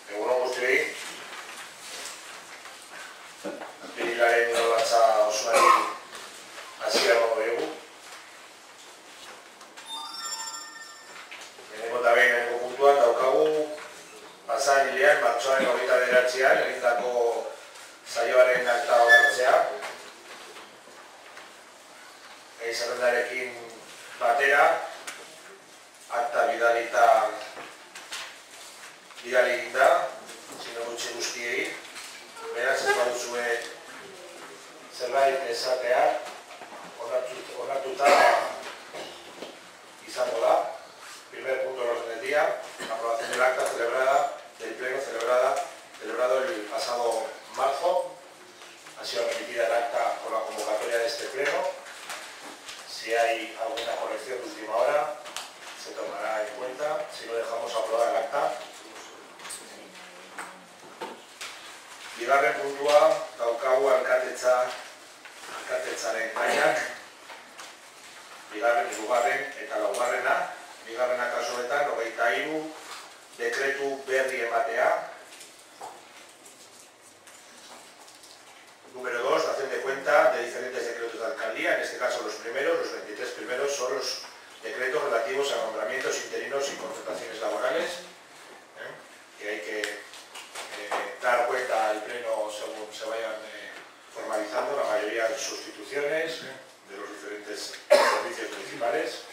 Egunon guztioi, apirilaren udabatza osoari hasiera emango diogu. Lehenengo eta behin puntuan daukagu pasaden hilean, martxoaren 29an egindako saioaren akta onartzea. Zerrendarekin batera, akta bidali egin da, sinagutxe guztiei. Beraz, ez baduzue zerbait esatea, onartuta izango da. Primer punto del orden del día, aprobación del acta del pleno celebrado el pasado marzo. Ha sido remitida el acta con la convocatoria de este pleno. Si hay alguna corrección de última hora, se tomará en cuenta. Si no, dejamos aprobar el acta. Bigarren puntua daukagu alkatetzaren gaiak. Bigarren, hirugarren eta laugarrena. Bigarrena kasu honetan 23 dekretu berri ematea. Número 2, dación de cuenta de diferentes decretos de alcaldía. En este caso los 23 primeros son los decretos relativos a nombramientos interinos y contrataciones laborales, que hay que dar cuenta al pleno según se vayan formalizando, la mayoría de sustituciones de los diferentes servicios municipales.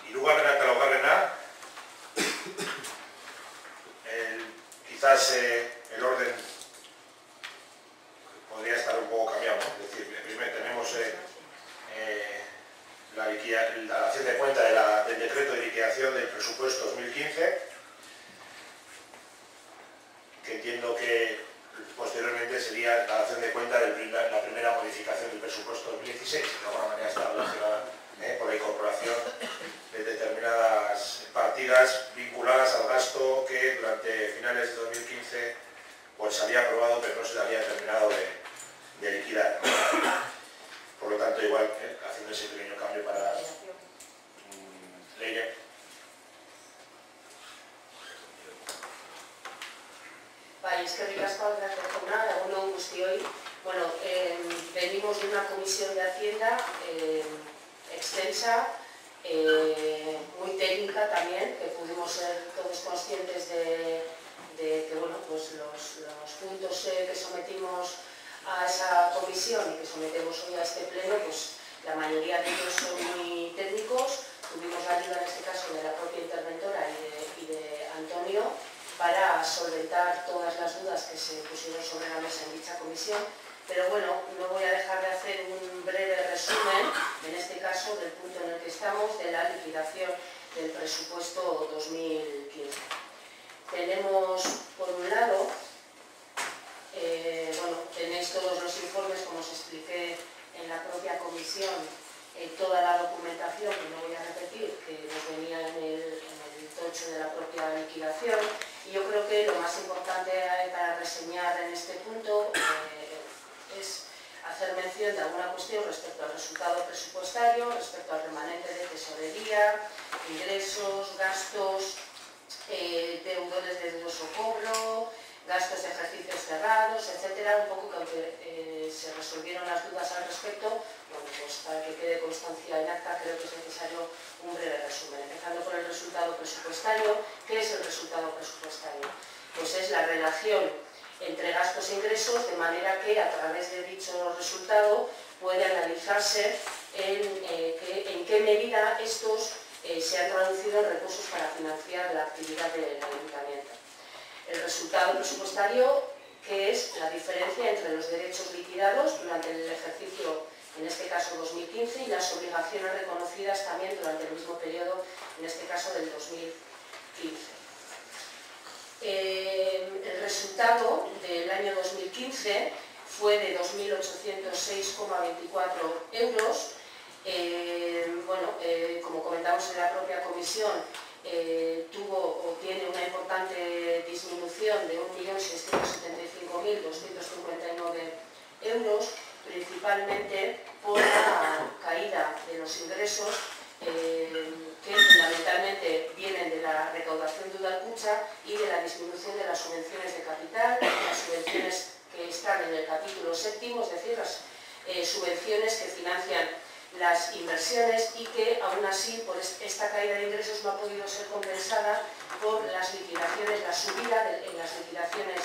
Hirugarrena eta laugarrena, quizás el orden podría estar un poco cambiado, ¿no? Es decir, primero tenemos la dación de cuenta del decreto de liquidación del presupuesto 2015, que entiendo que posteriormente sería la dación de cuenta de la primera modificación del presupuesto 2016, que de alguna manera está relacionada por la incorporación de determinadas partidas vinculadas al gasto que durante finales de 2015 pues se había aprobado pero no se había terminado de liquidar. Por lo tanto, igual, haciendo ese pequeño cambio para Leire. Bai, eskerrik asko Alberto jauna, egun on guztioi. Bueno, venimos de una comisión de Hacienda extensa, muy técnica también, que pudimos ser todos conscientes de que bueno, pues los puntos que sometimos a esa comisión y que sometemos hoy a este pleno, pues la mayoría de ellos son muy técnicos. Tuvimos la ayuda en este caso de la propia interventora y de Antonio para solventar todas las dudas que se pusieron sobre la mesa en dicha comisión. Pero bueno, no voy a dejar de hacer un breve resumen, en este caso del punto en el que estamos, de la liquidación del presupuesto 2015. Tenemos, por un lado, bueno, tenéis todos los informes, como os expliqué en la propia comisión, toda la documentación, que no voy a repetir, que nos venía en el tocho de la propia liquidación. Y yo creo que lo más importante para reseñar en este punto es hacer mención de alguna cuestión respecto al resultado presupuestario, respecto al remanente de tesorería, ingresos, gastos, deudores de dudoso cobro, gastos de ejercicios cerrados, etcétera. Un poco que aunque se resolvieron las dudas al respecto, bueno, pues para que quede constancia en acta creo que es necesario un breve resumen. Empezando por el resultado presupuestario. ¿Qué es el resultado presupuestario? Pues es la relación entre gastos e ingresos, de manera que a través de dicho resultado puede analizarse en qué medida estos se han traducido en recursos para financiar la actividad del ayuntamiento. El resultado presupuestario, que es la diferencia entre los derechos liquidados durante el ejercicio, en este caso 2015, y las obligaciones reconocidas también durante el mismo periodo, en este caso del 2015. El resultado del año 2015 fue de 2.806,24 euros. Bueno, como comentamos en la propia comisión, tiene una importante disminución de 1.675.259 euros, principalmente por la caída de los ingresos que fundamentalmente vienen de la recaudación de Udalkutxa y de la disminución de las subvenciones de capital, las subvenciones que están en el capítulo séptimo, es decir, las subvenciones que financian las inversiones y que aún así por esta caída de ingresos no ha podido ser compensada por las liquidaciones, la subida en las liquidaciones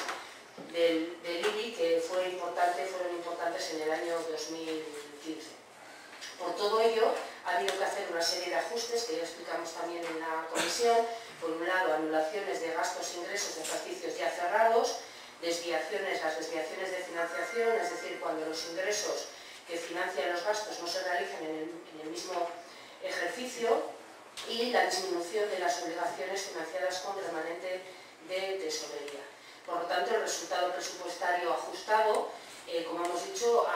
del IBI que fueron importantes en el año 2015. Por todo ello, ha habido que hacer una serie de ajustes que ya explicamos también en la comisión. Por un lado, anulaciones de gastos e ingresos de ejercicios ya cerrados, las desviaciones de financiación, es decir, cuando los ingresos que financian los gastos no se realizan en el mismo ejercicio, y la disminución de las obligaciones financiadas con remanente de tesorería. Por lo tanto, el resultado presupuestario ajustado, como hemos dicho,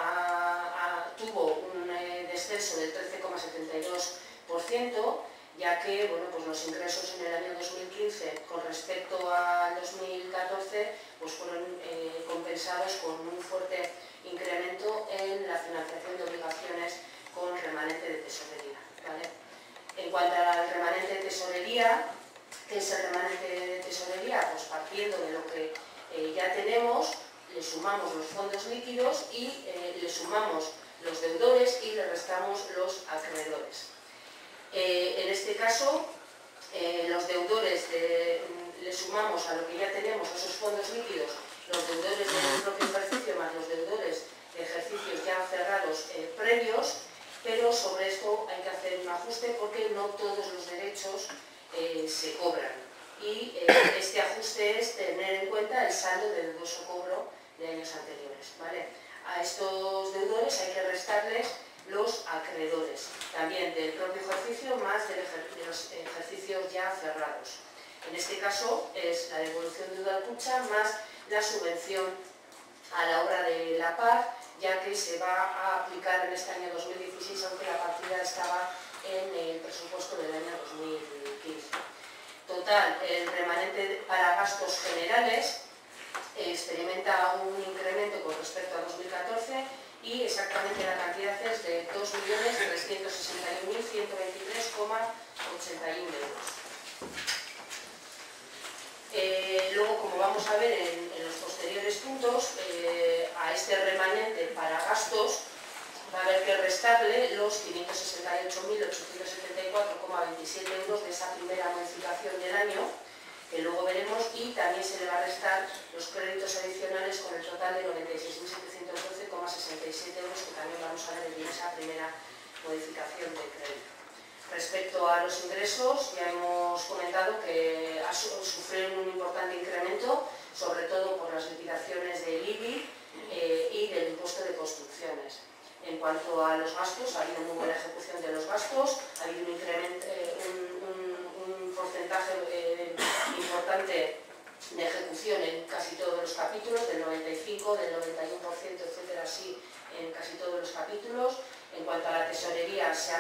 tuvo un descenso del 13,72%, ya que pues los ingresos en el año 2015 con respecto al 2014 pues fueron compensados con un fuerte incremento en la financiación de obligaciones con remanente de tesorería, ¿vale? En cuanto al remanente de tesorería, ¿qué es el remanente de tesorería? Pues partiendo de lo que ya tenemos, le sumamos los fondos líquidos y le sumamos los deudores y le restamos los acreedores. En este caso, los deudores le sumamos a lo que ya tenemos, esos fondos líquidos, los deudores del propio ejercicio más los deudores de ejercicios ya cerrados previos, pero sobre esto hay que hacer un ajuste porque no todos los derechos se cobran. Y este ajuste es tener en cuenta el saldo del dudoso cobro de años anteriores, ¿vale? A estos deudores hay que restarles los acreedores, también del propio ejercicio más de los ejercicios ya cerrados. En este caso es la devolución de Udalkutxa más la subvención a la obra de la paz, ya que se va a aplicar en este año 2016, aunque la partida estaba en el presupuesto del año 2015. Total, el remanente para gastos generales experimenta un incremento con respecto a 2014 y exactamente la cantidad es de 2.361.123,81 euros. Luego, como vamos a ver en los posteriores puntos, a este remanente para gastos va a haber que restarle los 568.874,27 euros de esa primera modificación del año, que luego veremos, y también se le va a restar los créditos adicionales con el total de 96.712,67 euros, que también vamos a ver en esa primera modificación de crédito. Respecto a los ingresos, ya hemos comentado que sufrieron un importante incremento, sobre todo por las liquidaciones del IBI y del impuesto de construcciones. En cuanto a los gastos, ha habido muy buena ejecución de los gastos, ha habido un incremento, un porcentaje importante de ejecución en casi todos los capítulos, del 95, del 91%, etcétera, así en casi todos los capítulos. En cuanto a la tesorería, se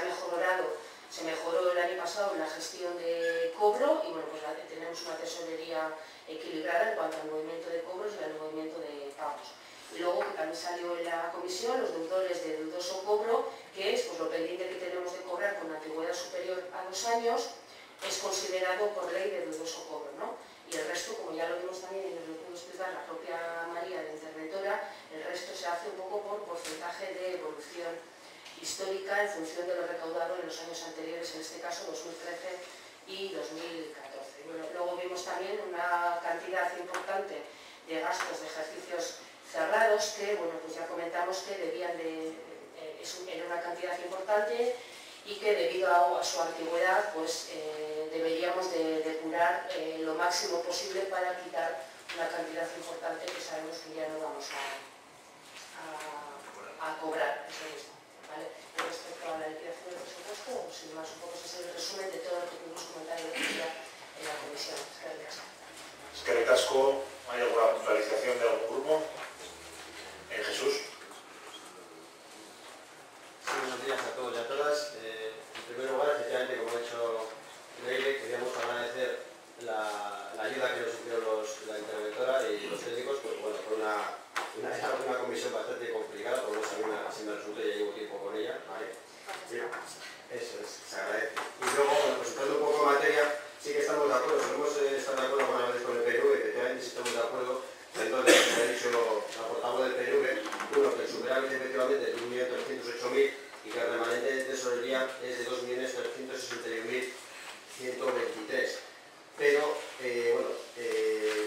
mejoró el año pasado en la gestión de cobro y bueno, pues tenemos una tesorería equilibrada en cuanto al movimiento de cobros y al movimiento de pagos. Y luego, que también salió en la comisión, los deudores de dudoso cobro, que es pues, lo pendiente que tenemos de cobrar con antigüedad superior a 2 años, es considerado por ley de dudoso cobro, ¿no? Y el resto, como ya lo vimos también y nos lo pudo explicar la propia María, la interventora, el resto se hace un poco por porcentaje de evolución histórica en función de lo recaudado en los años anteriores, en este caso 2013 y 2014. Bueno, luego vimos también una cantidad importante de gastos de ejercicios cerrados que, bueno, pues ya comentamos que era una cantidad importante y que debido a su antigüedad pues deberíamos de depurar lo máximo posible para quitar una cantidad importante que sabemos que ya no vamos a cobrar. ¿Vale? Respecto a la liquidación del presupuesto, sin más, un poco ese es el resumen de todo lo que pudimos comentar el otro día en la comisión. Es que recasco, ¿hay alguna puntualización de algún grupo? Jesús. Sí, buenos días a todos y a todas. En primer lugar, efectivamente, como ha dicho Leire, queríamos agradecer la ayuda que nos hicieron la interventora y los técnicos, pues, bueno, por una una comisión bastante complicada, por lo menos a mí se me resultó, ya llevo tiempo con ella, ¿vale? Sí, eso es, se agradece. Y luego, bueno, pues entrando un poco en materia, sí que estamos de acuerdo, podemos estar de acuerdo con el PNV, efectivamente sí estamos de acuerdo, entonces, como ha dicho la portavoz del PNV, uno, que el superávit efectivamente es de 1.308.000 y que el remanente de tesorería es de 2.361.123. Pero, bueno,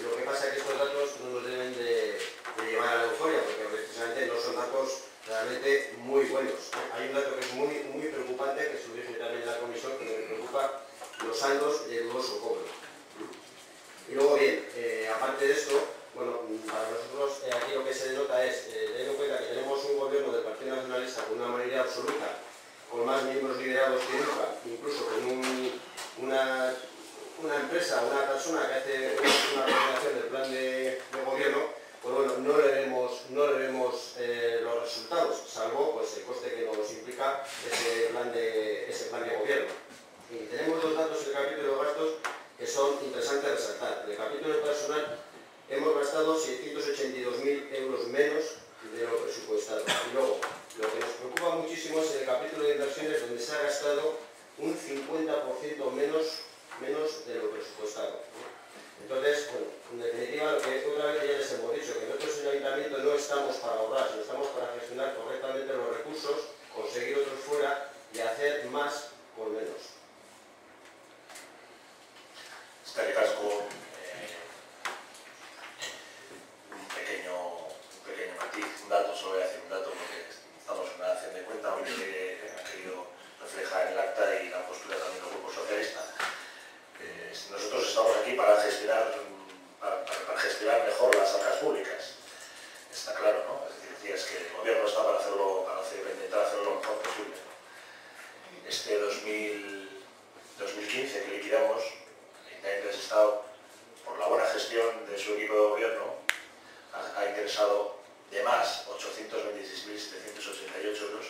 lo que pasa es que estos datos no nos deben de llevar a la euforia, porque precisamente no son datos realmente muy buenos. Hay un dato que es muy preocupante, que se lo dije también en la comisión, que me preocupa, los saldos de dudoso cobro. Y luego, bien, aparte de esto, bueno, para nosotros aquí lo que se denota es, teniendo en cuenta que tenemos un gobierno del Partido Nacionalista con una mayoría absoluta, con más miembros liderados que nunca, incluso con una empresa, una persona que hace una coordinación del plan de gobierno, pues bueno, no le vemos los resultados, salvo pues, el coste que nos implica ese plan de gobierno. Y tenemos dos datos en el capítulo de gastos que son interesantes resaltar. En el capítulo de personal hemos gastado 682.000 euros menos de lo presupuestado. Y luego, lo que nos preocupa muchísimo es en el capítulo de inversiones, donde se ha gastado un 50% menos de lo presupuestado. Entonces, bueno, en definitiva, lo que otra vez ya les hemos dicho, que nosotros en el ayuntamiento no estamos para ahorrar, sino estamos para gestionar correctamente los recursos, conseguir otros fuera y hacer más con menos. Este casco, un pequeño matiz, un dato, solo voy a decir un dato porque estamos en una acción de cuenta, hoy ha querido reflejar en el acta y la postura también del Grupo Socialista. Nosotros estamos aquí para gestionar mejor las arcas públicas. Está claro, ¿no? Es decir, es que el gobierno está para intentar hacerlo lo mejor posible. Este 2015 que liquidamos, el Ayuntamiento de Sestao, por la buena gestión de su equipo de gobierno, ha ingresado de más 826.788 euros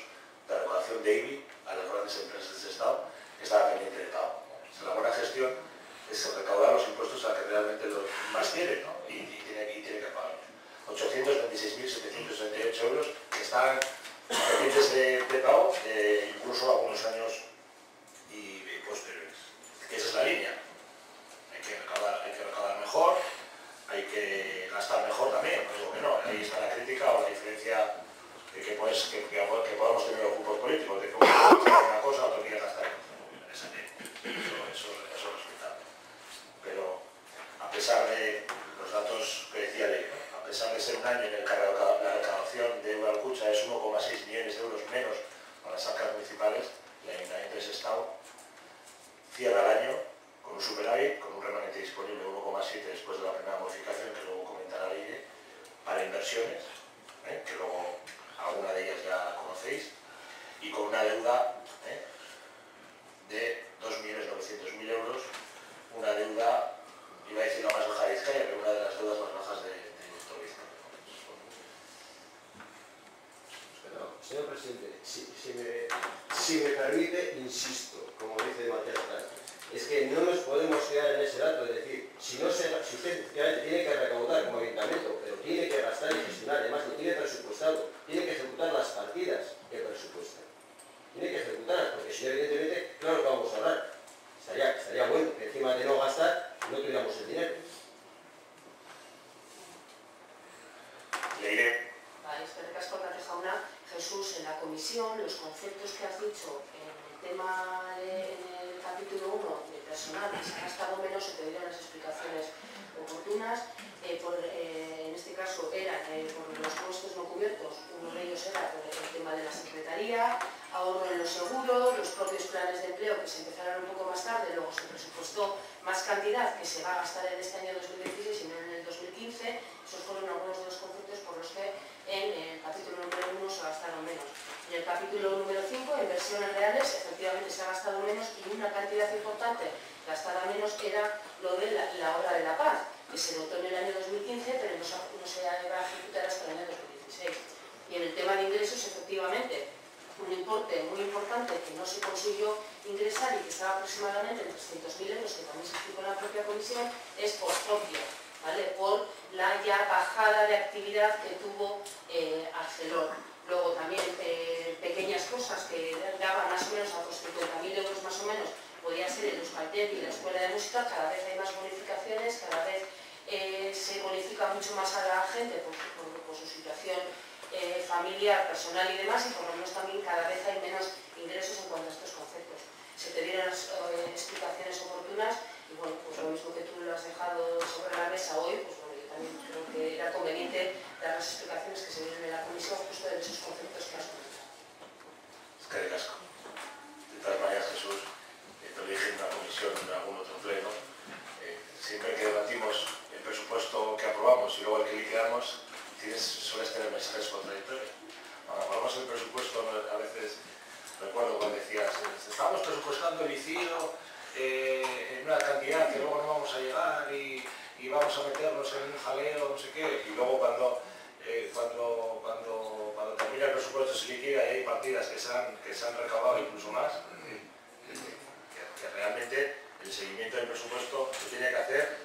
de recaudación de IBI a las grandes empresas de Sestao que estaba pendiente de pago. La buena gestión es recaudar los impuestos a que realmente los más quieren, ¿no? y tiene que pagar. 826.768 euros que están pendientes de pago, incluso algunos años y posteriores. Esa es la línea. Hay que recaudar mejor, hay que gastar mejor también, no digo que no. Ahí está la crítica o la diferencia de que podamos tener los grupos políticos, de que uno quiere una cosa, otro quiere gastar en esa línea. Eso es respetable. Pero a pesar de los datos que decía Ley, ¿no? A pesar de ser un año en el que la recaudación de Udalkutxa es 1,6 millones de euros menos para las arcas municipales, el Ayuntamiento de Sestao cierra el año con un superávit, con un remanente disponible de 1,7 después de la primera modificación que luego comentará Ley, para inversiones, que luego alguna de ellas ya conocéis, y con una deuda de 2.900.000 euros, una deuda, iba a decir la más baja de Vizcaya, pero una de las deudas más bajas de todo Vizcaya. Señor presidente, si me permite, insisto, como dice Matías Prat, es que no nos podemos quedar en ese dato, es decir, si usted tiene que recaudar como ayuntamiento, pero tiene que gastar y gestionar, además lo tiene presupuestado, tiene que ejecutar las partidas que presupuesta. Tiene que ejecutarlas, porque si no, evidentemente, claro que vamos a ahorrar. Estaría bueno que encima de no gastar, no tuviéramos el dinero. Leiré. Vale, espero que has contado, Jauna. Jesús, en la comisión, los conceptos que has dicho en el tema en el capítulo 1 de personal, que se ha gastado menos, se te dieron las explicaciones oportunas. En este caso eran por los puestos no cubiertos, uno de ellos era por el tema de la secretaría, ahorro en los seguros, los propios planes de empleo que se empezaron un poco más tarde, luego se presupuestó más cantidad que se va a gastar en este año 2016 y no en el 2015. Esos fueron algunos de los conceptos por los que en el capítulo número 1 se gastaron menos. En el capítulo número 5, inversiones reales, efectivamente se ha gastado menos y una cantidad importante gastada menos era lo de la obra de la paz, que se notó en el año 2015, pero no se va a ejecutar hasta el año 2016. Y en el tema de ingresos, efectivamente, un importe muy importante que no se consiguió ingresar y que estaba aproximadamente en 300.000 euros, que también se explicó en la propia comisión, es por obvio ¿vale? Por la ya bajada de actividad que tuvo Arcelor. Luego también pequeñas cosas que daban más o menos a 50.000 euros más o menos, podía ser el Euskaltel y la Escuela de Música. Cada vez hay más bonificaciones, cada vez se bonifica mucho más a la gente por su situación familiar, personal y demás, y por lo menos también cada vez hay menos ingresos en cuanto a estos conceptos. Se te dieron las explicaciones oportunas y bueno, pues lo mismo que tú lo has dejado sobre la mesa hoy, pues bueno, yo también creo que era conveniente dar las explicaciones que se dieron en la comisión justo de esos conceptos que has comentado. Es que de casco. De todas maneras, Jesús, te lo dije en una comisión, en algún otro pleno, siempre que debatimos el presupuesto que aprobamos y luego el que liquidamos, sueles tener mensajes contradictorios. Cuando aprobamos el presupuesto, a veces recuerdo cuando decías, estamos presupuestando el ICIO en una cantidad que luego no vamos a llegar y vamos a meternos en un jaleo, no sé qué, y luego cuando termina el presupuesto se liquida y hay partidas que se han recaudado incluso más, que realmente el seguimiento del presupuesto se tiene que hacer,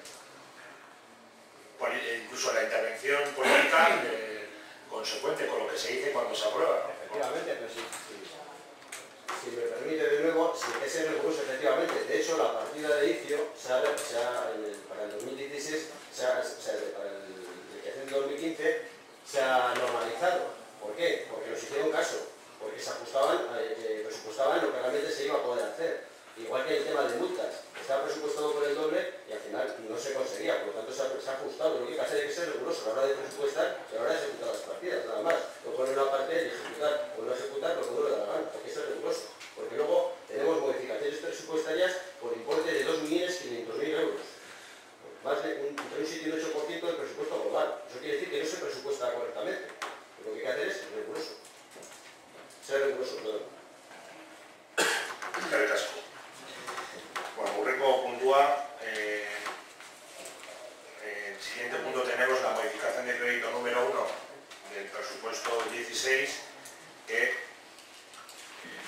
incluso la intervención política consecuente con lo que se dice cuando se aprueba, ¿no? Efectivamente, pero si me permite de nuevo, si ese recurso efectivamente, de hecho la partida de ICIO para el 2016, para la liquidación del 2015, se ha normalizado. ¿Por qué? Porque nos hicieron caso, porque se presupuestaban lo que realmente se iba a poder hacer. Igual que el tema de multas, estaba presupuestado por el doble y al final no se conseguía, por lo tanto se ha ajustado. Lo que pasa es que hay que ser riguroso a la hora de presupuestar y a la hora de ejecutar las partidas, nada más. No poner una parte y ejecutar o no ejecutar lo que uno le da la gana, hay que ser riguroso. Porque luego tenemos modificaciones presupuestarias por importe de 2.500.000 euros. Más de entre un 7 y un 8% del presupuesto global. Eso quiere decir que no se presupuesta correctamente. Lo que hay que hacer es riguroso. Ser riguroso, perdón. El casco. Bueno, Urreco puntúa, en el siguiente punto tenemos la modificación de crédito número 1 del presupuesto 16, que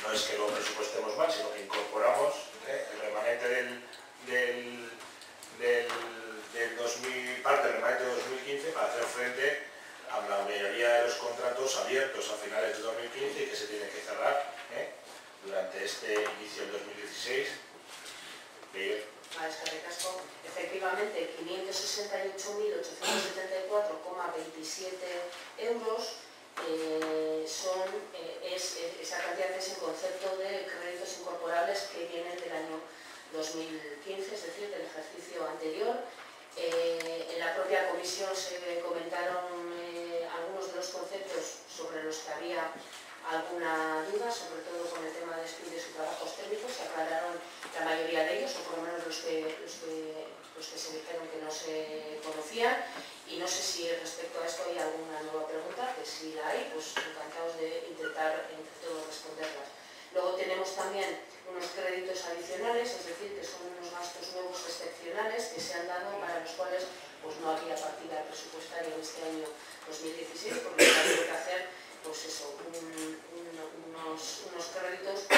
no es que lo presupuestemos mal, sino que incorporamos el remanente parte del remanente de 2015 para hacer frente a la mayoría de los contratos abiertos a finales de 2015 y que se tienen que cerrar durante este inicio del 2016. Efectivamente, 568.874,27 euros esa cantidad es el concepto de créditos incorporables que vienen del año 2015, es decir, del ejercicio anterior. En la propia comisión se comentaron algunos de los conceptos sobre los que había alguna duda, sobre todo con el tema de estudios y trabajos técnicos. Se aclararon la mayoría de ellos, o por lo menos los que se dijeron que no se conocían, y no sé si respecto a esto hay alguna nueva pregunta, que si la hay, pues encantados de intentar entre todos responderlas. Luego tenemos también unos créditos adicionales, es decir, que son unos gastos nuevos excepcionales que se han dado para los cuales pues no había partida presupuestaria en este año 2016, por lo que había que hacer pues eso, unos créditos de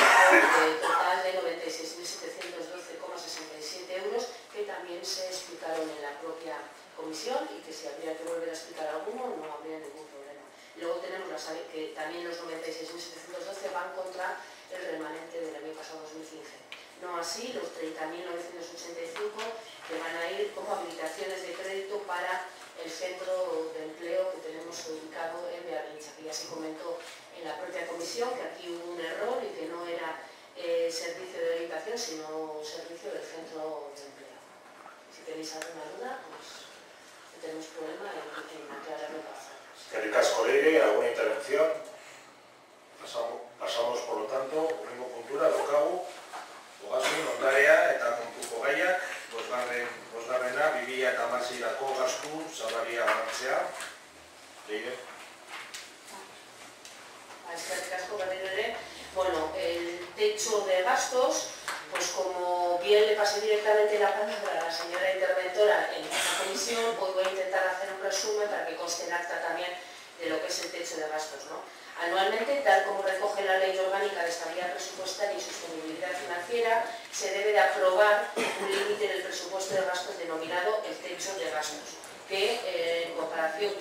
total de 96.712,67 euros que también se explicaron en la propia comisión y que si habría que volver a explicar alguno no habría ningún problema. Luego tenemos que también los 96.712 van contra el remanente del año pasado 2015. No así los 30.985 que van a ir como habilitaciones de crédito para el centro de empleo que tenemos ubicado en Beavincha, que ya se comentó en la propia comisión que aquí hubo un error y que no era servicio de orientación, sino servicio del centro de empleo. Si tenéis alguna duda, pues no tenemos problema en aclararlo para vosotros. Casco Leire, ¿alguna intervención? Pasamos por lo tanto, Urrengo puntura, daukagu, ogasun, ondarea eta kontuko gaiak, bosgarrena, 2016ko gastu salaria hartzea. Leire. Bueno, el techo de gastos, pues como bien le pasé directamente la palabra a la señora interventora en esta comisión, pues voy a intentar hacer un resumen para que conste en acta también de lo que es el techo de gastos, ¿no? Anualmente, tal como recoge la Ley Orgánica de Estabilidad Presupuestaria y Sostenibilidad Financiera, se debe de aprobar un límite del presupuesto de gastos denominado el techo de gastos, que en comparación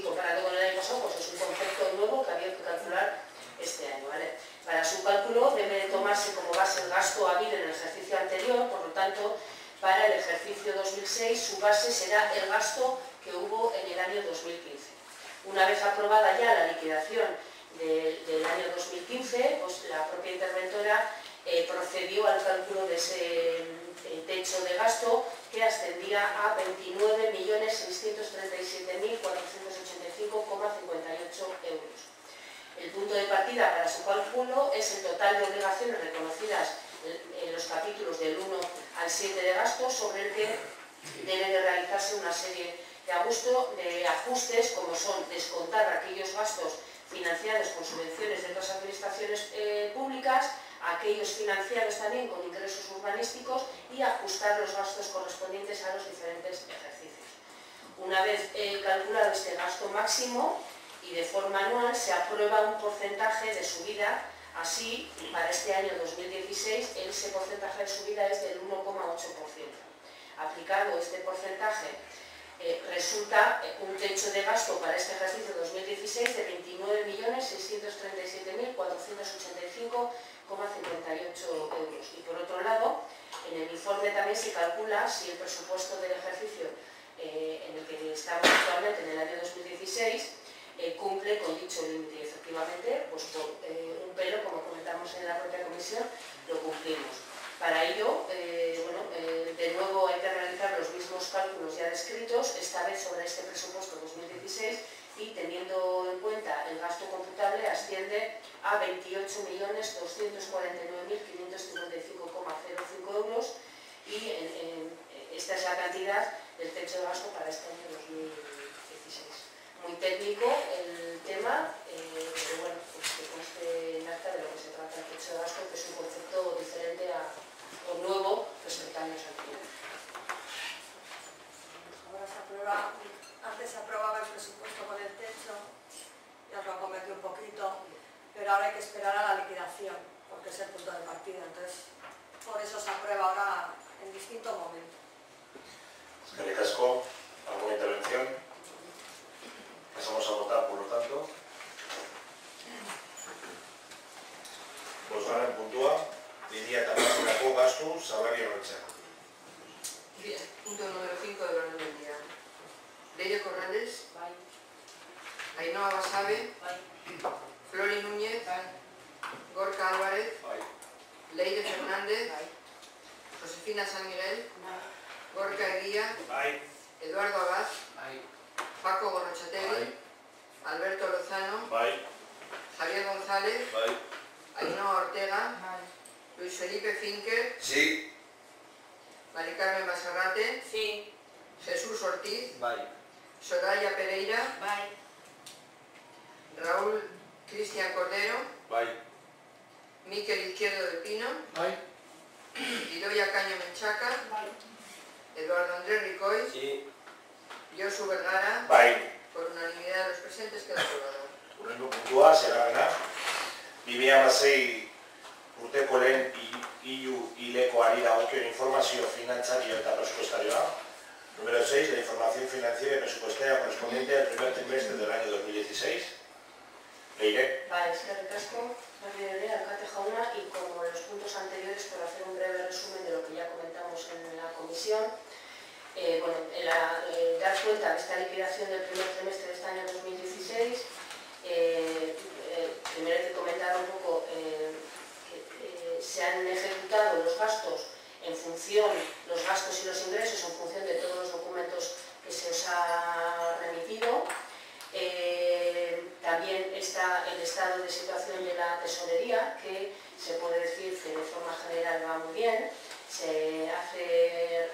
comparado con el año pasado, pues es un concepto nuevo que había que calcular este año, ¿vale? Para su cálculo debe de tomarse como base el gasto habido en el ejercicio anterior, por lo tanto, para el ejercicio 2006 su base será el gasto que hubo en el año 2015. Una vez aprobada ya la liquidación del año 2015, pues la propia interventora procedió al cálculo de ese techo de gasto que ascendía a 29.637.485,58 euros. El punto de partida para su cálculo es el total de obligaciones reconocidas en los capítulos del 1 al 7 de gasto, sobre el que debe de realizarse una serie de ajustes, como son descontar aquellos gastos financiados con subvenciones de otras administraciones públicas, aquellos financiados también con ingresos urbanísticos y ajustar los gastos correspondientes a los diferentes ejercicios. Una vez calculado este gasto máximo y de forma anual, se aprueba un porcentaje de subida. Así, para este año 2016, ese porcentaje de subida es del 1,8%. Aplicado este porcentaje, resulta un techo de gasto para este ejercicio 2016 de 29.637.485,58 euros. Y por otro lado, en el informe también se calcula si el presupuesto del ejercicio en el que estamos actualmente, en el año 2016, cumple con dicho límite. Y efectivamente, pues por un pelo, como comentamos en la propia comisión, lo cumplimos. Para ello, de nuevo hay que realizar los mismos cálculos ya descritos, esta vez sobre este presupuesto 2016, y teniendo en cuenta el gasto computable asciende a 28.249.555,05 euros, y esta es la cantidad del techo de gasto para este año 2016. Muy técnico el tema, pero bueno, pues que conste en acta de lo que se trata el techo de gasto, que es un concepto diferente o nuevo respecto a años anteriores. Ahora se aprueba, antes se aprobaba el presupuesto con el techo, ya lo han convertido un poquito, pero ahora hay que esperar a la liquidación, porque es el punto de partida, entonces por eso se aprueba ahora en distintos momentos. Eskerrik asko, ¿alguna intervención? Pasamos a votar, por lo tanto. Bosgarren puntua, 2008ko gastu salario horretzak. Bien, punto número 5 del orden del día. Leire Corrales, Bai. Ainhoa Basabe, Bai. Flori Núñez, Gorka Álvarez, Leire Fernández, Josefina San Miguel, Gorka Eguía, Eduardo Abad, Paco Gorrochategui, Alberto Lozano, Javier González, Ainhoa Ortega, Luis Felipe Finker, Sí. Mari Carmen Basarrate, Sí. Jesús Ortiz, Vale. Soraya Pereira, Bai. Raúl Cristian Cordero, Vale. Miquel Izquierdo del Pino, Idoia Caño Menchaca, Eduardo Andrés Ricoy, Sí. Josu Vergara. Bai, Por unanimidad de los presentes queda aprobado. hurrengo puntua, zeragana. 2006 urteko lehen hiru hilekoari dagokion informazio finantzario eta presupuestarioa. Número 6, la información financiera y presupuestaria correspondiente al primer trimestre del año 2016. Leire. Vale, eskerrik asko, berriro ere, alkate jauna, y como en los puntos anteriores, por hacer un breve resumen de lo que ya comentamos en la comisión, dar cuenta de esta liquidación del primer trimestre de este año 2016, primero hay que comentar un poco que se han ejecutado los gastos en función, los gastos y los ingresos en función de todos los documentos que se os ha remitido. También está el estado de situación de la tesorería, que se puede decir que de forma general va muy bien. Se hace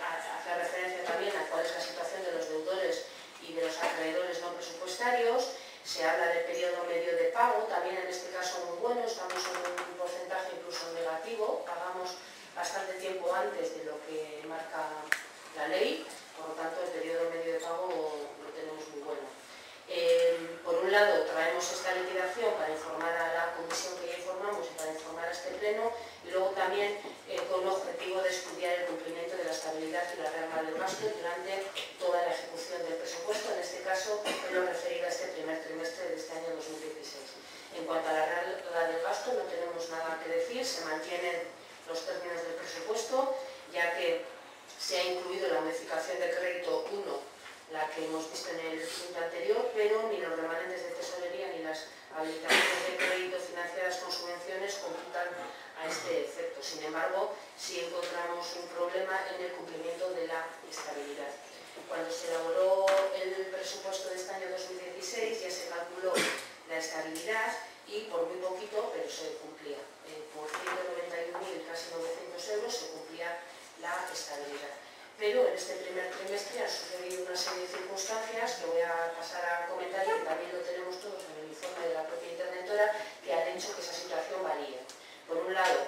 referencia también a cuál es la situación de los deudores y de los acreedores no presupuestarios. Se habla del periodo medio de pago, también en este caso muy bueno, estamos en un porcentaje incluso negativo, pagamos bastante tiempo antes de lo que marca la ley, por lo tanto el periodo medio de pago lo tenemos muy bueno. Por un lado traemos esta liquidación pleno, y luego también con el objetivo de estudiar el cumplimiento de la estabilidad y la regla del gasto durante toda la ejecución del presupuesto, en este caso en lo referido a este primer trimestre de este año 2016. En cuanto a la regla del gasto no tenemos nada que decir, se mantienen los términos del presupuesto, ya que se ha incluido la modificación de crédito 1, la que hemos visto en el punto anterior, pero ni los remanentes de tesorería ni las habilitaciones de crédito financiadas con subvenciones computan a este efecto. Sin embargo, sí encontramos un problema en el cumplimiento de la estabilidad. Cuando se elaboró el presupuesto de este año 2016 ya se calculó la estabilidad y por muy poquito, pero se cumplía. Por 191.000, casi 900 euros, se cumplía la estabilidad. Pero en este primer trimestre han sucedido una serie de circunstancias que voy a pasar a comentar y que también lo tenemos todos en el informe de la propia interventora, que han hecho que esa situación varíe. Por un lado,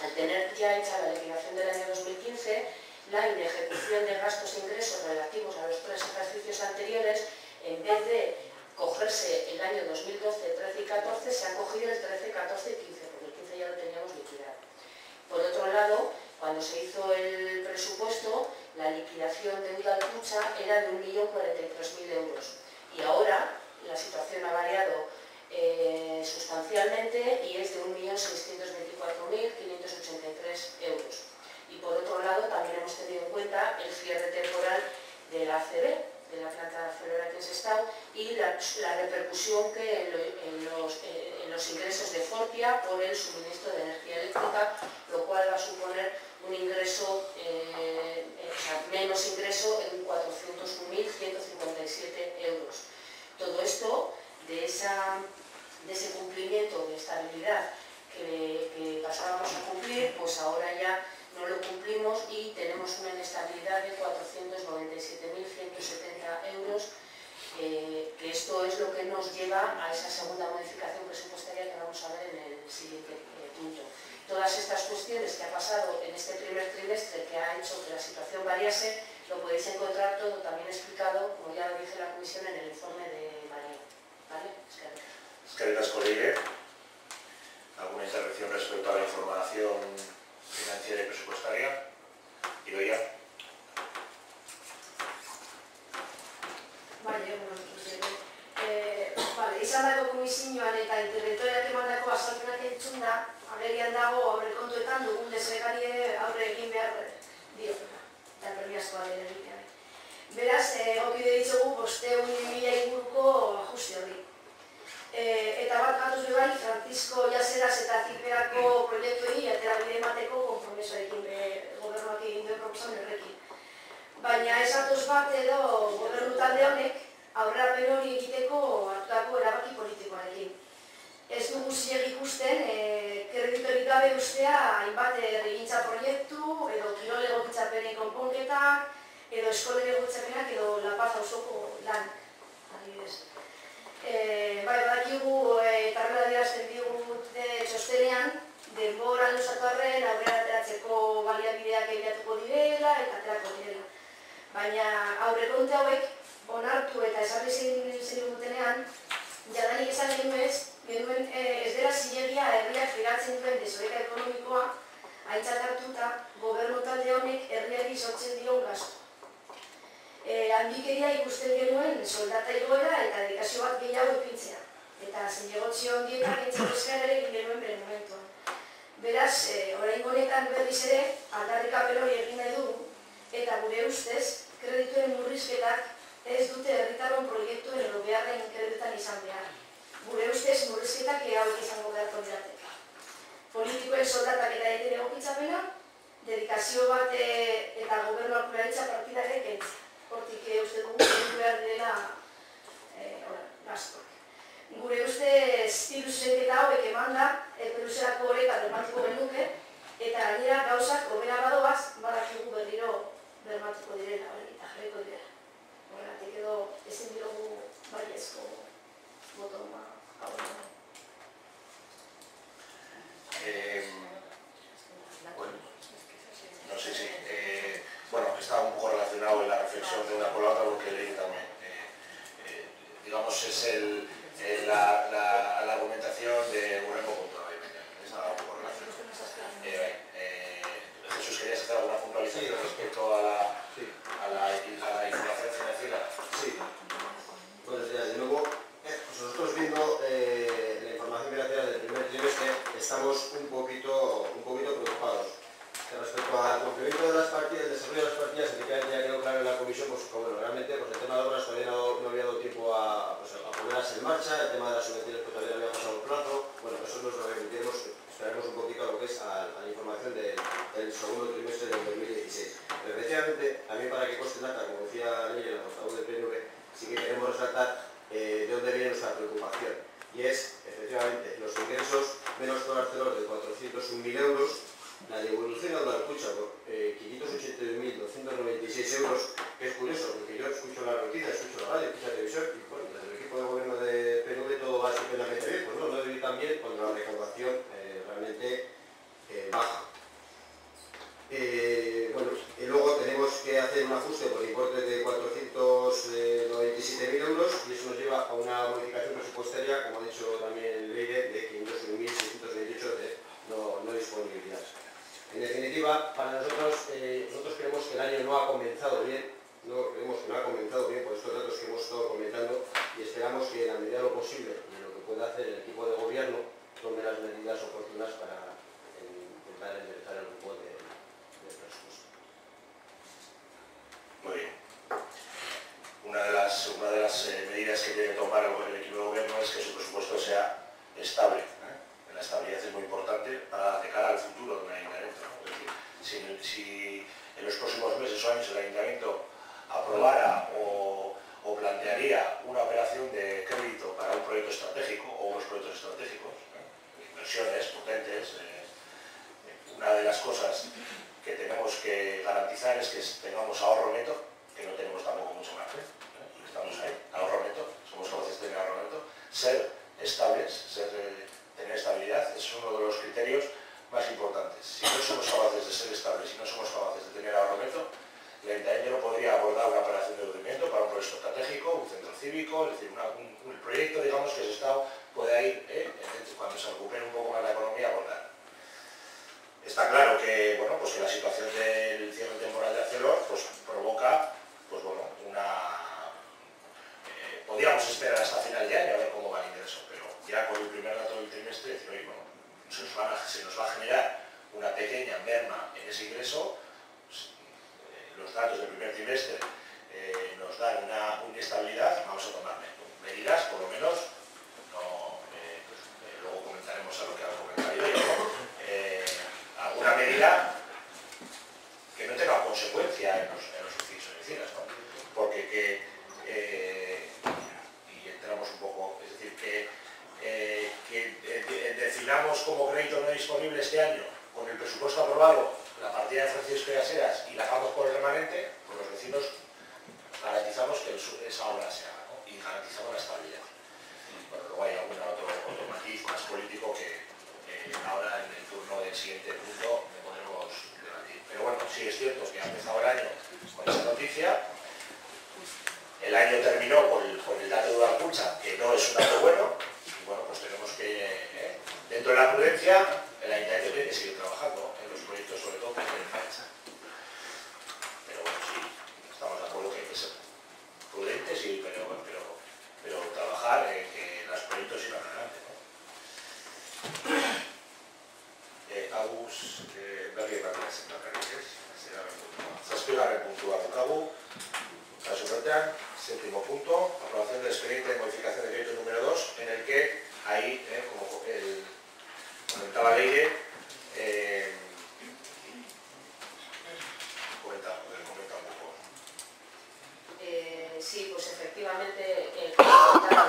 al tener ya hecha la liquidación del año 2015, la inejecución de gastos e ingresos relativos a los 3 ejercicios anteriores, en vez de cogerse el año 2012, 13 y 14, se han cogido el 13, 14 y 15, porque el 15 ya lo teníamos liquidado. Por otro lado, cuando se hizo el presupuesto, la liquidación deuda al Kutxa era de 1.043.000 euros y ahora la situación ha variado sustancialmente y es de 1.624.583 euros. Y por otro lado, también hemos tenido en cuenta el cierre temporal de la ACB, de la planta celular aquí en Sestao, y la repercusión que en los ingresos de Fortia por el suministro de energía eléctrica, lo cual va a suponer un ingreso, menos ingreso en 401.157 euros. Todo esto, de ese cumplimiento de estabilidad que pasábamos a cumplir, pues ahora ya no lo cumplimos y tenemos una inestabilidad de 497.170 euros, que esto es lo que nos lleva a esa segunda modificación presupuestaria que vamos a ver en el siguiente punto. Todas estas cuestiones que ha pasado en este primer trimestre que ha hecho que la situación variase, lo podéis encontrar todo también explicado, como ya lo dije en la comisión, en el informe de María. ¿Vale? Eskerrik asko, Leire. ¿Alguna intervención respecto a la información financiera y presupuestaria? Idoia. Izan dago komisioan eta interventoreak emandako azalpenak entzunda, agerian dago aurrekontuetan dugun desegari aurre egin behar diotela, eta berriazkoa dela egitea. Beraz, egokide ditzugu 500.000 inguruko ajuste hori. Eta bat gatoz bebai, Francisco Jaseras eta Zipeako proiektuei atera bide emateko konpromesoarekin gobernuak egin duen proposamen horrekin. Baina ez gatoz bat edo gobernu talde honek aurrerapen hori egiteko hartutako erabaki politikoarekin. Ez dugu zilegi ikusten, kreditorik gabe ustea hainbat herrigintza proiektu, edo kirol egokitzapenen konponketak, edo eskolen egokitzapenak, edo La Paz auzoko lan, adibidez. Badakigu eta horrela adierazten digute txostenean, denbora luzatu arren aurrera ateratzeko baliabideak egiatuko direla eta aterako direla. Baina aurrekontu hauek onartu eta esarri zen dutenean, jadanik esan genuen ez dela zilegia herriak feratzen duen desoreka ekonomikoa aintzat hartuta gobernu talde honek herriari sortzen dion gastu. Handikeria ikusten genuen soldata igoera eta dedikazio bat gehiago ipintzea. Eta zinegotzi hondietak entzako eskara egin genuen bere momentuan. Beraz, orain honetan berriz ere aldarrikapen hori egin nahi dugu eta gure ustez kredituen murrizketak ez dute herritarron proiektuen edo beharren kredituetan izan behar. Gure ustez murrizketak hauek izango beharko dirateka. Politikoen soldatak eta egiten egokitzapena, dedikazio bat eta gobernu aurkularitza partidaren kentzea. Hortik uste dugu behar direla gastuak. Gure ustez hiru zuzenketa hauek emanda, luzerako horreka bermatuko genuke, eta gainera gauzak hobera badoaz, badakigu berriro bermatuko direla eta jarriko direla. Horregatik edo ezin diogu baiezko botoma aurrera. No sé si... bueno, está un poco relacionado en la reflexión de una con la otra porque leí también. Digamos, es la argumentación de Urembo contra la Ibeña. Está un poco relacionado. Jesús, ¿querías hacer alguna puntualización respecto a la información financiera? Sí. Buenos días de nuevo. Nosotros viendo la información financiera del primer trimestre estamos un poquito preocupados. Respecto al cumplimiento de las partidas, el desarrollo de las partidas, efectivamente ya quedó claro en la comisión, pues bueno, realmente pues el tema de obras todavía no había dado tiempo a ponerlas en marcha, el tema de las subvenciones pues todavía no había pasado el plazo. Bueno, eso nos lo remitiremos, esperaremos un poquito a lo que es a la información del segundo trimestre del 2016. Pero efectivamente, también para que conste nada, como decía Ley, el portavoz del PNV, sí que queremos resaltar de dónde viene nuestra preocupación. Y es, efectivamente, los ingresos menos colarceros de 401.000 euros, la devolución a la Alcucha por 582.296 euros, que es curioso, porque yo escucho la noticia, escucho la radio, escucho la televisión, y bueno, desde el equipo de gobierno de PNV todo va estupendamente bien, pues no debe ir tan bien cuando la recaudación realmente baja. Bueno, y luego tenemos que hacer un ajuste por importe de 497.000 euros y eso nos lleva a una modificación presupuestaria, como ha dicho también Leire, de 501.628 de no disponibilidad. En definitiva, para nosotros creemos que el año no ha comenzado bien, creemos que no ha comenzado bien por estos datos que hemos estado comentando y esperamos que en la medida de lo posible y en lo que pueda hacer el equipo de gobierno tome las medidas oportunas para intentar enderezar el grupo de presupuesto. Muy bien. Una de las medidas que tiene que tomar el equipo de gobierno es que su presupuesto sea estable. La estabilidad es muy importante de cara al futuro de un ayuntamiento. Es decir, si en los próximos meses o años el ayuntamiento aprobara o plantearía una operación de crédito para un proyecto estratégico o unos proyectos estratégicos, inversiones potentes, una de las cosas que tenemos que garantizar es que tengamos ahorro neto, que no tenemos tampoco mucho margen, estamos ahí, ahorro neto, somos capaces de tener ahorro neto, ser estables, tener estabilidad, es uno de los criterios más importantes. Si no somos capaces de ser estables, si no somos capaces de tener ahorro neto, el ayuntamiento no podría abordar una operación de endeudamiento para un proyecto estratégico, un centro cívico, es decir, un proyecto, digamos, que el Estado pueda ir, cuando se recupere un poco más la economía, abordar. Está claro que, bueno, pues que la situación del cierre temporal de Arcelor pues, provoca, pues bueno, podríamos esperar hasta final de año a ver cómo va el ingreso, pero ya con el primer dato del trimestre, decir, oye, bueno, se nos va a generar una pequeña merma en ese ingreso. Pues, los datos del primer trimestre nos dan una inestabilidad, vamos a tomar medidas, por lo menos, luego comentaremos a lo que ha comentado yo, alguna medida que no tenga consecuencia en los oficios y oficinas, ¿no? Porque y entramos un poco, es decir, que definamos como crédito no disponible este año, con el presupuesto aprobado, la partida de Francisco y Aseras y la hagamos por el remanente, pues los vecinos garantizamos que esa obra se haga, ¿no? Y garantizamos la estabilidad. Bueno, luego hay algún otro matiz más político que ahora en el turno del siguiente punto me podremos debatir. Pero bueno, sí es cierto que ha empezado el año con esa noticia. El año terminó con el dato de Alcucha, que no es un dato bueno, y bueno, pues tenemos que, dentro de la prudencia, el ayuntamiento tiene que seguir trabajando en los proyectos, sobre todo que tienen fecha. Pero bueno, sí, estamos de acuerdo que hay que ser prudentes, sí, pero trabajar en que los proyectos sigan adelante, ¿no? Agus, berri batean zentrakarik ez, zazpigarren puntua daukagu, kasu bertean, séptimo punto, aprobación del expediente de modificación de decreto número 2, en el que ahí, como comentaba Leire, comenta un poco. Sí, pues efectivamente,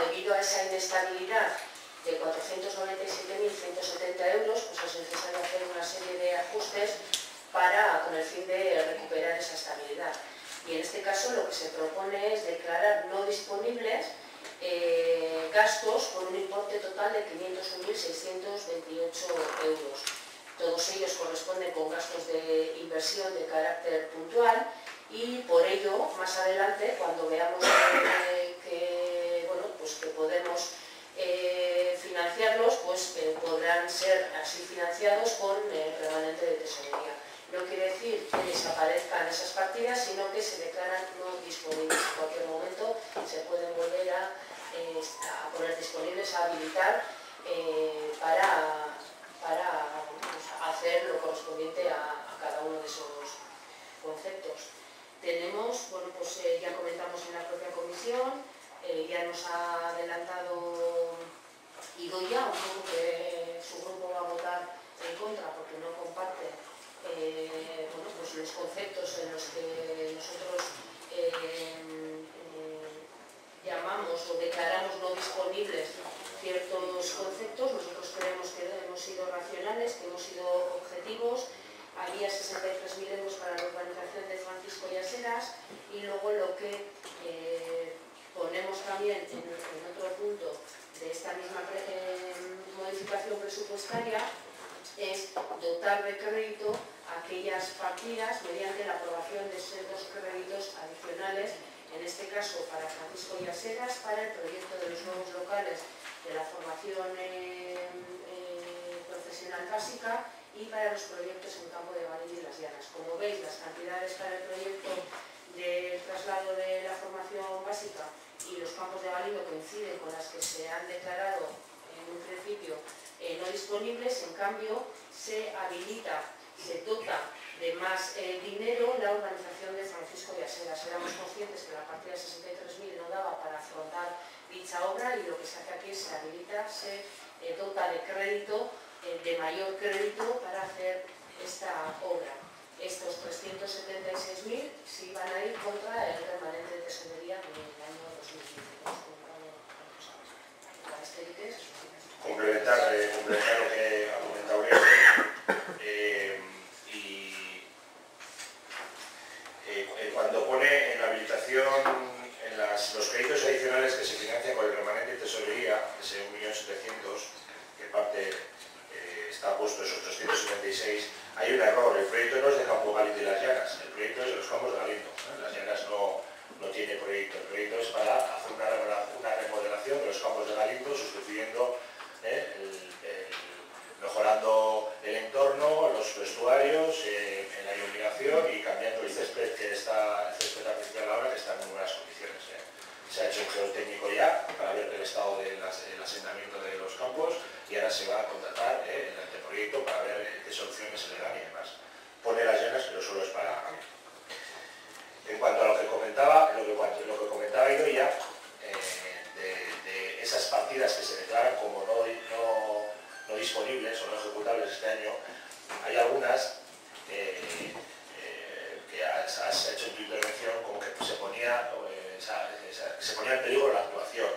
debido a esa inestabilidad de 497.170 euros, pues es necesario hacer una serie de ajustes con el fin de recuperar esa estabilidad. Y en este caso lo que se propone es declarar no disponibles gastos por un importe total de 501.628 euros. Todos ellos corresponden con gastos de inversión de carácter puntual y por ello, más adelante, cuando veamos que podemos financiar financiarlos, pues podrán ser así financiados con remanente de tesorería. No quiere decir que desaparezcan esas partidas, sino que se declaran no disponibles. En cualquier momento se pueden volver a poner disponibles, a habilitar para hacer lo correspondiente a cada uno de esos conceptos. Tenemos, bueno, pues ya comentamos en la propia comisión, ya nos ha adelantado Idoia, un poco que su grupo va a votar en contra porque no comparte bueno, pues los conceptos en los que nosotros llamamos o declaramos no disponibles ciertos conceptos. Nosotros creemos que hemos sido racionales, que hemos sido objetivos. Había 63.000 euros para la urbanización de Francisco y Aseras, y luego lo que ponemos también en otro punto de esta misma modificación presupuestaria es dotar de crédito aquellas partidas mediante la aprobación de sendos créditos adicionales, en este caso para Francisco y Aseras, para el proyecto de los nuevos locales de la formación profesional básica y para los proyectos en Campo de Galindo y Las Llanas. Como veis, las cantidades para el proyecto del traslado de la formación básica y los campos de Galindo coinciden con las que se han declarado en un principio no disponibles. En cambio, se habilita, se dota de más dinero la urbanización de Francisco y Aseras. Éramos conscientes que la partida de 63.000 no daba para afrontar dicha obra, y lo que se hace aquí es se habilita, se dota de crédito, de mayor crédito para hacer esta obra. Estos 376.000 sí van a ir contra el remanente de tesorería del año 2015. Complementar lo que ha comentado Oriol, cuando pone en la habilitación los créditos adicionales que se financian con el remanente de tesorería, ese 1.700.000, que parte está puesto esos 376, hay un error. El proyecto no es de Campo Galindo y Las Llanas, el proyecto es de los Campos de Galindo. Las Llanas no tiene proyecto. El proyecto es para hacer una remodelación de los Campos de Galindo, sustituyendo, mejorando el entorno, los vestuarios, en la iluminación, y cambiando el césped, el césped artificial ahora, que está en muy buenas condiciones. Se ha hecho un geotécnico ya para ver el estado del asentamiento de los campos, y ahora se va a contratar el anteproyecto para ver qué soluciones se le dan y demás. Pone Las Llanas, pero solo es para... En cuanto a lo que comentaba Idoia, de esas partidas que se declaran como no disponibles o no ejecutables este año, hay algunas que has hecho en tu intervención como que se ponía en peligro la actuación,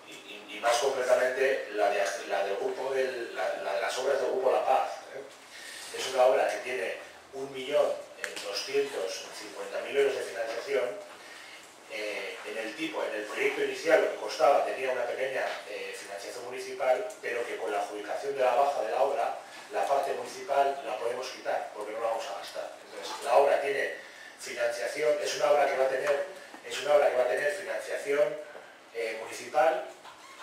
y más concretamente la de las obras del Grupo La Paz. Es una obra que tiene 1.250.000 euros de financiación. En el proyecto inicial lo que costaba tenía una pequeña financiación municipal, pero que con la adjudicación de la baja de la obra, la parte municipal la podemos quitar porque no la vamos a gastar. Entonces, la obra tiene financiación, es una obra que va a tener financiación municipal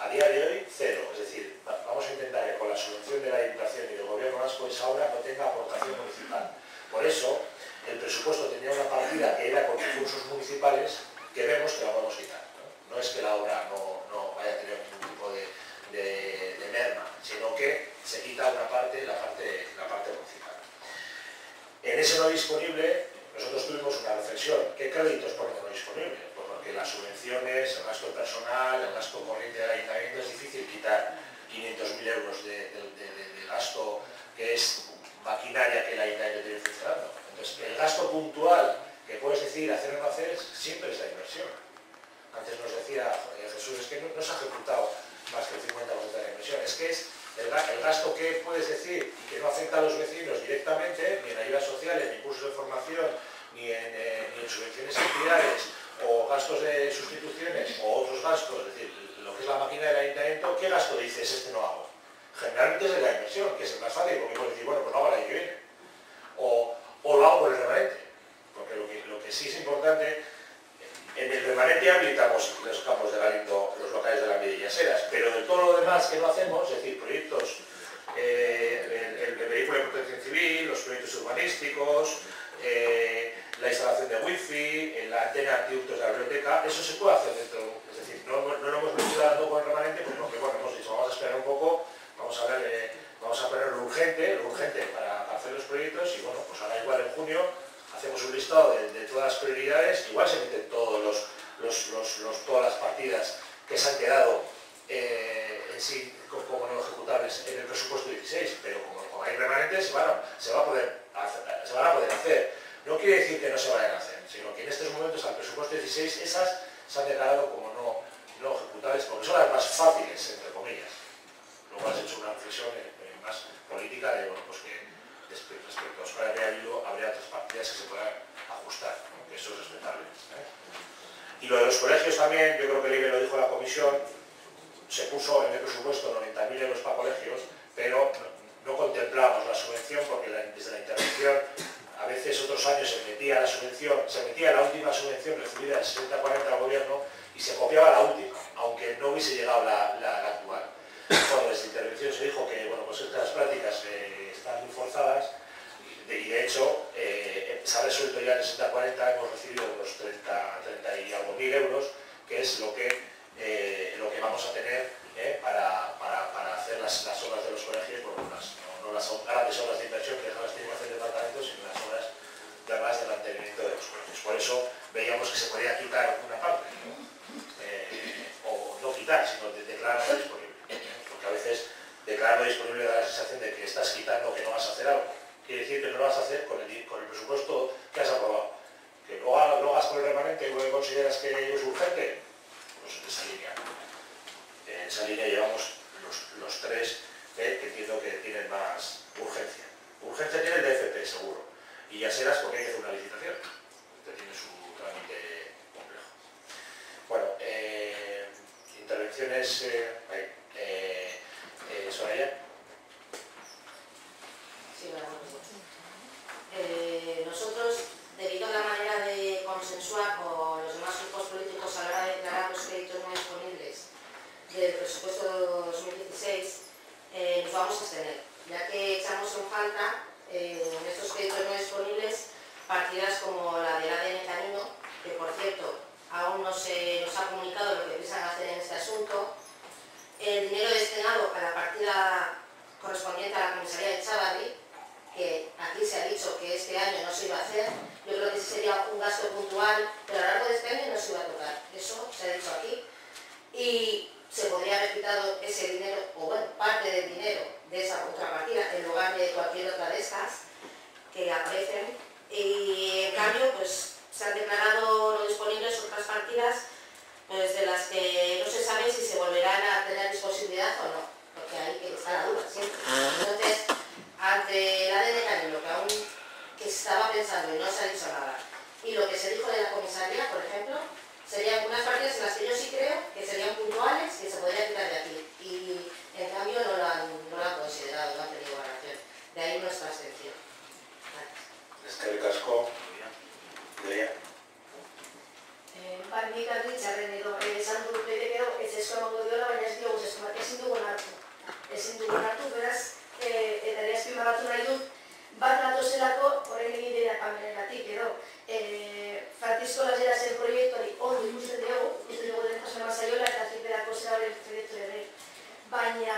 a día de hoy cero. Es decir, vamos a intentar que con la subvención de la Diputación y del Gobierno vasco esa obra no tenga aportación municipal. Por eso, el presupuesto tenía una partida que era con recursos municipales, que vemos que la podemos quitar. No es que la obra no vaya a tener ningún tipo de merma, sino que se quita una parte, la parte municipal. En ese no disponible, nosotros tuvimos una reflexión. ¿Qué créditos ponemos no disponibles? Pues porque las subvenciones, el gasto personal, el gasto corriente del ayuntamiento, es difícil quitar 500.000 euros de gasto que es maquinaria que el ayuntamiento tiene funcionando. Entonces, el gasto puntual que puedes decir hacer o no hacer siempre es la inversión. Antes nos decía Jesús, es que no se ha ejecutado más que el 50% de la inversión. Es que es el gasto que puedes decir y que no afecta a los vecinos directamente, ni en ayudas sociales, ni en cursos de formación, ni en subvenciones a entidades, o gastos de sustituciones, o otros gastos, es decir, lo que es la máquina del ayuntamiento. ¿Qué gasto dices este no hago? Generalmente es de la inversión, que es el más fácil, porque puedes decir, bueno, pues no hago la que viene. O lo hago por el remanente. Porque lo que sí es importante, en el remanente habilitamos los campos de Galindo, los locales de la Medilla, Yaseras, pero de todo lo demás que no hacemos, es decir, proyectos, el vehículo de protección civil, los proyectos urbanísticos, la instalación de wifi, la antena antiductos de la biblioteca, eso se puede hacer dentro, es decir, no lo hemos mencionado con el remanente, porque bueno, hemos dicho, vamos a esperar un poco, vamos a poner lo urgente para hacer los proyectos, y bueno, pues ahora igual en junio hacemos un listado de todas las prioridades, igual se meten todas las partidas que se han quedado en sí como no ejecutables en el presupuesto 16, pero como hay remanentes se van a poder hacer. No quiere decir que no se vayan a hacer, sino que en estos momentos al presupuesto 16 esas se han declarado como no ejecutables porque son las más fáciles, entre comillas. Luego has hecho una reflexión más política de bueno, pues que respecto a Euskal Herria Bildu habría otras partidas que se puedan ajustar, aunque eso es respetable. Y lo de los colegios también, yo creo que Libre lo dijo en la comisión, se puso en el presupuesto 90.000 euros para colegios, pero no contemplamos la subvención porque desde la intervención, a veces otros años se metía la última subvención recibida del 60-40 al gobierno y se copiaba la última, aunque no hubiese llegado la actual. Bueno, desde la intervención se dijo que bueno, pues estas prácticas están muy forzadas y de hecho se ha resuelto ya en el 60-40, hemos recibido unos 30 y algo mil euros, que es lo que vamos a tener para hacer las obras de los colegios, bueno, no las grandes obras de inversión que no las tiene que hacer el departamento, sino las obras además del mantenimiento de los colegios. Por eso veíamos que se podía quitar una parte, ¿no? O no quitar, sino declararlo disponible. Porque a veces declararlo disponible da la sensación de que estás quitando, que no vas a hacer algo. Quiere decir que no lo vas a hacer con el presupuesto que has aprobado. Que lo hagas con el remanente y luego consideras que es urgente, pues en esa línea. En esa línea llevamos los tres que entiendo que tienen más urgencia. Urgencia tiene el DFP, seguro. Y Yaseras porque hay que hacer una licitación. Este tiene su trámite complejo. Bueno, intervenciones... Soraya. Sí, nosotros, debido a la manera de consensuar con los demás grupos políticos a la hora de declarar los créditos no disponibles del presupuesto 2016, nos vamos a abstener, ya que echamos en falta en estos créditos no disponibles partidas como la del ADN canino, que por cierto aún no se nos ha comunicado lo que piensan hacer en este asunto, el dinero destinado a la partida correspondiente a la comisaría de Chávarri, que aquí se ha dicho que este año no se iba a hacer, yo creo que sí sería un gasto puntual, pero a lo largo de este año no se iba a tocar, eso se ha dicho aquí, y se podría haber quitado ese dinero, o bueno, parte del dinero de esa otra partida, en lugar de cualquier otra de estas que aparecen, y en cambio pues se han declarado no disponibles otras partidas pues, de las que no se sabe si se volverán a tener disponibilidad o no, porque ahí que está la duda siempre. Entonces, ante el ADN canino, que se estaba pensando y no se ha dicho nada, y lo que se dijo de la comisaría, por ejemplo, serían unas partidas en las que yo sí creo que serían puntuales, que se podrían quitar de aquí, y en cambio no lo han considerado, no han tenido valoración. De ahí nuestra abstención. Eskerrik asko. Leia. Nik argitzarren edo, esan dut edo, ez esko emango diola, baina ez diogu esko, ezin dugun hartu. Ezin dugun hartu, beraz, eta ere azpimarratu nahi dut, bat datozelako, horren egin dira kameregatik edo, Francisco Laserasen proiektuari ondo ikusten dugu lehentasun eman zaiola eta zipedako zera hori proiektu ere. Baina,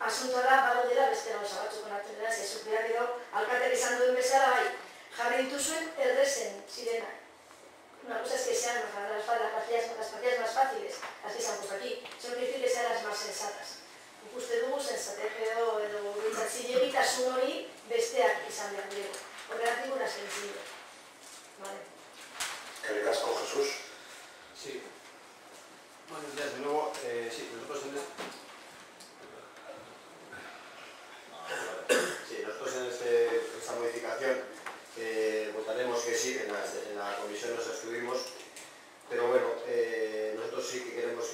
asuntoa da, badodela beste gauza batzuk onartzen dela, zezuk behar edo, alkatek esan duen bezala, bai, jarri dituzuen errezen zirenak. Una cosa es que sean las partidas más fáciles, las que se han puesto aquí. Eso quiere decir que sean las más sensatas. Ikuste dugu sensatez edo zilegitasun hori besteak izan behar dugu. Horregatik gura sentzio. Vale. Eskerrik asko, Jesús. Sí. Buenos días de nuevo. Sí, nosotros en esta modificación votaremos que sí, en la comisión nos abstuvimos, pero bueno, nosotros sí que queremos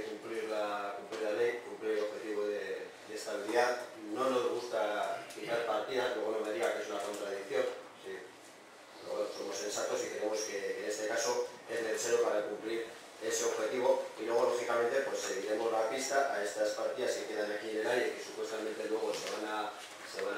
cumplir la ley, cumplir el objetivo de estabilidad. No nos gusta quitar partidas, luego no me diga que es una contradicción, sí. Pero bueno, somos sensatos y creemos que en este caso es necesario para cumplir ese objetivo y luego lógicamente lógicamente pues seguiremos la pista a estas partidas que quedan aquí en el aire, que supuestamente luego se van a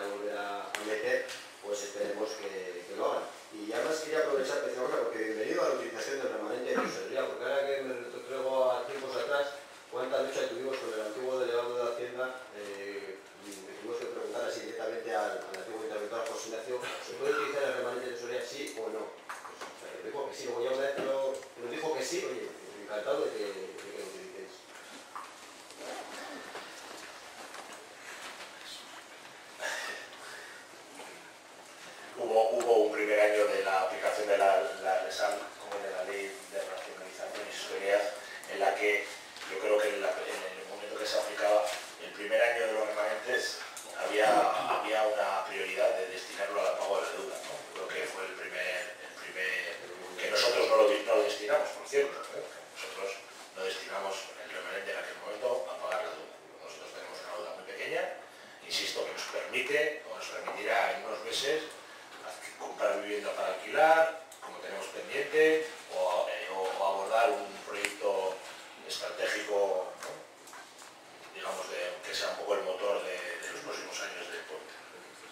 volver a meter, pues esperemos que lo hagan. Y además quería aprovechar precisamente porque bienvenido a la utilización del remanente de tesorería, porque ahora que me retrotraigo a tiempos atrás, cuánta lucha tuvimos con el antiguo delegado de Hacienda, le tuvimos que preguntar así directamente al antiguo interventor José Ignacio, ¿se puede utilizar el remanente de tesorería sí o no? Pues, dijo que sí, luego ya una vez que nos dijo que sí, oye, encantado de que lo utilicéis. Hubo un primer año de la aplicación de la LESAL, como de la Ley de Racionalización y Sostenibilidad, en la que yo creo que en el momento que se aplicaba el primer año de los remanentes había una prioridad de destinarlo al pago de la deuda, ¿no? Creo que fue el primer que nosotros no lo destinamos, por cierto, ¿eh? Nosotros no destinamos el remanente en aquel momento a pagar la deuda. Nosotros tenemos una deuda muy pequeña, insisto, que nos permite o nos permitirá en unos meses comprar vivienda para alquilar, como tenemos pendiente, o abordar un proyecto estratégico, ¿no? Digamos, que sea un poco el motor de los próximos años del puente.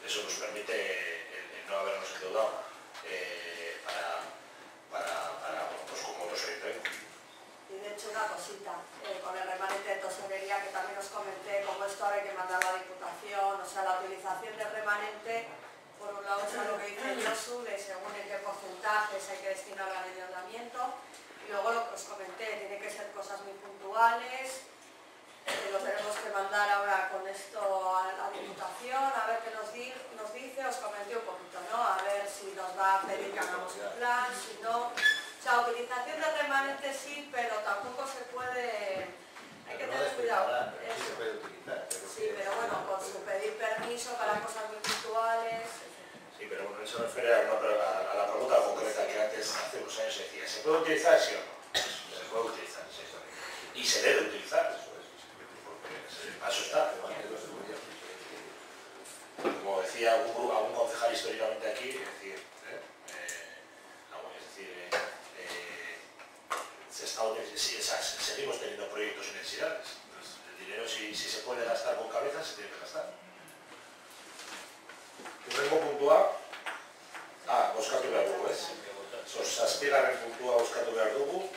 Eso nos permite el no habernos endeudado pues como otros ayuntamientos. Y de hecho una cosita, con el remanente de tesorería que también os comenté, como esto ahora hay que mandar a la Diputación, o sea, la utilización del remanente, por un lado es lo que dice Josu, de según en qué porcentajes hay que destinar al endeudamiento, y luego lo que os comenté, tiene que ser cosas muy puntuales, lo tenemos que mandar ahora con esto a la Diputación, a ver qué nos dice, os comenté un poquito, ¿no? A ver si nos va a pedir que hagamos un plan, si no. O sea, utilización de remanente sí, pero tampoco se puede, hay que tener cuidado. Sí se puede utilizar. Sí, pero bueno, con su pedir permiso para cosas muy puntuales. Sí, pero bueno, eso refiere a la pregunta concreta que antes, hace unos años, se decía, ¿se puede utilizar sí o no? Se puede utilizar, sí. Y se debe utilizar, porque a eso está. Como decía algún concejal históricamente aquí, es decir, seguimos teniendo proyectos y necesidades. Entonces, el dinero, si se puede gastar con cabeza, se tiene que gastar. Urrengo puntua, bozkatu behar dugu, ez? Zazpigarren puntua bozkatu behar dugu,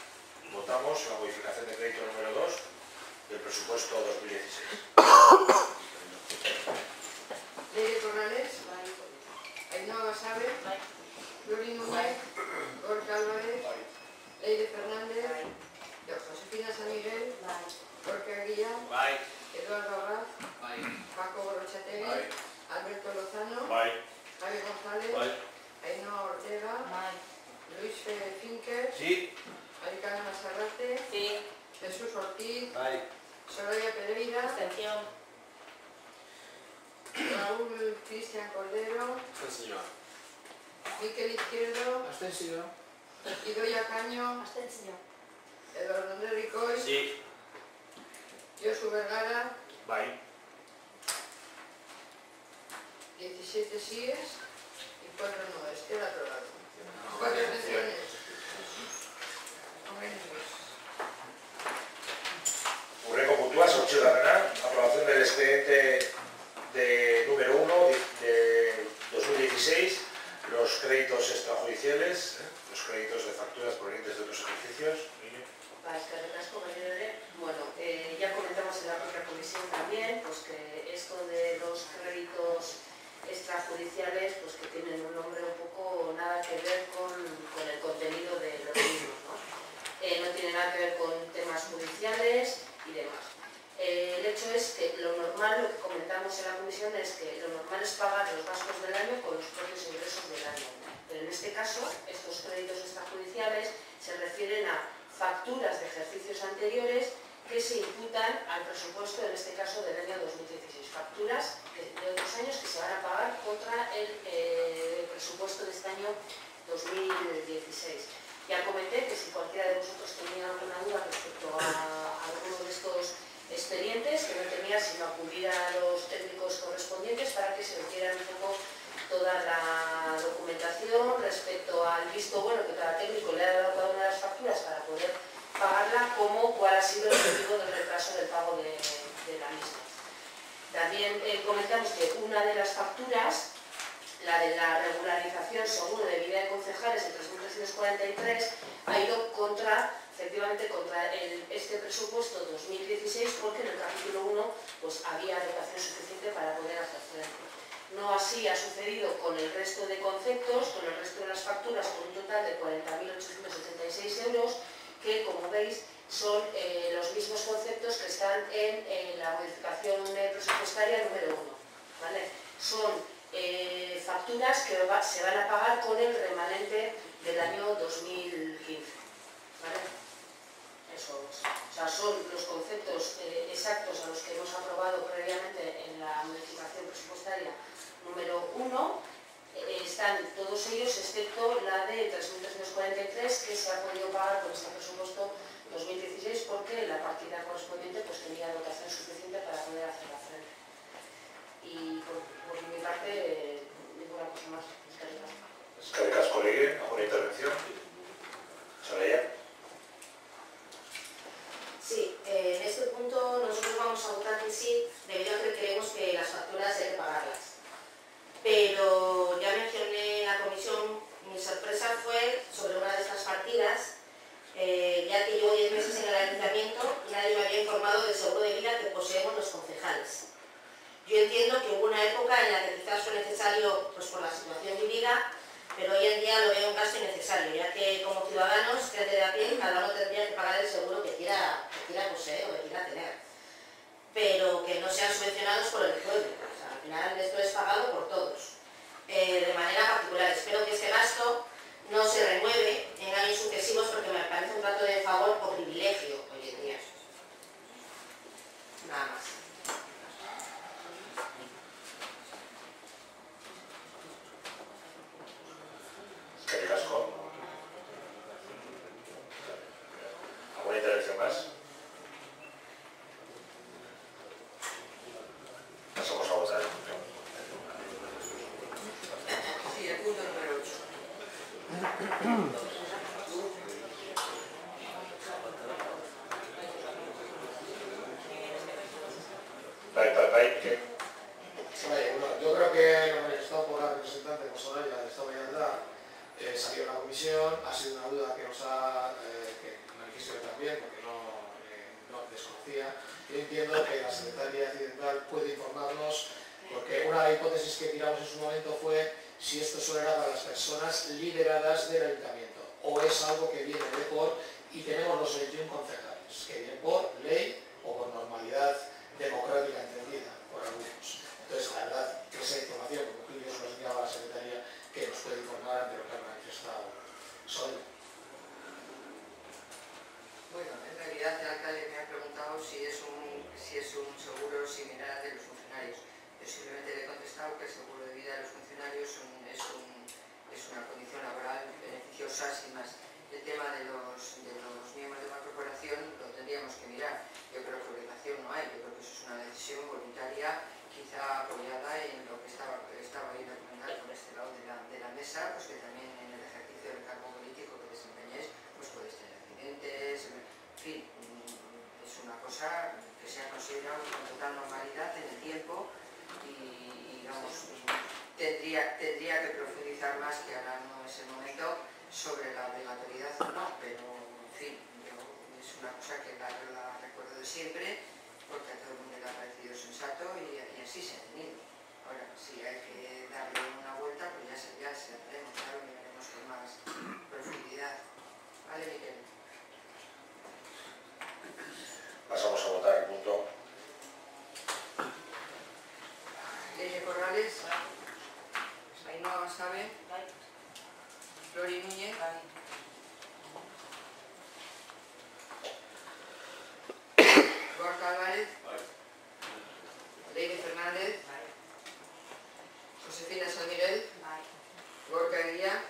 votamos la modificación de crédito número 2 del presupuesto 2016. Leire Corrales, Ainhoa Basabe, Lori Núñez, Gorka Álvarez, Leire Fernández, Josefina San Miguel, Jorge Aguilla, Eduardo Arraz, Paco Borrochategui, Alberto Lozano, Javi González, Ainhoa Ortega, Luis Finker, Aricana Masarrate, Jesús Ortiz, Soraya Pereira, Raúl Cristian Cordero, Miquel Izquierdo, Idoia Caño, Eduardo Andrés Ricoy, Josu Vergara, 17 síes y 4 noes. ¿Qué era otro lado? 4 abstenciones. Urrengo puntua, zortzigarrena, aprobación del expediente número 1 de 2016, los créditos extrajudiciales, los créditos de facturas provenientes de otros ejercicios. Bueno, ya comentamos en la propia comisión también, pues que esto de los créditos extrajudiciales, pues que tienen un nombre un poco nada que ver con el contenido de los mismos, ¿no? No tiene nada que ver con temas judiciales y demás. El hecho es que lo normal, lo que comentamos en la comisión, es que lo normal es pagar los gastos del año con los propios ingresos del año. Pero en este caso, estos créditos extrajudiciales se refieren a facturas de ejercicios anteriores que se imputan al presupuesto, en este caso del año 2016. Facturas de otros años que se van a pagar contra el presupuesto de este año 2016. Ya comenté que si cualquiera de vosotros tenía alguna duda respecto a alguno de estos expedientes, que no tenía sino acudir a los técnicos correspondientes para que se metieran un poco toda la documentación respecto al visto bueno que cada técnico le ha dado a cada una de las facturas para poder pagarla, como cuál ha ha sido el motivo del retraso del pago de la misma. También comentamos que una de las facturas, la de la regularización seguro de vida de concejales de 3.343, ha ido efectivamente contra este presupuesto 2016, porque en el capítulo 1 pues, había dotación suficiente para poder hacer frente. No así ha sucedido con el resto de conceptos, con el resto de las facturas, con un total de 40.876 euros, que como veis son los mismos conceptos que están en la modificación presupuestaria número 1. ¿Vale? Son facturas que se van a pagar con el remanente del año 2015. ¿Vale? Eso es. O sea, son los conceptos exactos a los que hemos aprobado previamente en la modificación presupuestaria número 1. Están todos ellos, excepto la de 3.343, que se ha podido pagar con este presupuesto 2016 porque la partida correspondiente pues, tenía dotación suficiente para poder hacerla frente. Y por mi parte, ninguna cosa más. Eskerrik asko, Leire, ¿alguna intervención? Soraya. Sí, en este punto nosotros vamos a votar que sí, debido a que creemos que las facturas hay que pagarlas. Pero ya mencioné en la comisión, mi sorpresa fue sobre una de estas partidas, ya que llevo 10 meses en el ayuntamiento y nadie me había informado del seguro de vida que poseemos los concejales. Yo entiendo que hubo una época en la que quizás fue necesario pues, por la situación vivida, pero hoy en día lo veo un gasto innecesario, ya que como ciudadanos, gente de a pie, cada uno tendría que pagar el seguro que quiera poseer o que quiera tener, pero que no sean subvencionados por el pueblo. O sea, al final esto es pagado por todos, de manera particular. Espero que este gasto no se renueve en años sucesivos porque me parece un trato de favor o privilegio hoy en día. Nada más. Eskerrik asko. ¿Alguna intervención más? Pasamos a votar. Sí, el punto número 8. ¿Qué? Bueno, yo creo que lo manifestado por la representante de Soraya de Estado de Aldar salió en la comisión, ha sido una duda que nos ha que manifiesto yo también, porque no desconocía. Yo entiendo que la Secretaría Accidental puede informarnos, porque una de las hipótesis que tiramos en su momento fue si esto solo era para las personas liberadas del ayuntamiento, o es algo que viene de por, y tenemos los 21 concejales, que vienen por ley o por normalidad democrática entendida por algunos. Entonces, la verdad, que esa información, como Julio nos enviaba a la Secretaría, que nos puede informar ante lo que ha manifestado Sonia. Bueno, en realidad el alcalde me ha preguntado si es un seguro similar al de los funcionarios. Yo simplemente le he contestado que el seguro de vida de los funcionarios es una condición laboral beneficiosa, sin más. El tema de los miembros de una corporación lo tendríamos que mirar. Yo creo que obligación no hay, yo creo que eso es una decisión voluntaria, quizá apoyada en lo que estaba viendo comentar por este lado de la mesa, pues que también en el ejercicio del cargo político que desempeñéis, pues podéis tener accidentes, en fin, es una cosa que se ha considerado con total normalidad en el tiempo y digamos, tendría que profundizar más, que ahora no es el momento, sobre la obligatoriedad o no, pero en fin, es una cosa que la recuerdo de siempre, porque a todo el mundo le ha parecido sensato y así se ha tenido. Ahora, si hay que darle una vuelta, pues ya se haremos, claro, y veremos con más profundidad. ¿Vale, Miguel? Pasamos a votar el punto. Leire Corrales, Ainhoa Basabe, Lori Núñez, Gorka Álvarez, Leire Fernández, Josefina San Miguel, Gorka Guía,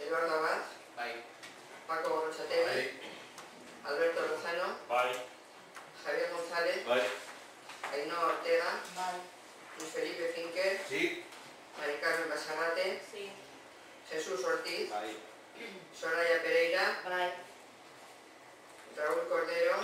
Eduardo Abad, Paco Gorrochategui, Alberto Lozano, Javier González, Ainhoa Ortega, Luis Felipe Finker, Mari Carmen Basagate, Jesús Ortiz, Soraya Pereira, Raúl Cordero,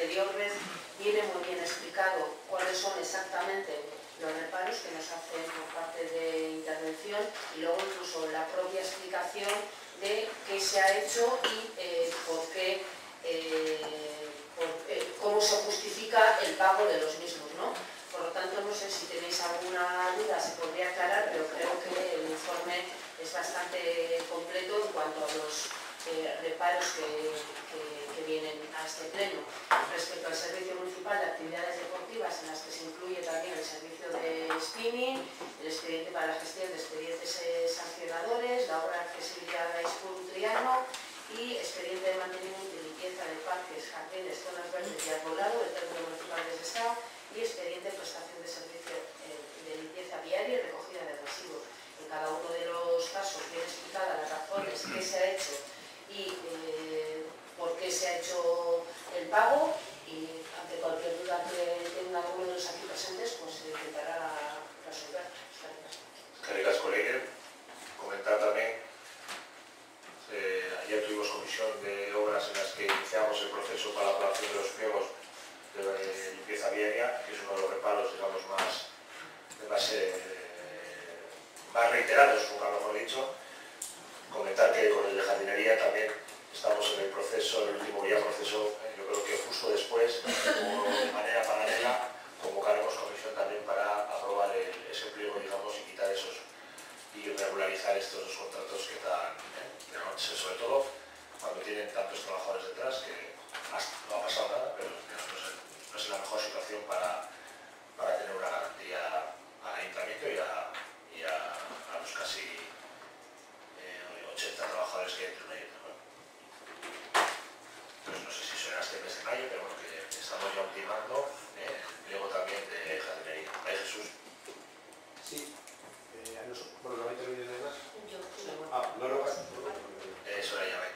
anterior vez viene muy bien explicado cuáles son exactamente los reparos que nos hacen por parte de intervención y luego incluso la propia explicación de qué se ha hecho y por qué, cómo se justifica el pago de los mismos, ¿no? Por lo tanto, no sé si tenéis alguna duda, se podría aclarar, pero creo que el informe es bastante completo en cuanto a los reparos que vienen a este pleno. Respecto al Servicio Municipal de Actividades Deportivas, en las que se incluye también el servicio de spinning, el expediente para la gestión de expedientes sancionadores, la obra de accesibilidad a Ispur Triano y expediente de mantenimiento y limpieza de parques, jardines, zonas verdes y arbolado del término municipal de Sestao y expediente de prestación de servicio de limpieza viaria y recogida de residuos. En cada uno de los casos viene explicada las razones que se ha hecho y por qué se ha hecho el pago, y ante cualquier duda que tenga alguno de los aquí presentes, pues se intentará resolver. Caricas Colegio, comentar también, ayer tuvimos comisión de obras en las que iniciamos el proceso para la aprobación de los pliegos de limpieza viaria, que es uno de los reparos, digamos, más reiterados, nunca mejor dicho. Comentar que con el de jardinería también estamos en el proceso, el último día proceso, yo creo que justo después, de manera paralela, convocaremos comisión también para aprobar ese pliego, digamos, y quitar esos y regularizar estos dos contratos que dan, sobre todo cuando tienen tantos trabajadores detrás que no ha pasado nada, pero no es la mejor situación para tener una garantía al ayuntamiento y a los casi 80 trabajadores que hay entre uno y otro. Entonces no sé si suena este mes de mayo, pero bueno, que estamos ya ultimando el pliego también de jardinería. ¿Ahí Jesús? Sí. Bueno, ¿no hay términos de más? Yo, No pasa. Eso la llamé.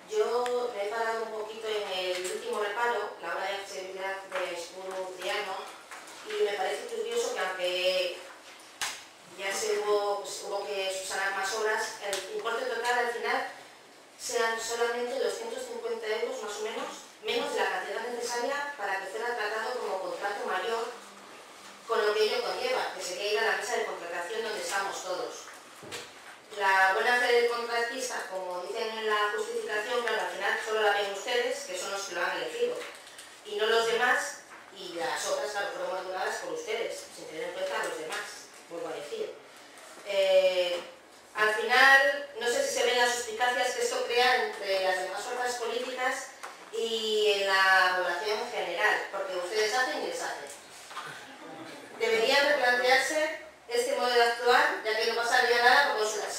Yo me he parado un poquito en el último reparo, la obra de accesibilidad de Ispur Triano, y me parece curioso que aunque ya hubo que subsanar más obras, el importe total al final sean solamente 250 euros más o menos de la cantidad necesaria para que fuera tratado como contrato mayor, con lo que ello conlleva, que sería ir a la mesa de contratación donde estamos todos. La buena fe del contratista, como dicen en la justificación, claro, al final solo la ven ustedes, que son los que lo han elegido, y no los demás, y las obras, claro, fueron moduladas por ustedes, sin tener en cuenta a los demás, vuelvo a decir. Al final, no sé si se ven las suspicacias que esto crea entre las demás fuerzas políticas y en la población en general, porque ustedes hacen y deshacen. Deberían replantearse este modo de actuar, ya que no pasaría nada por consultar,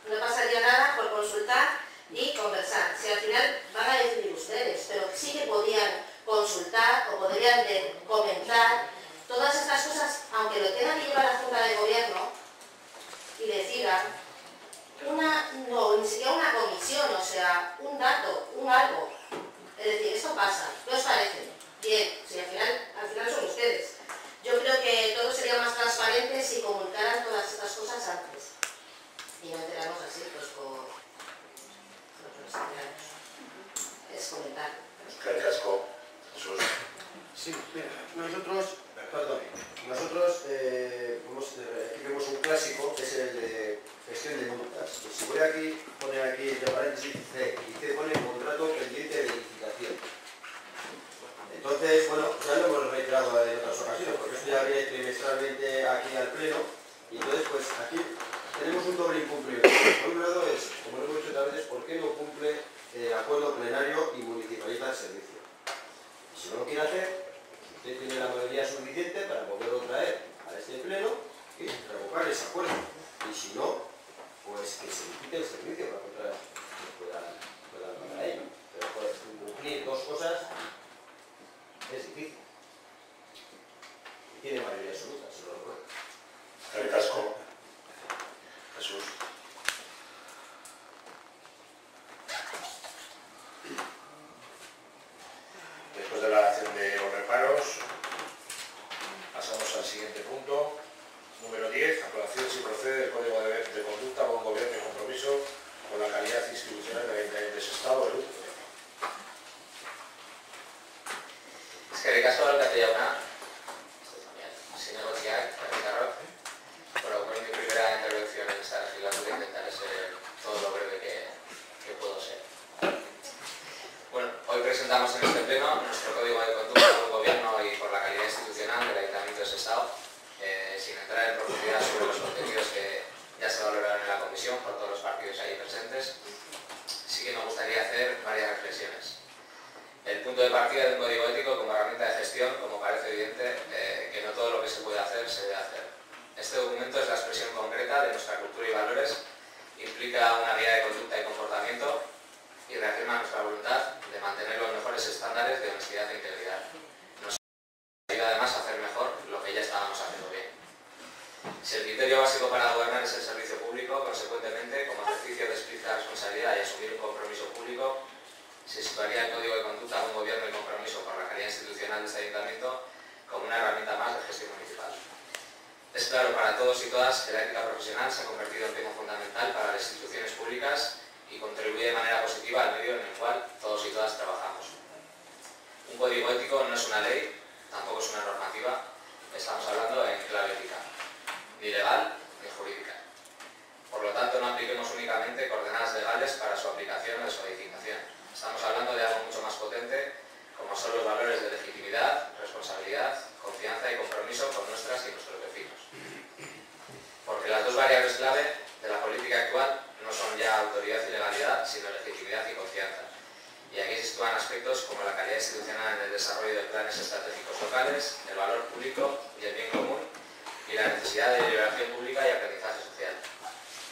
no pasaría nada por consultar y conversar. Si al final van a decidir ustedes, pero sí que podían consultar o podrían comentar todas estas cosas, aunque lo tengan que llevar a la Junta de Gobierno y decidan, ni siquiera una comisión, o sea, un dato, un algo. Es decir, esto pasa, ¿qué os parece? Bien, si al final son ustedes. Yo creo que todo sería más transparente si comunicaran todas estas cosas antes. Y no enterarnos así, pues por los señalados. Es comentar. ¿Qué casco? Jesús. Sí, mira, nosotros vemos un clásico que es el de gestión de multas. Pues si voy aquí, pone aquí entre paréntesis C, y C pone contrato pendiente de licitación. Entonces, bueno, ya lo hemos reiterado en otras ocasiones, porque esto ya viene trimestralmente aquí al pleno, y entonces, pues aquí tenemos un doble incumplimiento. Por un lado es, como lo hemos dicho otras veces, ¿por qué no cumple acuerdo plenario y municipaliza el servicio? Si no lo quiere hacer, usted tiene la mayoría suficiente para poderlo traer a este pleno y revocar ese acuerdo. Y si no, pues que se quite el servicio para que puedan pagar ello. Pero pues, cumplir dos cosas es difícil. Y tiene mayoría absoluta, si no lo puede. El casco. Jesús. Después de la acción de los reparos, pasamos al siguiente punto. Número 10. Aprobación si procede del Código de Conducta, Buen Gobierno y Compromiso con la calidad institucional del Ayuntamiento de Sestao, Edu. Eskerrik asko alkatea zinegotziak, herritarrok. Bueno, con mi primera intervención en esta legislatura intentaré ser todo lo breve que puedo ser. Bueno, hoy presentamos en este pleno nuestro código de conducta de un gobierno y por la calidad institucional del Ayuntamiento de Sestao, sin entrar en profundidad sobre los contenidos que ya se valoraron en la comisión por todos los partidos ahí presentes. Sí que me gustaría hacer varias reflexiones. El punto de partida de un código ético como herramienta de gestión, como parece evidente, que no todo lo que se puede hacer se debe hacer. Este documento es la expresión concreta de nuestra cultura y valores, implica una guía de conducta y comportamiento y reafirma nuestra voluntad de mantener los mejores estándares de honestidad e integridad. Nos ayuda además a hacer mejor lo que ya estábamos haciendo bien. Si el criterio básico para gobernar es el servicio público, consecuentemente, como ejercicio de explícita responsabilidad y asumir un compromiso público, se situaría el código de conducta de un gobierno y compromiso por la calidad institucional de este ayuntamiento como una herramienta más de gestión municipal. Es claro para todos y todas que la ética profesional se ha convertido en tema fundamental para las instituciones públicas y contribuye de manera positiva al medio en el cual todos y todas trabajamos. Un código ético no es una ley, tampoco es una normativa, estamos hablando en clave ética, ni legal ni jurídica. Por lo tanto, no apliquemos únicamente coordenadas legales para su aplicación o descodificación. Estamos hablando de algo mucho más potente, como son los valores de legitimidad, responsabilidad, confianza y compromiso con nuestras y nuestros vecinos. Porque las dos variables clave de la política actual no son ya autoridad y legalidad, sino legitimidad y confianza. Y aquí se sitúan aspectos como la calidad institucional en el desarrollo de planes estratégicos locales, el valor público y el bien común, y la necesidad de liberación pública y aprendizaje social.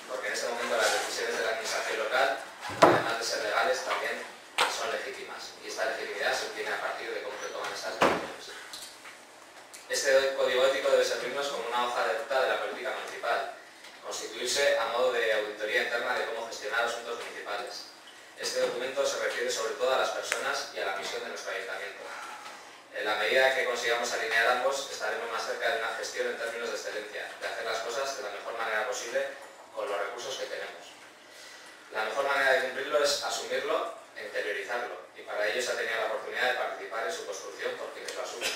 Porque en este momento las decisiones de la administración local, además de ser legales, también son legítimas. Y esta legitimidad se obtiene a partir de cómo se toman estas decisiones. Este código ético debe servirnos como una hoja de ruta de la política municipal, constituirse a modo de auditoría interna de cómo gestionar asuntos municipales. Este documento se refiere sobre todo a las personas y a la misión de nuestro ayuntamiento. En la medida que consigamos alinear ambos, estaremos más cerca de una gestión en términos de excelencia, de hacer las cosas de la mejor manera posible con los recursos que tenemos. La mejor manera de cumplirlo es asumirlo e interiorizarlo, y para ello se ha tenido la oportunidad de participar en su construcción por quienes lo asumen.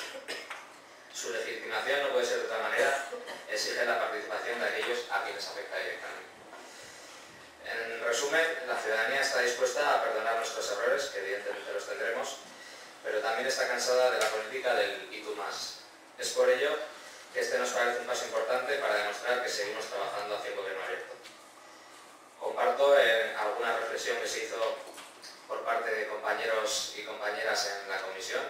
Su legitimación no puede ser de otra manera, exige la participación de aquellos a quienes afecta directamente. En resumen, la ciudadanía está dispuesta a perdonar nuestros errores, que evidentemente los tendremos, pero también está cansada de la política del "y tú más". Es por ello que este nos parece un paso importante para demostrar que seguimos trabajando hacia el gobierno abierto. Comparto alguna reflexión que se hizo por parte de compañeros y compañeras en la comisión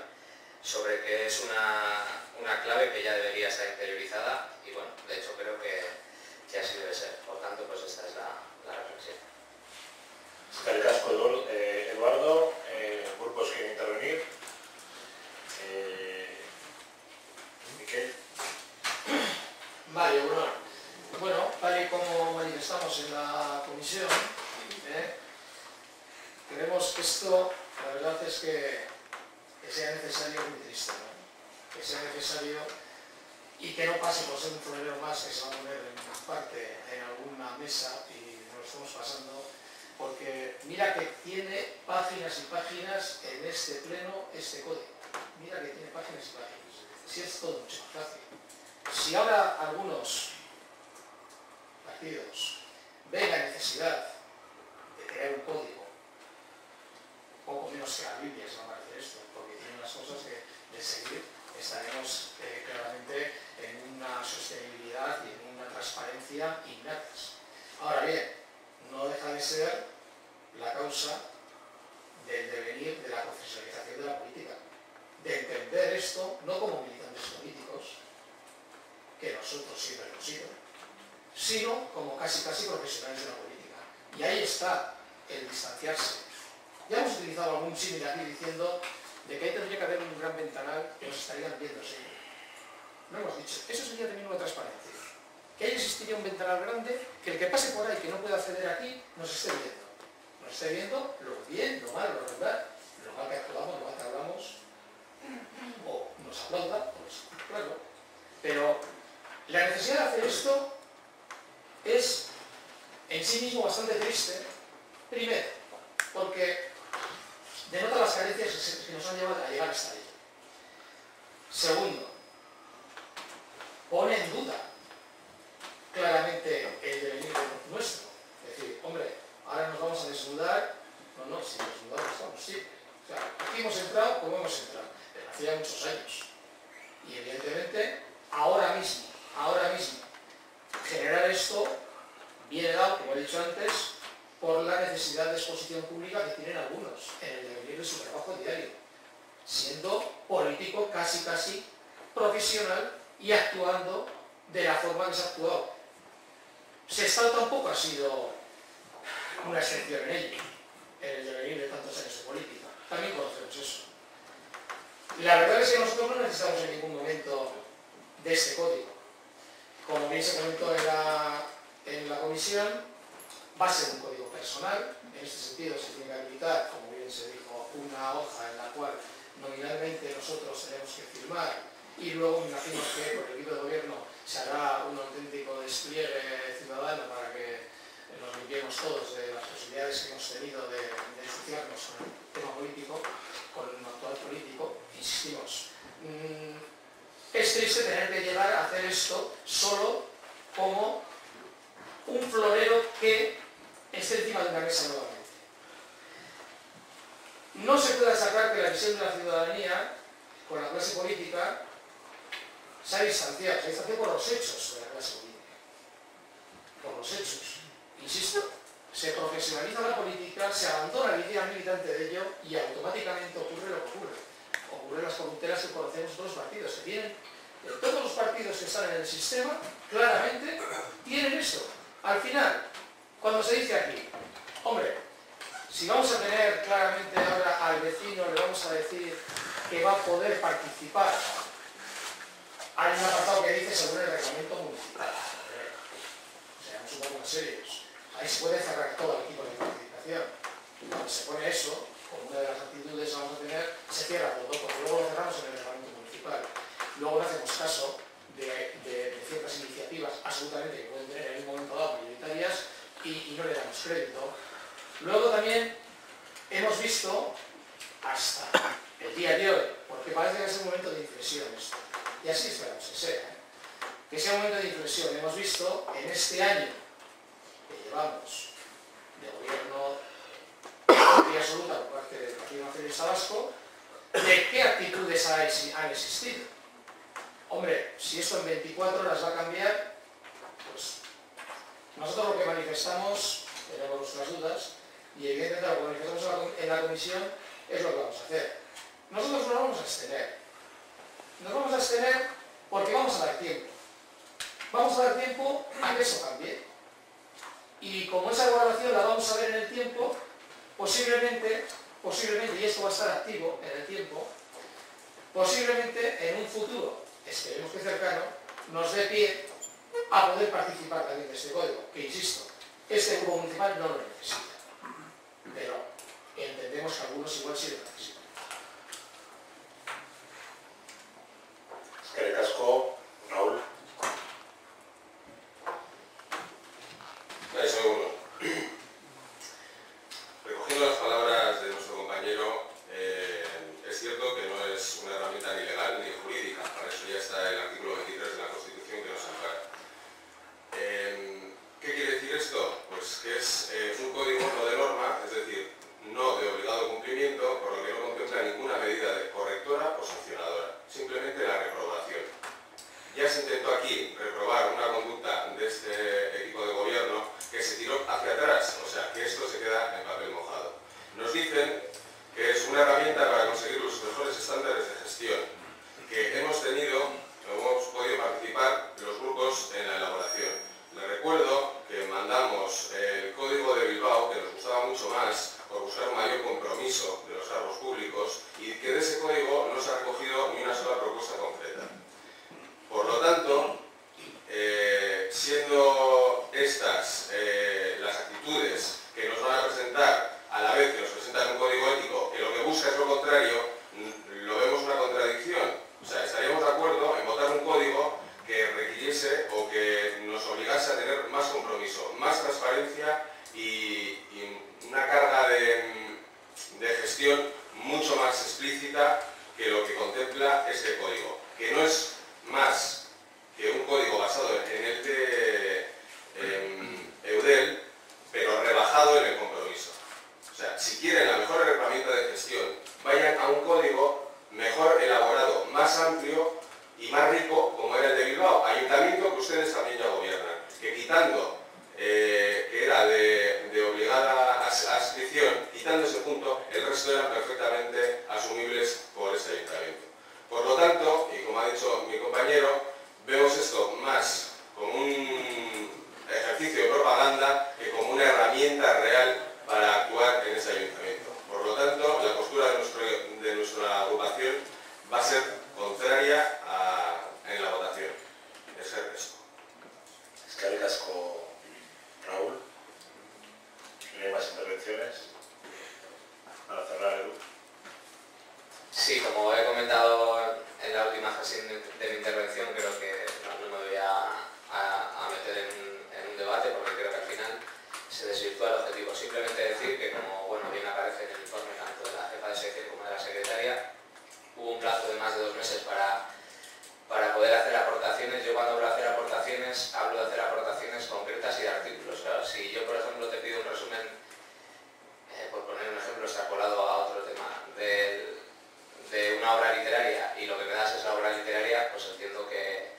sobre que es una clave que ya debería estar interiorizada y bueno, de hecho creo que así debe ser. Por tanto, pues esta es la reflexión. Eskerrik asko, Eduardo. Grupos quieren intervenir. Miquel. Vale, bueno, tal y como manifestamos en la comisión, creemos que esto, la verdad es que sea necesario, es muy triste, ¿no? Que sea necesario y que no pase por ser un florero más que se va a poner en parte en alguna mesa y nos estamos pasando, porque mira que tiene páginas y páginas en este pleno, este código. Mira que tiene páginas y páginas. Si es todo mucho más fácil. Si ahora algunos partidos ven la necesidad de crear un código, poco menos que la Biblia se va a parecer esto, porque tiene unas cosas que de seguir estaremos claramente en una sostenibilidad y en una transparencia innatas. Ahora bien, no deja de ser la causa del devenir de la profesionalización de la política, de entender esto no como militantes políticos, que nosotros siempre hemos sido, sino como casi profesionales de la política. Y ahí está el distanciarse. Ya hemos utilizado algún símil aquí diciendo de que ahí tendría que haber un gran ventanal que nos estarían viendo siempre. No hemos dicho, eso sería también una transparencia. Que ahí existiría un ventanal grande, que el que pase por ahí, que no pueda acceder aquí, nos esté viendo. Nos esté viendo lo bien, lo mal, lo regular, lo mal que actuamos, lo mal que hablamos, o nos aplauda, pues claro. Pero la necesidad de hacer esto es en sí mismo bastante triste, Primero, porque denota las carencias que nos han llevado a llegar hasta ahí. Segundo, pone en duda claramente el devenir nuestro. Es decir, hombre, ahora nos vamos a desnudar. No, si nos desnudamos estamos siempre. O sea, aquí hemos entrado como hemos entrado, pero hacía muchos años. Y evidentemente, ahora mismo, generar esto viene dado, como he dicho antes, por la necesidad de exposición pública que tienen algunos en el devenir de su trabajo diario, siendo político casi profesional y actuando de la forma que se ha actuado. Sestao tampoco ha sido una excepción en ello, en el devenir de tantos años de política. También conocemos eso. La verdad es que nosotros no necesitamos en ningún momento de este código. Como bien se comentó en la comisión, va a ser un código personal. En este sentido se tiene que habilitar, como bien se dijo, una hoja en la cual nominalmente nosotros tenemos que firmar y luego me imagino que por el equipo de gobierno se hará un auténtico despliegue ciudadano para que nos limpiemos todos de las posibilidades que hemos tenido de ensuciarnos con el tema político, con el actual político. Insistimos, es triste tener que llegar a hacer esto solo como un florero que esté encima de una mesa nuevamente. No se puede sacar que la visión de la ciudadanía con la clase política se ha distanciado por los hechos de la clase política. Por los hechos. Insisto, se profesionaliza la política, se abandona la idea militante de ello y automáticamente ocurre lo que ocurre. Ocurren las corruptelas que conocemos todos los partidos, que tienen, todos los partidos que están en el sistema, claramente tienen esto. Al final, cuando se dice aquí, hombre, si vamos a tener claramente ahora al vecino, le vamos a decir que va a poder participar, hay un apartado que dice según el reglamento municipal. Seamos un poco más serios. Ahí se puede cerrar todo el equipo de participación. Cuando se pone eso, como una de las actitudes que vamos a tener, se cierra todo, porque luego lo cerramos en el reglamento municipal. Luego no hacemos caso de ciertas iniciativas absolutamente que pueden tener en un momento dado mayoritarias y no le damos crédito. Luego también hemos visto, hasta el día de hoy, porque parece que es un momento de inflexión esto, y así esperamos que sea, que sea un momento de inflexión. Hemos visto en este año que llevamos de gobierno de absoluta por parte del Partido Nacionalista Vasco, de qué actitudes han existido. Hombre, si esto en 24 horas va a cambiar, pues nosotros lo que manifestamos, tenemos nuestras dudas, y evidentemente lo que manifestamos en la comisión es lo que vamos a hacer. Nosotros nos vamos a abstener. Nos vamos a abstener porque vamos a dar tiempo. Vamos a dar tiempo a que eso cambie. Y como esa evaluación la vamos a ver en el tiempo, posiblemente, y esto va a estar activo en el tiempo, posiblemente en un futuro, esperemos que cercano, nos dé pie a poder participar también de este código, que insisto, este grupo municipal no lo necesita, pero entendemos que algunos igual sí lo necesitan. Eskerrik asko, Raúl. Segundo. Recogiendo las palabras de nuestro compañero, es cierto que no es una herramienta ni legal ni jurídica, para eso ya está el artículo 23 de la Constitución que nos ampara. ¿Qué quiere decir esto? Pues que es un código no de norma, es decir, no de obligado cumplimiento, por lo que no contempla ninguna medida correctora o sancionadora, simplemente la reprobación. Ya se intentó aquí reprobar una conducta de este equipo de gobierno que se tiró hacia atrás, o sea, que esto se queda en papel mojado. Nos dicen que es una herramienta para conseguir los mejores estándares de gestión, que hemos podido participar los grupos en la elaboración. Les recuerdo que mandamos el código de Bilbao, que nos gustaba mucho más, por buscar un mayor compromiso de los cargos públicos, y que de ese código no se ha recogido ni una sola propuesta concreta. Por lo tanto, siendo estas las actitudes que nos van a presentar a la vez que nos presentan un código ético que lo que busca es lo contrario, lo vemos una contradicción. O sea, estaríamos de acuerdo en votar un código que requiriese o que nos obligase a tener más compromiso, más transparencia y una intervenciones. Para cerrar, Edu. Sí, como he comentado en la última fase de mi intervención, creo que no me voy a meter en un debate porque creo que al final se desvirtúa el objetivo. Simplemente decir que, como bueno, bien aparece en el informe tanto de la jefa de sección como de la secretaria, hubo un plazo de más de 2 meses para poder hacer aportaciones. Yo cuando hablo de hacer aportaciones, hablo de hacer aportaciones concretas y de artículos. Claro, si yo, por ejemplo, te pido un resumen, por poner un ejemplo extrapolado a otro tema, de una obra literaria y lo que me das es la obra literaria, pues entiendo que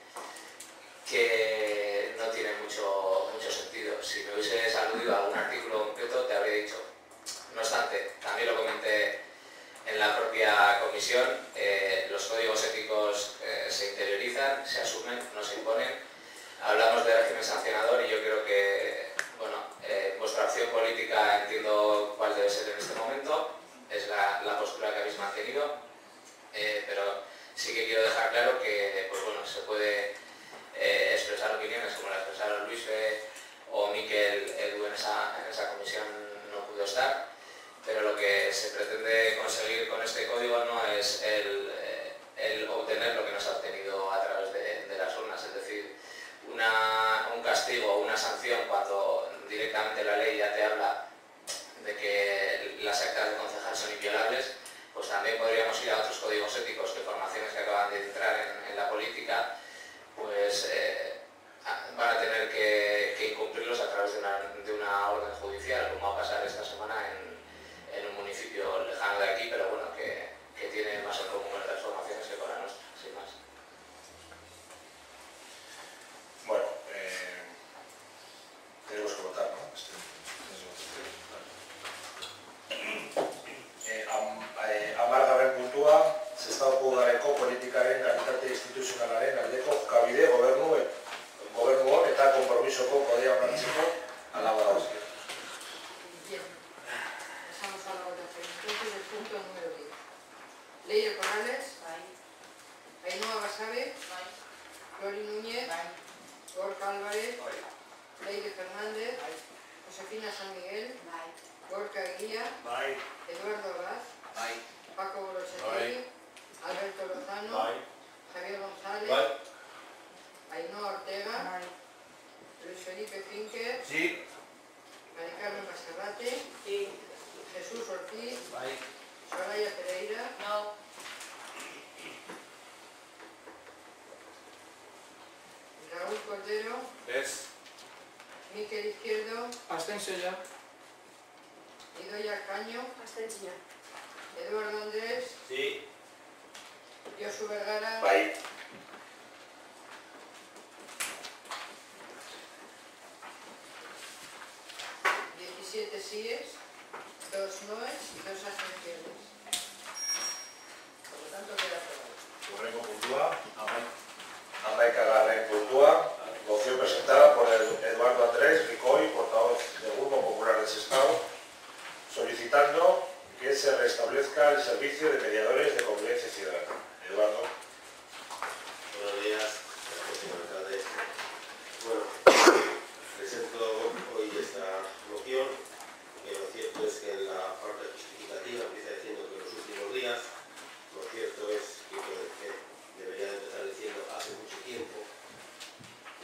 no tiene mucho sentido. Si me hubieses aludido a algún artículo concreto, te habría dicho. No obstante, también lo comenté en la propia comisión, los códigos éticos se interiorizan, se asumen, no se imponen. Hablamos de régimen sancionador y yo creo que, bueno, vuestra opción política entiendo cuál debe ser en este momento, es la postura que habéis mantenido, pero sí que quiero dejar claro que, pues bueno, se puede expresar opiniones como la expresaron Luis o Miquel Edu en esa comisión no pudo estar, pero lo que se pretende conseguir con este código no es el obtener lo que nos ha obtenido a través de las urnas, es decir, un castigo o una sanción cuando directamente la ley ya te habla de que las actas de concejal son inviolables, pues también podríamos ir a otros códigos éticos que formaciones que acaban de entrar en la política pues van a tener que incumplirlos a través de una orden judicial, como va a pasar esta semana en un municipio lejano de aquí, pero bueno, que tiene más en común con otras formaciones que con la nuestra, sin más. Bueno, tenemos que votar, ¿no? Amargaren puntua, Sestauko Udareko politikaren kalitate instituzionalaren aldeko jokabide gobernu hor eta konpromisoko kodea onartzeko alaba dauzke. Bien, pasamos a la votación. Entonces el punto número 10. Leire Corrales. Ainhoa Basabe. Flori Núñez. Gorka Álvarez. Leire Fernández. Josefina San Miguel. Gorka Guía. Eduardo Abad. Paco Borochettegui. Alberto Lozano. Javier González. Ainhoa Ortega. Luis Felipe Finker. Sí. María Carmen Baserrate. Jesús Ortiz. Soraya Pereira. No. Raúl Cordero. Miquel Izquierdo. Abstentzioa. Idoia Caño. Abstentzioa. Eduardo Andrés. Sí. Josu Vergara. Bai. 17 síes, 2 noes y 2 abstenciones. Por lo tanto, queda aprobado. Hurrengo puntua, 11. puntua, moción presentada por Eduardo Andrés Ricoy, portavoz del Grupo Popular del Sestao, solicitando que se restablezca el servicio de mediadores de convivencia ciudadana. Eduardo. Buenos días, gracias señor alcalde. Bueno, presento hoy esta moción, que lo cierto es que en la parte justificativa empieza diciendo que en los últimos días, lo cierto es que debería de empezar diciendo hace mucho tiempo,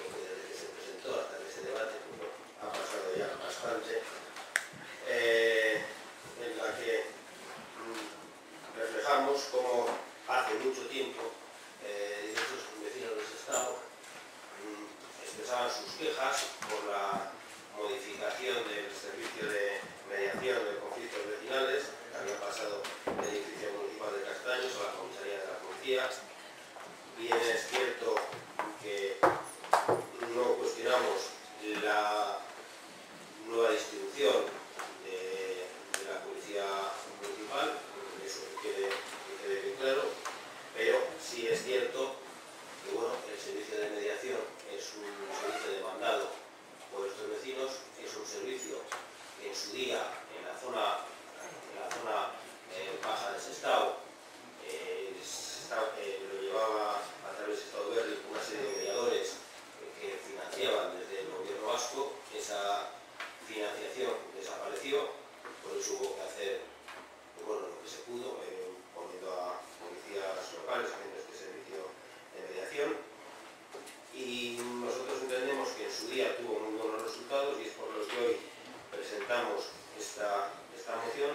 porque desde que se presentó hasta que se debate, pues bueno, ha pasado ya bastante, en la que reflejamos cómo hace mucho tiempo diversos vecinos del Sestao expresaban sus quejas por la modificación del servicio de mediación de conflictos vecinales que había pasado del edificio municipal de Castaños a la comisaría de la policía. Bien es cierto que no cuestionamos la nueva distribución de la policía municipal, eso que quede bien claro, pero sí es cierto que bueno, el servicio de mediación es un servicio demandado por estos vecinos, es un servicio que en su día en la zona baja de Sestao lo llevaba a través de Estado Verde una serie de mediadores que financiaban desde el gobierno vasco. Esa financiación desapareció Entonces hubo que hacer lo que se pudo, poniendo a policías locales haciendo este servicio de mediación, y nosotros entendemos que en su día tuvo muy buenos resultados y es por lo que hoy presentamos esta moción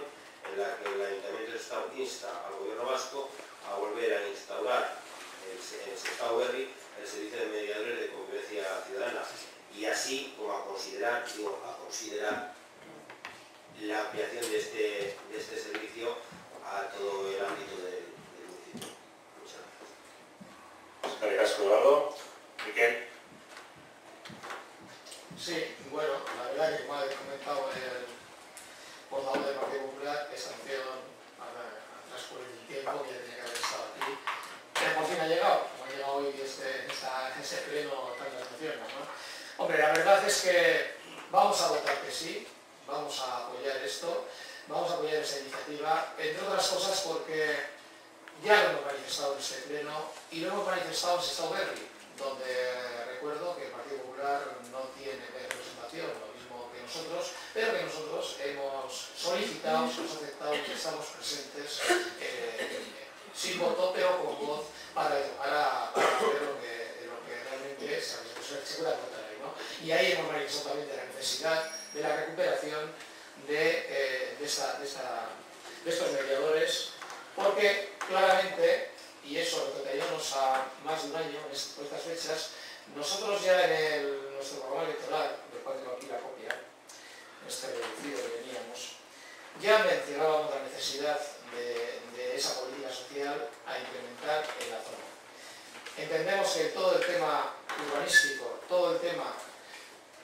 en la que el Ayuntamiento de Sestao insta al Gobierno vasco a volver a instaurar en Sestao Berri el servicio de mediadores de convivencia ciudadana y así como a considerar la ampliación de este servicio a todo el ámbito del municipio. Muchas gracias. Gracias, Eduardo. Miquel. Sí, bueno, la verdad que como ha comentado el portavoz del Partido Popular, esta moción ha transcurrido el tiempo que ya tenía que haber estado aquí, pero por fin ha llegado, como ha llegado hoy este pleno tantas mociones, ¿no? Hombre, la verdad es que vamos a votar que sí, vamos a apoyar esto, vamos a apoyar esta iniciativa, entre otras cosas porque ya lo hemos manifestado en este pleno y lo hemos manifestado en Sestao Berri, donde recuerdo que el Partido Popular no tiene representación, lo mismo que nosotros, pero que nosotros hemos solicitado, hemos aceptado que estamos presentes sin voto, pero con voz para ver lo que realmente se pueda votar ahí, ¿no? Y ahí hemos manifestado también de la necesidad de la recuperación de estos mediadores, porque claramente, y eso lo traíamos a más de un año por estas fechas, nosotros ya en nuestro programa electoral, del cual tengo aquí la copia, este reducido que teníamos, ya mencionábamos la necesidad de esa política social a implementar en la zona. Entendemos que todo el tema urbanístico, todo el tema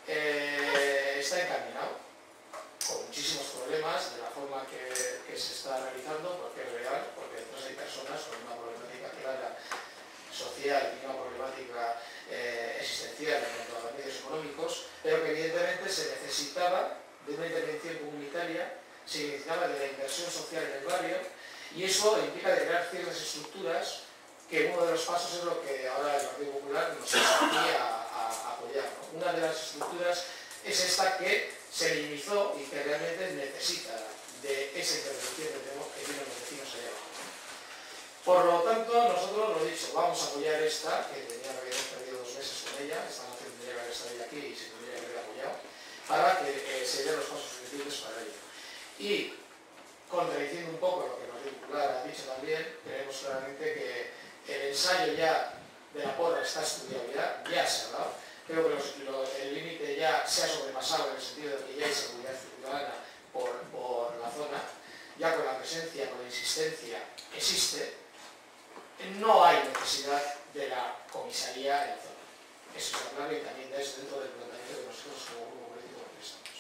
está encaminado, con muchísimos problemas de la forma que se está realizando, porque es real, porque detrás hay personas con una problemática clara social y una problemática existencial en cuanto a los medios económicos, pero que evidentemente se necesitaba de una intervención comunitaria, se necesitaba de la inversión social en el barrio, y eso implica de crear ciertas estructuras que uno de los pasos es lo que ahora el Partido Popular nos está aquí a apoyar, ¿no? Una de las estructuras es esta que se minimizó y que realmente necesita de esa intervención que tienen los vecinos allá abajo. Por lo tanto, nosotros, lo dicho, vamos a apoyar esta, que tenía que haber perdido 2 meses con ella, esta moción tendría que haber estado aquí y se tendría que haber apoyado, para que se den los pasos suficientes para ello. Y, contradiciendo un poco lo que el Partido Popular ha dicho también, creemos claramente que el ensayo ya de la porra está estudiado ya se ha dado. Creo que el límite ya se ha sobrepasado en el sentido de que ya hay seguridad ciudadana por la zona, ya con la presencia, con la insistencia existe, no hay necesidad de la comisaría en la zona. Eso está claro y también es dentro del planteamiento de nosotros como grupo político que estamos.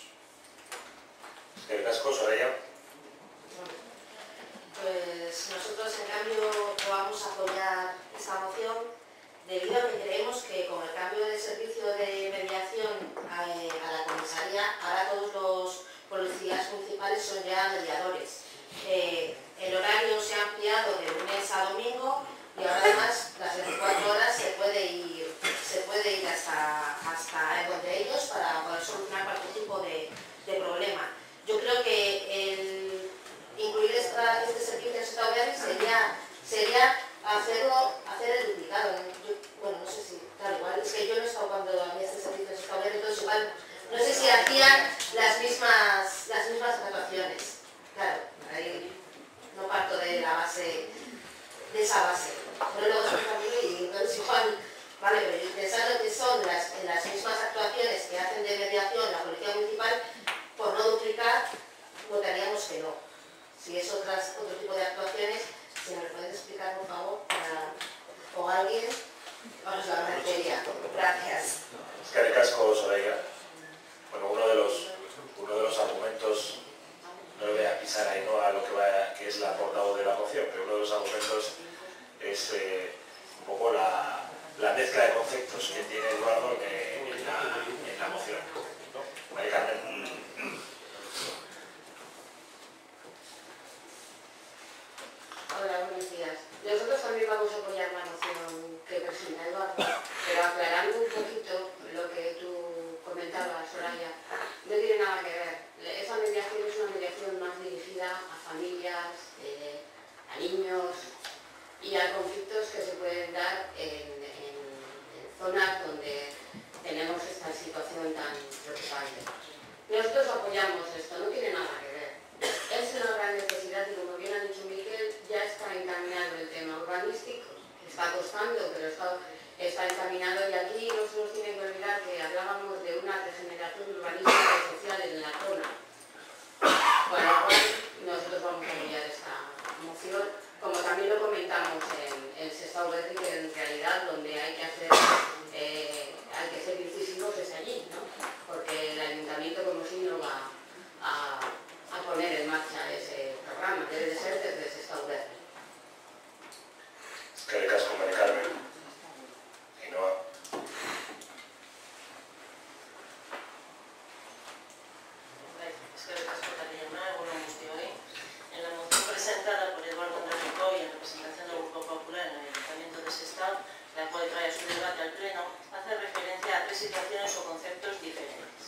¿El casco, Soraya? Pues nosotros en cambio vamos a apoyar esta moción debido a que creemos que con el cambio de servicio de mediación a la comisaría, ahora todos los policías municipales son ya mediadores. El horario se ha ampliado de lunes a domingo y ahora además las 24 horas se puede ir hasta donde ellos para poder solucionar cualquier tipo de problema. Yo creo que incluir este servicio en Sestao Berri sería hacer el duplicado. Bueno, no sé si, claro, igual, es que yo no he estado cuando había este servicio en Sestao Berri, entonces igual, no sé si hacían las mismas actuaciones. Claro, ahí no parto de esa base. Pero luego es un camino y entonces igual, vale, pero pensando que son las mismas actuaciones que hacen de mediación la Policía Municipal, por no duplicar, votaríamos que no. Si es otro tipo de actuaciones, si me lo puedes explicar, por favor, o alguien, os lo agradecería. Gracias. Es que de casco, Soraya. Bueno, uno de los argumentos, no le voy a pisar ahí, ¿no?, a lo que es la portavoz de la moción, pero uno de los argumentos es un poco la mezcla de conceptos que tiene Eduardo en la moción. María Carmen. Hola, buenos días. Nosotros también vamos a apoyar la moción que presenta Eduardo, pero aclarando un poquito lo que tú comentabas, Soraya, no tiene nada que ver. Esa mediación es una mediación más familias, a niños y a conflictos que se pueden dar en zonas donde tenemos esta situación tan preocupante. Nosotros apoyamos esto, no tiene nada que ver. Es una gran necesidad y, como bien ha dicho Miquel, ya está encaminado el tema urbanístico. Está costando, pero está encaminado, y aquí no se nos tiene que olvidar que hablábamos de una regeneración urbanística y social en la zona. Con lo cual, nosotros vamos a apoyar esta moción, como también lo comentamos en Sestao Berri, que en realidad donde hay que ser incisivos es allí, ¿no? Porque el ayuntamiento como si no va a poner en marcha ese programa, debe de ser desde Sestao Berri. Eskerrik asko, Mari Carmen. Ainhoa. Eskerrik asko, Tariana, egun on guztioi. En la moción presentada por Eduardo Enrico y en representación del Grupo Popular en el Ayuntamiento de Sestao, la cual trae a su debate al Pleno, hace referencia a tres situaciones o conceptos diferentes,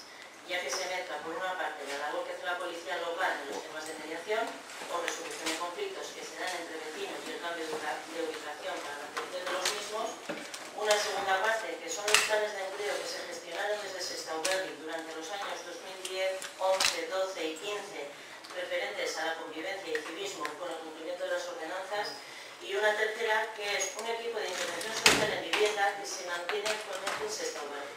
ya que se mezcla por una parte la labor que hace la policía local en los temas de mediación o resolución de conflictos que se dan entre vecinos y el cambio de ubicación para la atención de los mismos. Una segunda parte, que son los planes de empleo que se gestionaron desde Sestao Berri durante los años 2010, 11, 12 y 15, referentes a la convivencia y civismo con el cumplimiento de las ordenanzas. Y una tercera, que es un equipo de intervención social en vivienda que se mantiene actualmente en Sestao Berri.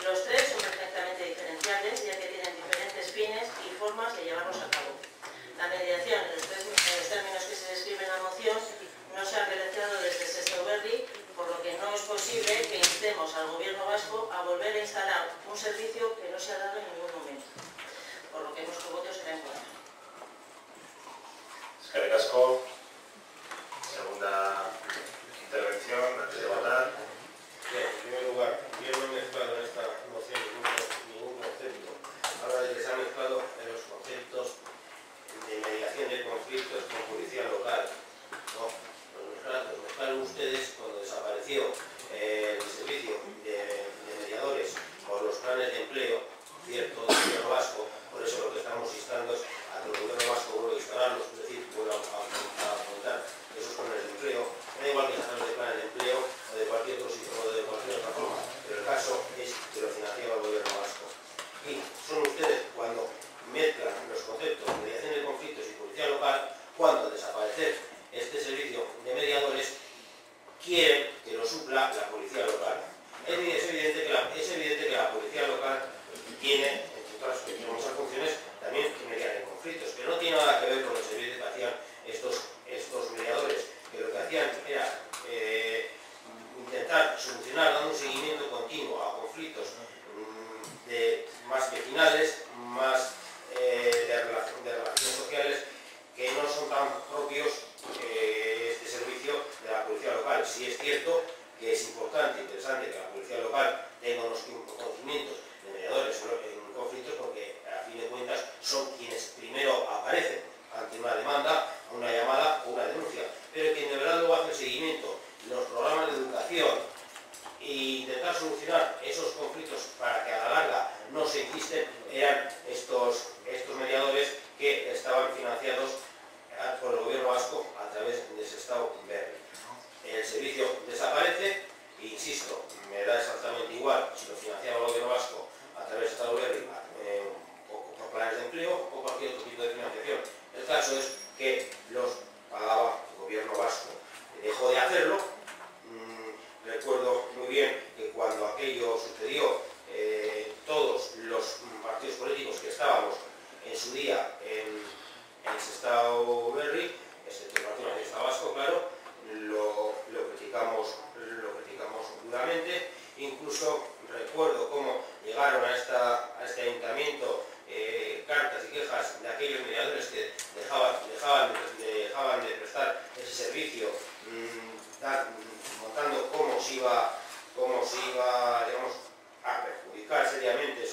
Los tres son perfectamente diferenciables, ya que tienen diferentes fines y formas de llevarlos a cabo. La mediación, en los términos que se describen en la moción, no se ha realizado desde Sestao Berri, por lo que no es posible que instemos al Gobierno vasco a volver a instalar un servicio que no se ha dado en ningún momento, por lo que nuestro voto será en contra. Eskerrik asko. Segunda intervención, antes de votar. Bien, en primer lugar, yo no he mezclado en esta moción ningún concepto. Ahora que se han mezclado en los conceptos de mediación de conflictos con policía local. No, los mezclaron ustedes cuando desapareció el servicio de mediadores por los planes de empleo, cierto, del Gobierno vasco. Por eso lo que estamos instando es a que el Gobierno vasco vuelva a instalarlos, es decir, vuelva a afrontar esos planes de empleo. Da igual que estamos de planes de empleo o de cualquier otra forma, pero el caso es que lo financiaba el Gobierno vasco. Y son ustedes cuando mezclan los conceptos de mediación de conflictos y policía local, cuando al desaparecer este servicio de mediadores quieren que lo supla la policía local. Es evidente que la policía local tiene, entre otras muchas funciones, también que mediar en conflictos, que no tiene nada que ver con el servicio que hacían estos mediadores, que lo que hacían era intentar solucionar, dando un seguimiento continuo a conflictos más vecinales, más de relaciones sociales, que no son tan propios este servicio de la policía local. Sí es cierto que es importante, interesante que la policía local tenga unos conocimientos de mediadores en conflictos, porque a fin de cuentas son quienes primero aparecen ante una demanda, una llamada o una denuncia, pero quien de verdad luego hace el seguimiento, los programas de educación e intentar solucionar esos conflictos para que a la larga no se insisten, eran estos mediadores que estaban financiados por el Gobierno vasco a través de Sestao Berri. El servicio desaparece e insisto, me da exactamente igual si lo financiaba el Gobierno vasco a través de Sestao Berri por planes de empleo o cualquier otro tipo de financiación. El caso es que los pagaba el Gobierno vasco. Dejó de hacerlo. Recuerdo muy bien que cuando aquello sucedió, todos los partidos políticos que estábamos en su día en Sestao Berri, excepto el Partido Nacionalista Vasco, claro, lo criticamos duramente. Incluso recuerdo cómo llegaron a este ayuntamiento cartas y quejas de aquellos mediadores que dejaban de prestar ese servicio, montando cómo se iba digamos, a perjudicar seriamente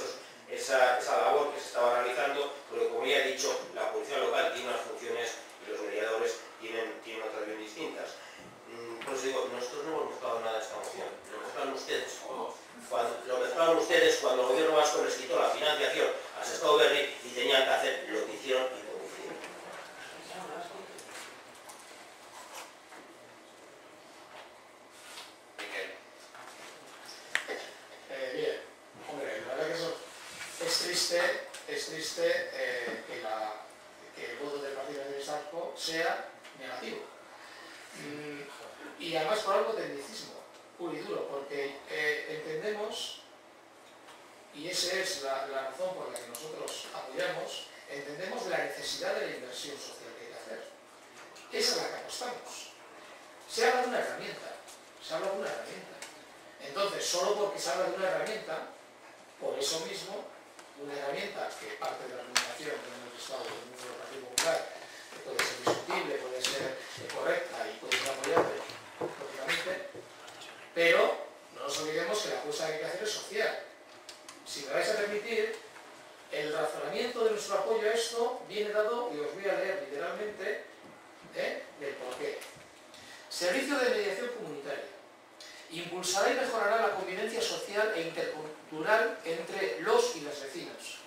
esa labor que se estaba realizando, porque como ya he dicho, la policía local tiene unas funciones y los mediadores tienen otras bien distintas. Por eso digo, nosotros no hemos mezclado nada de esta moción, lo mezclaron ustedes cuando el Gobierno vasco les quitó la financiación a Sestao Berri y tenían que hacer lo que hicieron y como hicieron. triste que el voto del Partido Nacionalista Vasco sea negativo. Y además por algo tecnicismo puro y duro, porque entendemos, y esa es la razón por la que nosotros apoyamos, entendemos la necesidad de la inversión social que hay que hacer. Esa es la que apostamos. Se habla de una herramienta, Entonces, solo porque se habla de una herramienta, por eso mismo, una herramienta que parte de la comunicación que hemos estado en el mundo del Partido Popular, que puede ser discutible, puede ser correcta y puede ser apoyable, lógicamente, pero no nos olvidemos que la apuesta que hay que hacer es social. Si me vais a permitir, el razonamiento de nuestro apoyo a esto viene dado, y os voy a leer literalmente, del porqué. Servicio de mediación comunitaria. Impulsará y mejorará la convivencia social e intercultural entre los y las vecinos,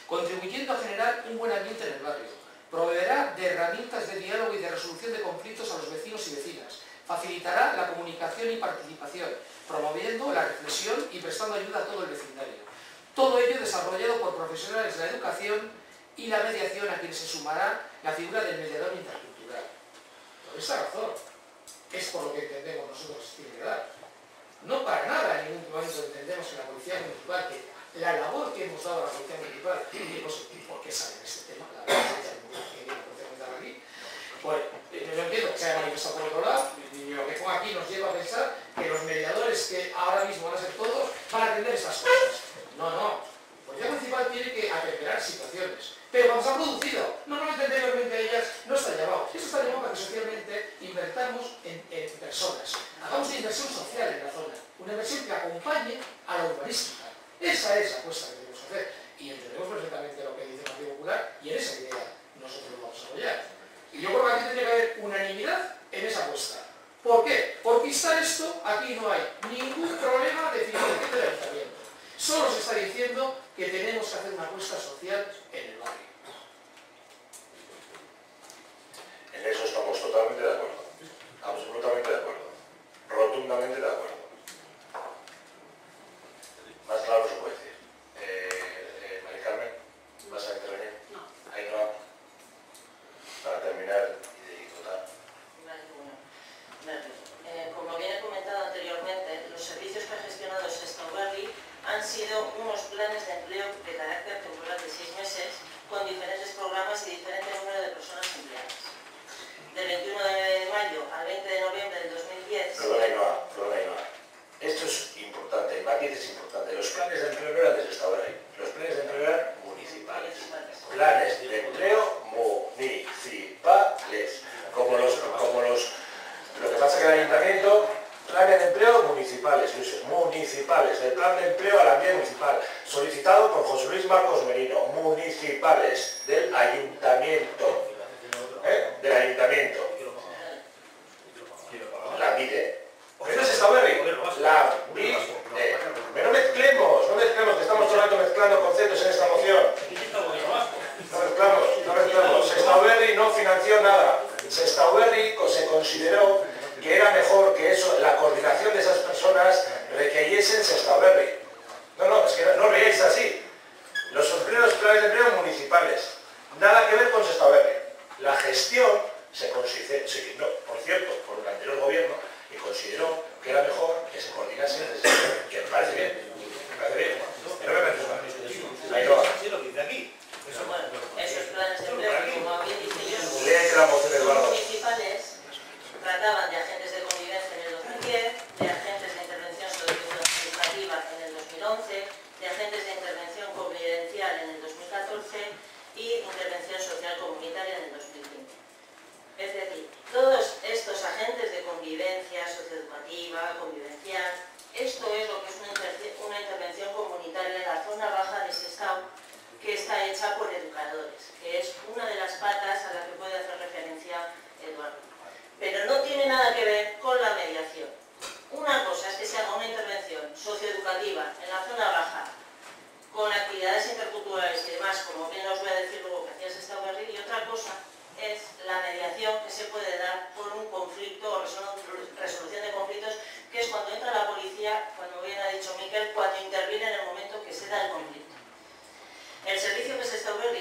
contribuyendo a generar un buen ambiente en el barrio. Proveerá de herramientas de diálogo y de resolución de conflictos a los vecinos y vecinas. Facilitará la comunicación y participación, promoviendo la reflexión y prestando ayuda a todo el vecindario. Todo ello desarrollado por profesionales de la educación y la mediación, a quienes se sumará la figura del mediador intercultural. Por esta razón es por lo que entendemos nosotros que tiene que dar. No para nada en ningún momento entendemos que la Policía Municipal, que la labor que hemos dado a la Policía Municipal, y ¿por qué sale en este tema? La verdad es que la Policía Municipal aquí, pues no entiendo que se haya manifestado por otro lado, y lo que pongo aquí nos lleva a pensar que los mediadores que ahora mismo van a ser todos van a atender estas cosas. No, la Policía Municipal tiene que atemperar situaciones, pero cuando se ha producido, no nos entendemos bien que ellas, no está llamado. Eso está llamado para que socialmente invertamos en personas. Hagamos una inversión social en la zona, una inversión que acompañe a la urbanística. Esa es la apuesta que tenemos que hacer. Y entendemos perfectamente lo que dice el Partido Popular, y en esa idea nosotros lo vamos a apoyar. Y yo creo que aquí tendría que haber unanimidad en esa apuesta. ¿Por qué? Porque instar esto, aquí no hay ningún problema de financiación del ayuntamiento. Solo se está diciendo que tenemos que hacer una apuesta social en el barrio. En eso estamos totalmente de acuerdo. Absolutamente de acuerdo. Rotundamente de acuerdo. Más claro se puede decir. Mari Carmen, ¿vas a intervenir? No. Ahí no. Para terminar y votar. Vale, bueno. Como bien he comentado anteriormente, los servicios que ha gestionado Sestao Berri han sido unos planes de empleo de carácter temporal de 6 meses con diferentes programas y diferente número de personas empleadas. Del 21 de mayo al 20 de noviembre del 2010... Perdona, Ainhoa. Esto es importante, el matiz es importante. Los planes de empleo no eran de Sestao Berri. Los planes de empleo eran municipales. Planes de empleo municipales. Lo que pasa es que el ayuntamiento, planes de empleo municipales, municipales, del plan de empleo al ambiente municipal, solicitado por José Luis Marcos Merino, municipales, del ayuntamiento. Del ayuntamiento. La MIDE. ¿Qué no es Sestao Berri? La MIDE. Pero no mezclemos, que estamos todo el rato mezclando conceptos en esta moción. No mezclamos. Sestao Berri no financió nada. Sestao Berri se consideró que era mejor que eso, la coordinación de esas personas requiriesen Sestao Berri. No, es que no veáis así. Los primeros planes de empleo municipales, nada que ver con Sestao Berri. La gestión se consideró, por cierto, por el anterior gobierno, y consideró que era mejor que se coordinase desde Sestao Berri. Que me parece bien, pero me parece mal. Ahí no va. Esos planes de empleo, como bien dice yo, Léete la moción, Eduardo. municipales trataban de agentes de convivencia en el 2010, de agentes de intervención socioeducativa en el 2011, de agentes de intervención convivencial en el 2014 y intervención social comunitaria en el 2015. Es decir, todos estos agentes de convivencia socioeducativa, convivencial, esto es lo que es una intervención comunitaria en la zona baja de Sestao, que está hecha por educadores, que es una de las patas a la que puede hacer referencia Eduardo. Pero no tiene nada que ver con la mediación. Una cosa es que se haga una intervención socioeducativa en la zona baja, con actividades interculturales y demás, como bien os voy a decir luego que hacía Sestao Berri, y otra cosa es la mediación que se puede dar por un conflicto o resolución de conflictos, que es cuando entra la policía, como bien ha dicho Miquel, cuando interviene en el momento que se da el conflicto. El servicio que Sestao Berri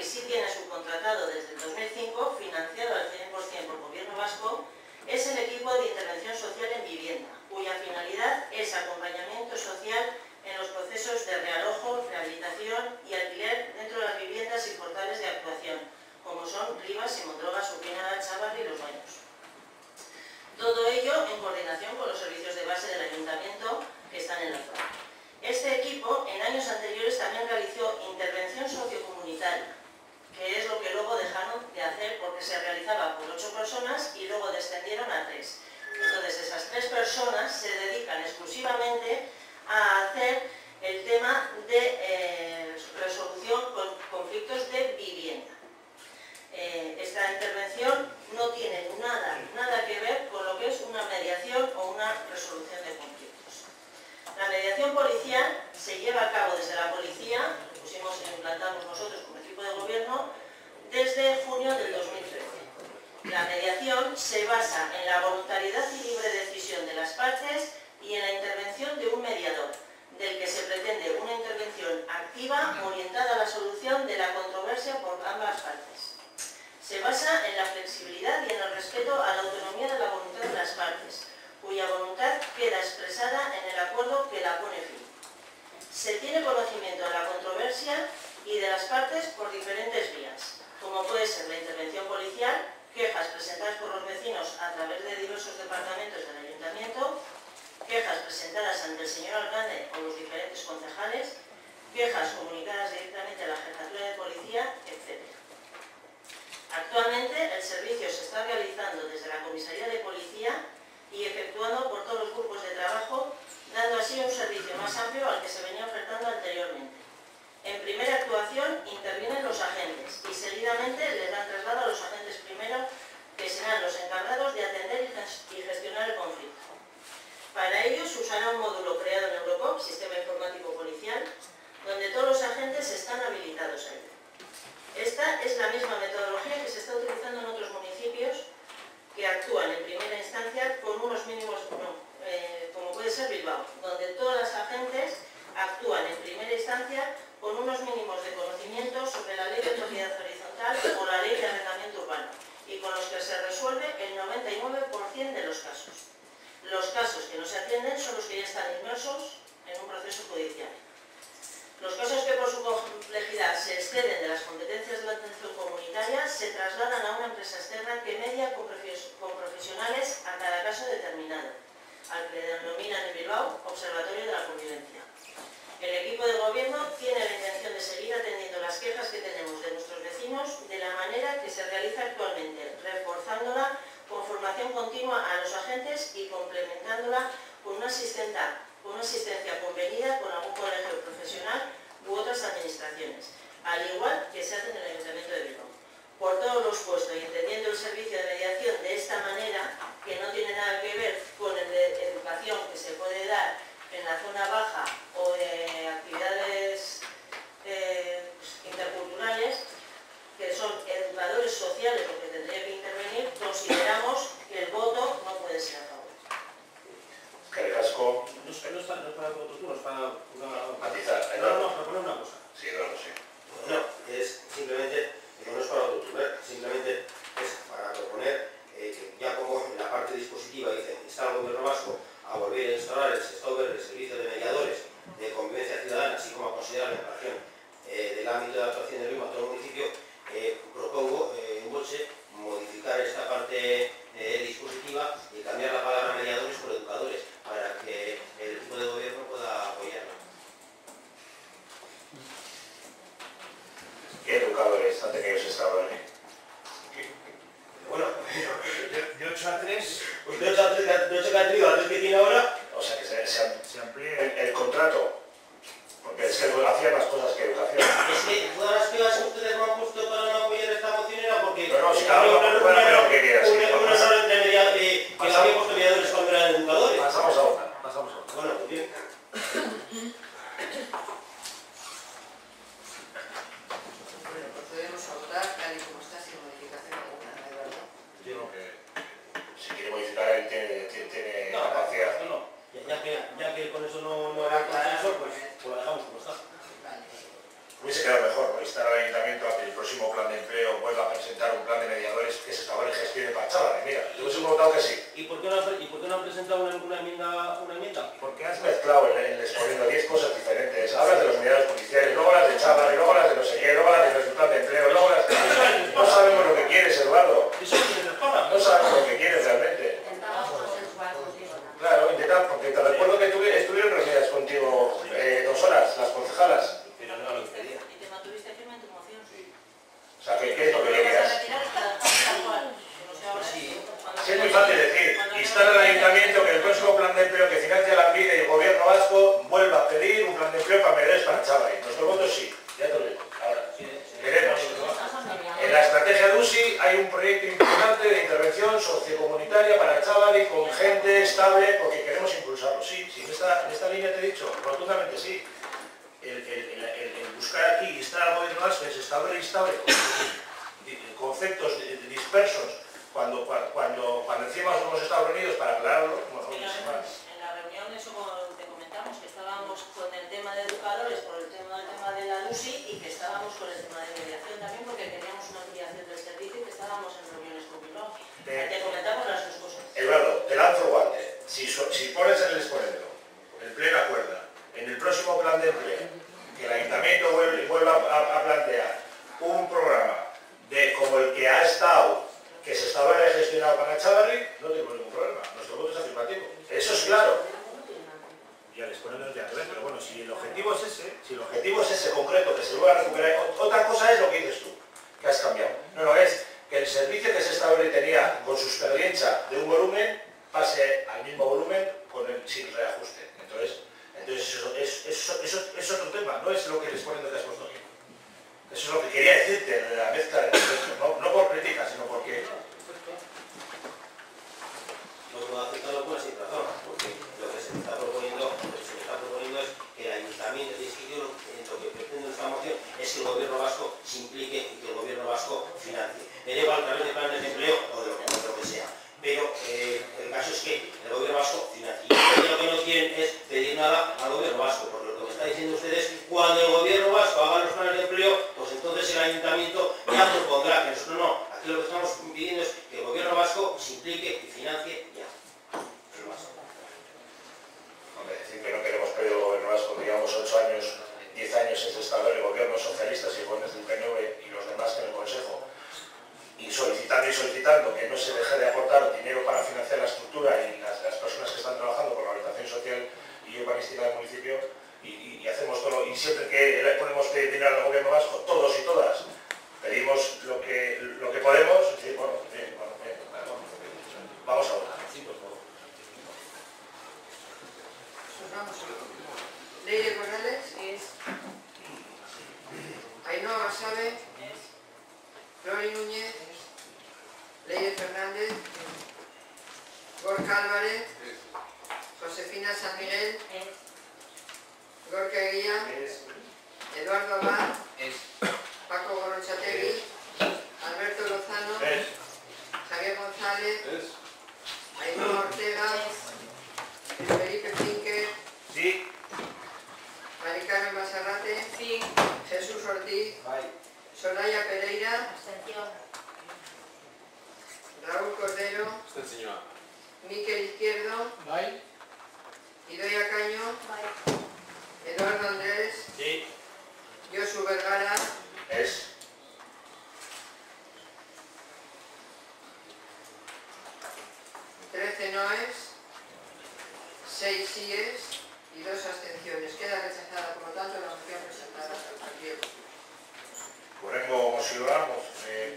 de actuación, como son Rivas, Simondroga, Supriana, Chavarri y Los Baños. Todo ello en coordinación con los servicios de base del Ayuntamiento que están en la zona. Este equipo en años anteriores también realizó intervención sociocomunitaria, que es lo que luego dejaron de hacer porque se realizaba por 8 personas y luego descendieron a 3. Entonces esas 3 personas se dedican exclusivamente a hacer el tema de resolución con conflictos de vivienda. Esta intervención no tiene nada que ver con lo que es una mediación o una resolución de conflictos. La mediación policial se lleva a cabo desde la policía, lo implantamos nosotros como equipo de gobierno, desde junio del 2013. La mediación se basa en la voluntariedad y libre decisión de las partes y en la intervención de un mediador, del que se pretende una intervención activa orientada a la solución de la controversia por ambas partes. Se basa en la flexibilidad y en el respeto a la autonomía de la voluntad de las partes, cuya voluntad queda expresada en el acuerdo que la pone fin. Se tiene conocimiento de la controversia y de las partes por diferentes vías, como puede ser la intervención policial, quejas presentadas por los vecinos a través de diversos departamentos del Ayuntamiento, quejas presentadas ante el señor alcalde o los diferentes concejales, quejas comunicadas directamente a la Jefatura de Policía, etc. Actualmente el servicio se está realizando desde la Comisaría de Policía y efectuando por todos los grupos de trabajo, dando así un servicio más amplio al que se venía ofertando anteriormente. En primera actuación intervienen los agentes y seguidamente les dan traslado a los agentes primero, que serán los encargados de atender y gestionar el conflicto. Para ello se usará un módulo creado en Eurocop, Sistema Informático Policial, donde todos los agentes están habilitados a ello. Esta es la misma metodología que se está utilizando en otros municipios que actúan en primera instancia con unos mínimos, como puede ser Bilbao, donde todas las agentes actúan en primera instancia con unos mínimos de conocimiento sobre la ley de propiedad horizontal o la ley de arrendamiento urbano, y con los que se resuelve el 99% de los casos. Los casos que no se atienden son los que ya están inmersos en un proceso judicial. Los casos que por su complejidad se exceden de las competencias de la atención comunitaria se trasladan a una empresa externa que media con profesionales a cada caso determinado, al que denominan en Bilbao Observatorio de la Convivencia. El equipo de gobierno tiene la intención de seguir atendiendo las quejas que tenemos de nuestros vecinos de la manera que se realiza actualmente, reforzándola con formación continua a los agentes y complementándola con una asistencia convenida con algún colegio profesional u otras administraciones, al igual que se hace en el Ayuntamiento de Bilbao. Por todos los puestos y entendiendo el servicio de mediación de esta manera, que no tiene nada que ver con el de educación que se puede dar en la zona baja o de actividades interculturales, que son educadores sociales los que tendrían que intervenir, consideramos que el voto no puede ser a favor. Que el casco... No es para el voto, no es para matizar. para proponer una cosa. Sí, claro, sí. No, es simplemente, no es para autotutelar, simplemente es para proponer que ya como en la parte dispositiva dice, insta al Gobierno vasco a volver a instalar el servicio de mediadores de convivencia ciudadana, así como a considerar la ampliación del ámbito de actuación del mismo a todo el municipio, propongo en Boche modificar esta parte dispositiva y cambiar la palabra mediadores por educadores para que el equipo de gobierno pueda apoyarla. ¿Qué educadores han tenido ese estado de ley? Bueno, de 8 a 3. pues de 8 que ha tenido a 3 que tiene ahora. O sea, que se amplíe el contrato. Porque es que hacía más cosas que educación. Es que todas las pegas que ustedes me han puesto para no apoyar esta moción era porque... No, si cada uno puede hacer lo que quiera. Un error entre que había puesto mediadores cuando eran educadores. Pasamos a otra. Bueno, pues bien. Bueno, procedemos a votar tal y como está, sin modificación alguna, ¿no es verdad? Yo creo que si quiere modificar él tiene capacidad. No. Ya que con eso no habrá consenso, pues lo dejamos como está. Hubiese quedado mejor, ¿no? Instar al Ayuntamiento a que el próximo plan de empleo vuelva a presentar un plan de mediadores que se establezca y gestione para chavales. Mira, yo hubiese votado que sí. ¿Y por qué no han presentado una enmienda? Porque has mezclado exponiendo 10 cosas diferentes. Hablas de los medidas policiales, luego las de Chávarri, luego las de no sé qué, luego las del plan de empleo, luego las... No sabemos lo que quieres, Eduardo. No sabemos lo que quieres realmente. Claro, intentamos, porque te recuerdo que estuvieron reunidas contigo 2 horas, las concejalas. Pero no lo pedía. ¿Y te mantuviste firme en tu moción? Sí. O sea, ¿qué es lo que querías? Sí, es muy fácil decir, instar al ayuntamiento que el próximo plan de empleo que financia la vida y el gobierno vasco vuelva a pedir un plan de empleo para menores para Chávarri. Nuestro voto sí, ya te lo digo. Ahora, veremos. En la estrategia de UCI hay un proyecto importante de intervención sociocomunitaria para Chávarri con gente estable porque queremos impulsarlo. Sí, en esta línea te he dicho, rotundamente sí. El buscar aquí instar al gobierno vasco es estable e instable, conceptos dispersos. Cuando encima hemos estado reunidos para aclararlo, mejor que se más. En la reunión, eso te comentamos, que estábamos con el tema de educadores por el tema de la LUSI y que estábamos con el tema de mediación también porque queríamos una ampliación del servicio y que estábamos en reuniones con Bilbao. Te comentamos las dos cosas. Eduardo, te lanzo guante. Si pones en el exponendo, el pleno acuerda, en el próximo plan de empleo, que el ayuntamiento vuelva a plantear un programa como el que ha estado, que se estaba gestionado para Chávarri, no tenemos ningún problema. Nuestro voto es afirmativo. Eso es claro. Y al exponendo no tiene que ver, pero bueno, si el objetivo es ese, concreto, que se vuelva a recuperar. Otra cosa es lo que dices tú, que has cambiado. No, es que el servicio que se Chávarri tenía con su experiencia de un volumen pase al mismo volumen sin reajuste. Entonces eso es otro tema, no es lo que el exponendo que has puesto aquí. Eso es lo que quería decirte, de la mezcla de conceptos, no por crítica, sino porque... No puedo aceptarlo por sin razón, porque lo que se me está proponiendo es que el ayuntamiento, es que yo lo que pretendo en esta moción es que el gobierno vasco se implique y que el gobierno vasco financie. Me da igual a través de planes de empleo o de lo que sea. Pero el caso es que el gobierno vasco financie. Y lo que no quieren es pedir nada al gobierno vasco, porque lo que me está diciendo ustedes, cuando el gobierno vasco haga los planes de empleo, pues entonces el ayuntamiento ya propondrá que nosotros no. Aquí lo que estamos pidiendo es que el gobierno vasco se implique y financie ya. Eso más. Hombre, decir que no queremos pedir al gobierno vasco, digamos 8 años, 10 años en el gobierno socialista, si pones del PNV y los demás que en el Consejo, y solicitando que no se deje de aportar dinero para financiar la estructura y las personas que están trabajando por la orientación social y urbanística del municipio, y hacemos todo, y siempre que ponemos pedir dinero al gobierno vasco, todos y todas, pedimos lo que podemos, es decir, vamos a votar. Sí, por favor. Vamos a ver. Leire Morales es. Ainhoa Basabe. Lori Núñez. Leire Fernández. Gorka Álvarez. Josefina San Miguel. Gorka Eguía. Eduardo Abad. Paco Gorrochategui. Alberto Lozano. Javier González. Ainhoa Ortega. Felipe Finque. Sí. Mari Carmen Basarrate. Sí. Jesús Ortiz. Soraya Pereira. Abstención. Raúl Cordero. Abstención. Miquel Izquierdo. Idoia Caño. Eduardo Andrés. sí. Josu Vergara. 13 noes, 6 síes y 2 abstenciones. Queda rechazada, por lo tanto, la moción presentada al Partido Popular. Correngo Mosilva,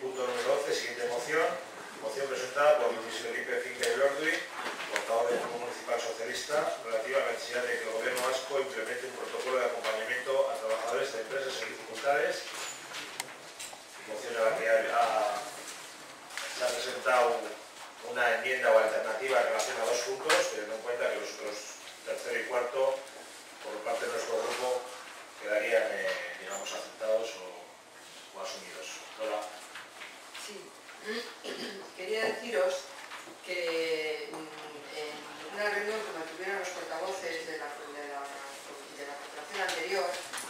punto número 11, siguiente moción. Moción presentada por Luis Felipe Finque de Lordui, portavoz del Grupo Municipal Socialista, relativa a la necesidad de que el Gobierno vasco implemente un protocolo de acompañamiento a trabajadores de empresas en dificultades. Moción a la que se ha presentado una enmienda o alternativa en relación a 2 puntos, teniendo en cuenta que los otros tercero y cuarto, por parte de nuestro grupo, quedarían, digamos, aceptados o asumidos. Lola. Sí. Quería deciros que en una reunión que mantuvieron los portavoces de la corporación anterior,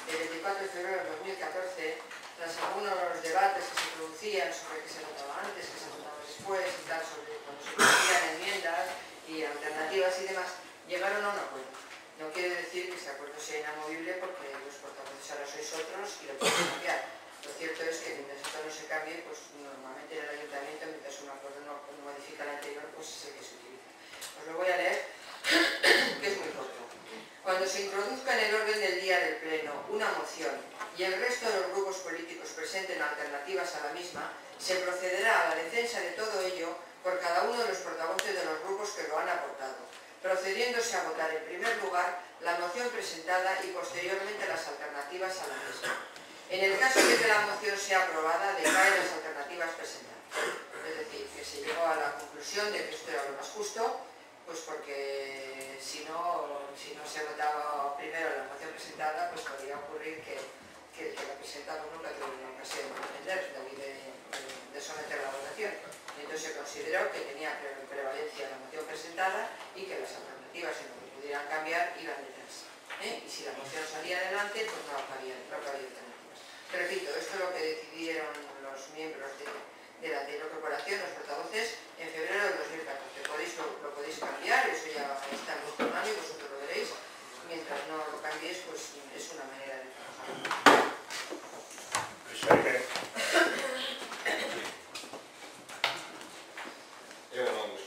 el 24 de febrero de 2014, tras algunos de los debates que se producían sobre qué se votaba antes, qué se votaba después y tal, sobre cuando se producían enmiendas no un acuerdo. No quiere decir que ese acuerdo sea inamovible porque los portavoces ahora sois otros y lo podéis cambiar. Lo cierto es que mientras esto no se cambie, pues normalmente en el ayuntamiento, mientras un acuerdo no modifica el anterior, pues es el que se utiliza. Os lo voy a leer, que es muy corto. Cuando se introduzca en el orden del día del Pleno una moción y el resto de los grupos políticos presenten alternativas a la misma, se procederá a la defensa de todo ello por cada uno de los portavoces de los grupos que lo han aportado, procediéndose a votar en primer lugar la moción presentada y posteriormente las alternativas a la misma. En el caso de que la moción sea aprobada, decaen las alternativas presentadas. Es decir, que se llegó a la conclusión de que esto era lo más justo, pues porque si no se votaba primero la moción presentada, pues podría ocurrir que el que la presentaba nunca tuvo una ocasión de defender, de someter la votación. Entonces se consideró que tenía prevalencia la moción presentada y que las alternativas en lo que pudieran cambiar iban detrás. Y si la moción salía adelante, pues no cabía alternativas. Repito, esto es lo que decidieron los miembros de la anterior corporación, los portavoces, en febrero del 2014. Lo podéis cambiar, eso ya está en vuestro mano y vosotros lo veréis. Mientras no lo cambiéis, pues es una manera de trabajar.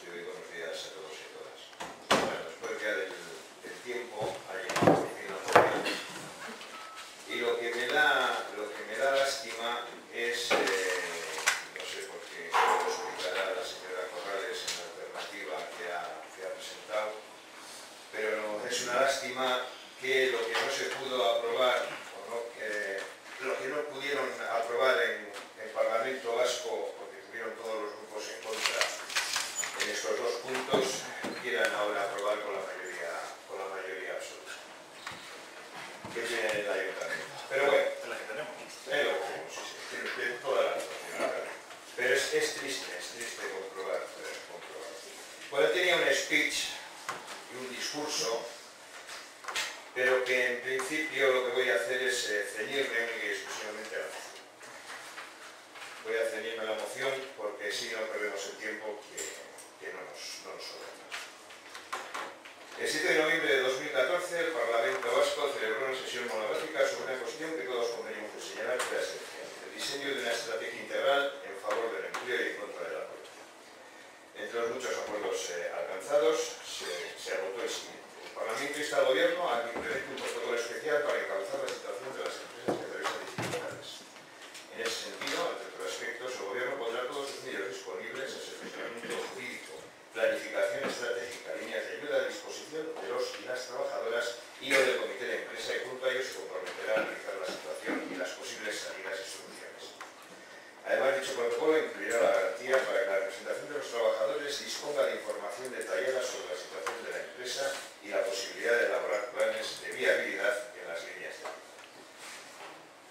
Buenos días a todos y todas. Bueno, después ya del tiempo ha llegado el final y lo que me da lástima es, no sé por qué lo explicará la señora Corrales en la alternativa que ha presentado, pero es una lástima que lo que no se pudo aprobar, lo que no pudieron aprobar en el Parlamento Vasco, porque tuvieron todos los grupos en contra en estos dos puntos, quieran ahora aprobar con la mayoría absoluta que tiene el ayuntamiento. Pero bueno, Es la que tenemos. tiene toda la razón. Pero es triste comprobar. Bueno, tenía un speech y un discurso, pero que en principio lo que voy a hacer es ceñirme única y exclusivamente a la moción. Voy a ceñirme a la moción porque si no perdemos el tiempo que no nos sobra. El 7 de noviembre de 2014 el Parlamento Vasco celebró una sesión monográfica sobre una cuestión que todos convenimos de señalar que era esencial: el diseño de una estrategia integral en favor del empleo y en contra de la pobreza. Entre los muchos acuerdos alcanzados se agotó el siguiente: el Parlamento insta al Gobierno a que implemente un protocolo especial para encauzar la situación de las empresas que atraviesan dificultades. En ese sentido, entre otros aspectos, el Gobierno pondrá todos sus medios disponibles a su funcionamiento jurídico, planificación estratégica, líneas de ayuda a disposición de los y las trabajadoras y o del Comité de Empresa, y junto a ello se comprometerá a analizar la situación y las posibles salidas y soluciones. Además, dicho protocolo incluirá la garantía para que la representación de los trabajadores disponga de información detallada sobre la situación de la empresa y la posibilidad de elaborar planes de viabilidad en las líneas de ayuda.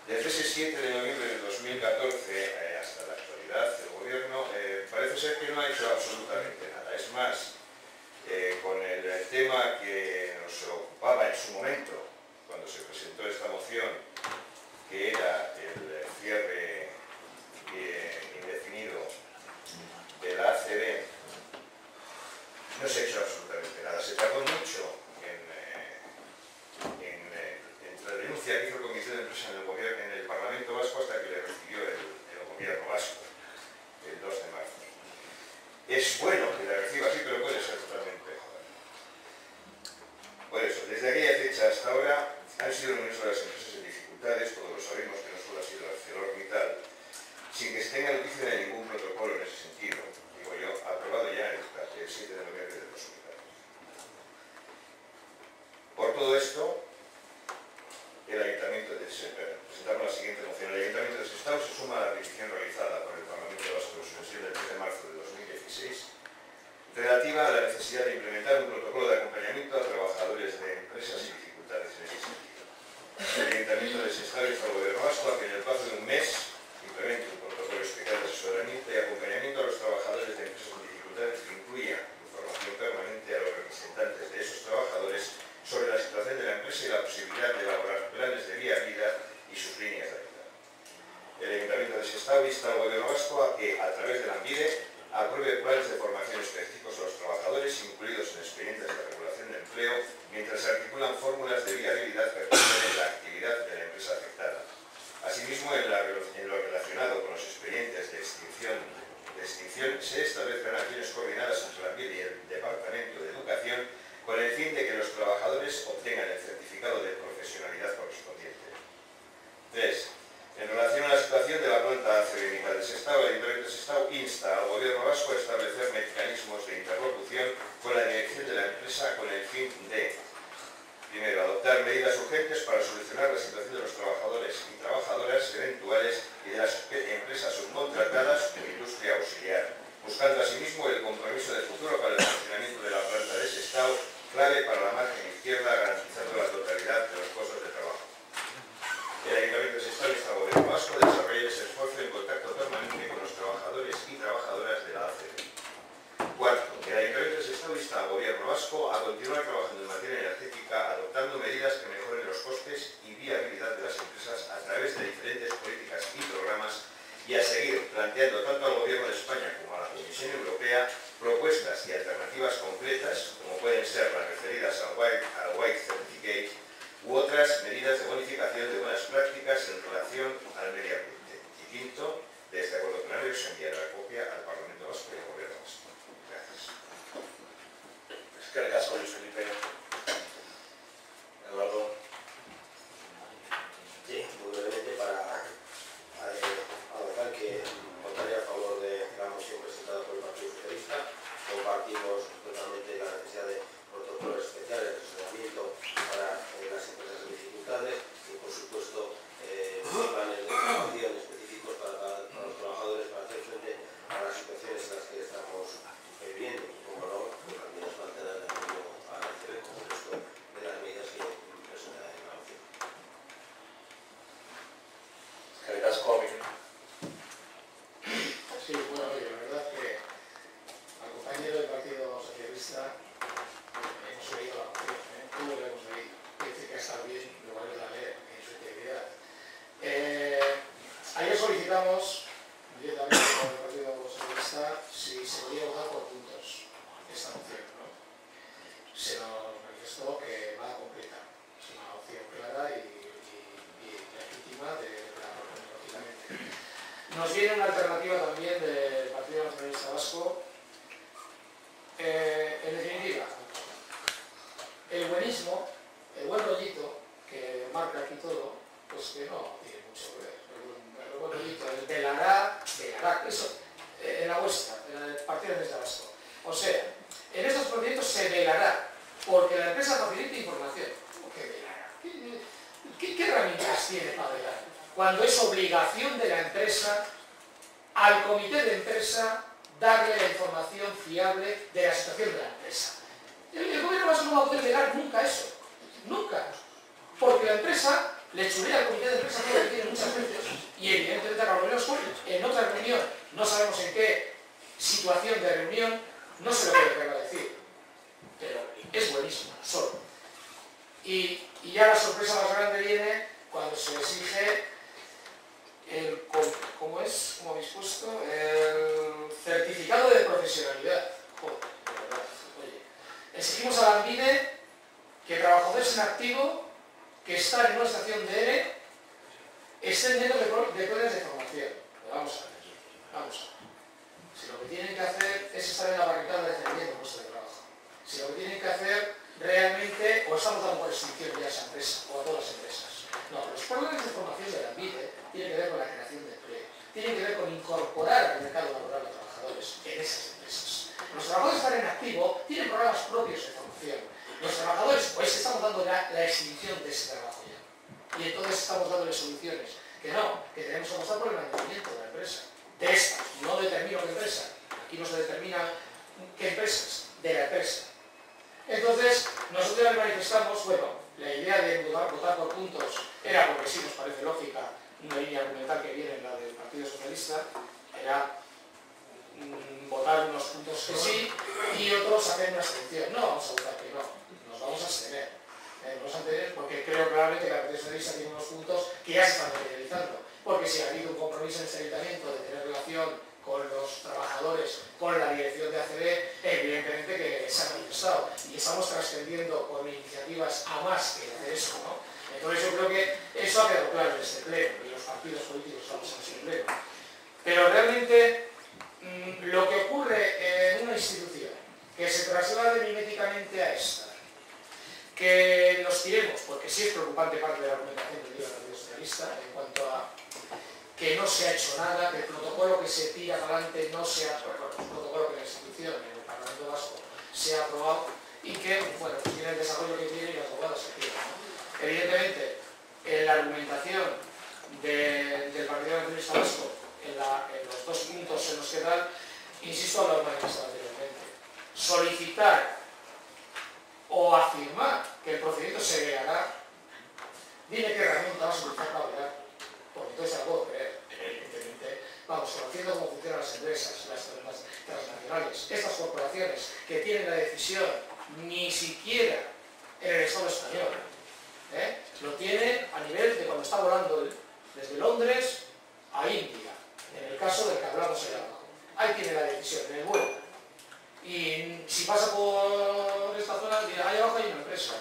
Desde ese 7 de noviembre de 2014 hasta la actualidad, el Gobierno parece ser que no ha hecho absolutamente nada. Es más, con el tema que nos ocupaba en su momento, cuando se presentó esta moción, que era el cierre indefinido de la ACB, no se ha hecho absolutamente nada. Se tardó mucho entre la denuncia que hizo el Comité de Empresa en el Parlamento Vasco hasta que le recibió el Gobierno Vasco el 2 de marzo. Es bueno que la reciba así, pero puede ser totalmente mejor. Por eso, desde aquella fecha hasta ahora han sido numerosas las empresas en dificultades, todos lo sabemos, que no solo ha sido ArcelorMittal, sin que se tenga noticia de ningún protocolo en ese sentido, digo yo, aprobado ya el 7 de noviembre de 2014. Por todo esto, el Ayuntamiento de presentamos la siguiente moción. El Ayuntamiento de Sestao se suma a la petición realizada por el Parlamento Vasco en su sesión del 3 de marzo de 2016 relativa a la necesidad de implementar un protocolo de acompañamiento a trabajadores de empresas y dificultades en ese sentido. El Ayuntamiento de Sestao insta al Gobierno Vasco a que en el plazo de un mes implemente un protocolo especial de asesoramiento y acompañamiento a los trabajadores de empresas con dificultades que incluya información permanente a los representantes de esos trabajadores sobre la situación de la empresa y la posibilidad de elaborar planes de viabilidad y sus líneas de ayuda. El Ayuntamiento de Sestao insta al Gobierno Vasco a que, a través de Lanbide, apruebe planes de formación específicos a los trabajadores incluidos en expedientes de regulación de empleo mientras se articulan fórmulas de viabilidad que recuperen la actividad de la empresa afectada. Asimismo, en lo relacionado con los expedientes de extinción, se establecen acciones coordinadas entre la MIR y el Departamento de Educación con el fin de que los trabajadores obtengan el certificado de profesionalidad correspondiente. 3. En relación a la situación de la planta cerámica de Sestao, el Ayuntamiento de Sestao insta al Gobierno vasco a establecer mecanismos de interlocución con la dirección de la empresa con el fin de: primero, adoptar medidas urgentes para solucionar la situación de los trabajadores y trabajadoras eventuales y de las empresas subcontratadas en industria auxiliar, buscando asimismo el compromiso de futuro para el funcionamiento de la planta de Sestao, clave para la margen izquierda, garantizando la totalidad de los puestos de trabajo. El Ayuntamiento de Sestao insta al Gobierno vasco a desarrollar ese esfuerzo en contacto permanente con los trabajadores y trabajadoras de la ACB. Cuarto, el Ayuntamiento de Sestao insta al Gobierno vasco a continuar trabajando en materia energética, adoptando medidas que mejoren los costes y viabilidad de las empresas a través de diferentes políticas y programas, y a seguir planteando tanto al Gobierno de España como a la Comisión Europea propuestas y alternativas concretas, como pueden ser las referidas al White Certificate u otras medidas de bonificación de buenas prácticas en relación al medio ambiente. Y quinto, de este acuerdo plenario se enviará la copia al Parlamento Vasco y al Gobierno Vasco. Gracias. Eskerrik asko, Luis Felipe. Eduardo. Sí, muy brevemente para avanzar que votaré a favor de la moción presentada por el Partido Socialista. Compartimos totalmente la necesidad de protocolos especiales de asesoramiento para las empresas en dificultades y, por supuesto, planes de formación específicos para los trabajadores para hacer frente a las situaciones en las que estamos viviendo. Y, como no, pues las medidas planteadas de apoyo a la ACB, como el resto de las medidas que presentará en la moción. Eskerrik asko, Miguel. Sí, bueno, oye, la verdad que al compañero del Partido Socialista hemos leído la moción, todo lo hemos leído. Dice que ha estado bien, lo vale la leer en su integridad. Ayer solicitamos directamente con el Partido Socialista si se podía votar por puntos esta moción, ¿no? Se nos manifestó que va a completar. Es una opción clara y legítima de la proponer, lógicamente. Nos viene una alternativa también del Partido Nacionalista Vasco. En definitiva, el buenismo, el buen rollito que marca aquí todo, pues que no tiene mucho que ver. El buen rollito, el velará, eso en la vuestra, en el Partido Nacionalista Vasco. O sea, en estos proyectos se velará, porque la empresa facilita información. ¿Cómo que velará? ¿Qué herramientas tiene para velar? Cuando es obligación de la empresa al comité de empresa darle la información fiable de la situación de la empresa. El gobierno vasco no va a poder velar nunca eso, nunca, porque la empresa le chulea al comité de empresa todo lo que tiene muchas veces y evidentemente a los en otra reunión, no sabemos en qué situación de reunión, no se lo puede llegar a decir, pero es buenísimo, solo. Y ya la sorpresa más grande viene cuando se exige el, ¿cómo habéis puesto? El certificado de profesionalidad. Joder, de verdad, oye. Exigimos a la ANVIDE que trabajadores en activo que están en una estación de ERE estén dentro de planes de formación. Pero vamos a ver, vamos a ver. Si lo que tienen que hacer es estar en la barricada defendiendo el puesto de trabajo. Si lo que tienen que hacer realmente, o estamos dando por extinción ya a esa empresa, o a todas las empresas. No, los planes de formación de la ANVIDE tienen que ver con la creación de empleo, tienen que ver con incorporar al mercado laboral a trabajadores en esas empresas. Los trabajadores que están en activo tienen programas propios de formación. Los trabajadores, pues estamos dando la extinción de ese trabajo ya. Y entonces estamos dándole soluciones. Que no, que tenemos que apostar por el mantenimiento de la empresa. De esta, no determino qué empresa. Aquí no se determina qué empresas, de la empresa. Entonces, nosotros ya manifestamos, bueno, la idea de votar por puntos era, porque sí nos parece lógica, una línea argumental que viene en la del Partido Socialista, era votar unos puntos que sí y otros hacer una abstención. No vamos a votar que no, nos vamos a abstener. Nos vamos a abstener porque creo claramente que la Partido Socialista tiene unos puntos que ya se están materializando. Porque si ha habido un compromiso en este ayuntamiento de tener relación con los trabajadores trabajadores con la dirección de ACB, evidentemente que se han manifestado. Y estamos trascendiendo con iniciativas a más que hacer eso, ¿no? Entonces yo creo que eso ha quedado claro en este pleno, y los partidos políticos vamos a este pleno. Pero realmente lo que ocurre en una institución que se traslade miméticamente a esta, que nos tiremos, porque sí es preocupante parte de la argumentación del Partido Socialista en cuanto a que no se ha hecho nada, que el protocolo que se tira para adelante no se ha aprobado, el protocolo que la institución, en el Parlamento Vasco, se ha aprobado y que, bueno, pues tiene el desarrollo que tiene y las abogadas que tiene, ¿no? Evidentemente, en la argumentación del Partido Nacionalista Vasco, en los dos puntos en los que dan, insisto en lo manifestado anteriormente, solicitar o afirmar que el procedimiento se veará, dime qué herramienta vas a utilizar para vear, porque entonces se la puedo creer, evidentemente. Vamos, conociendo cómo funcionan las empresas, las transnacionales, estas corporaciones que tienen la decisión ni siquiera en el Estado español, lo tienen a nivel de cuando está volando desde Londres a India, en el caso del que hablamos allá abajo. Ahí tiene la decisión, en el vuelo. Y si pasa por esta zona, dirá, ahí abajo hay una empresa.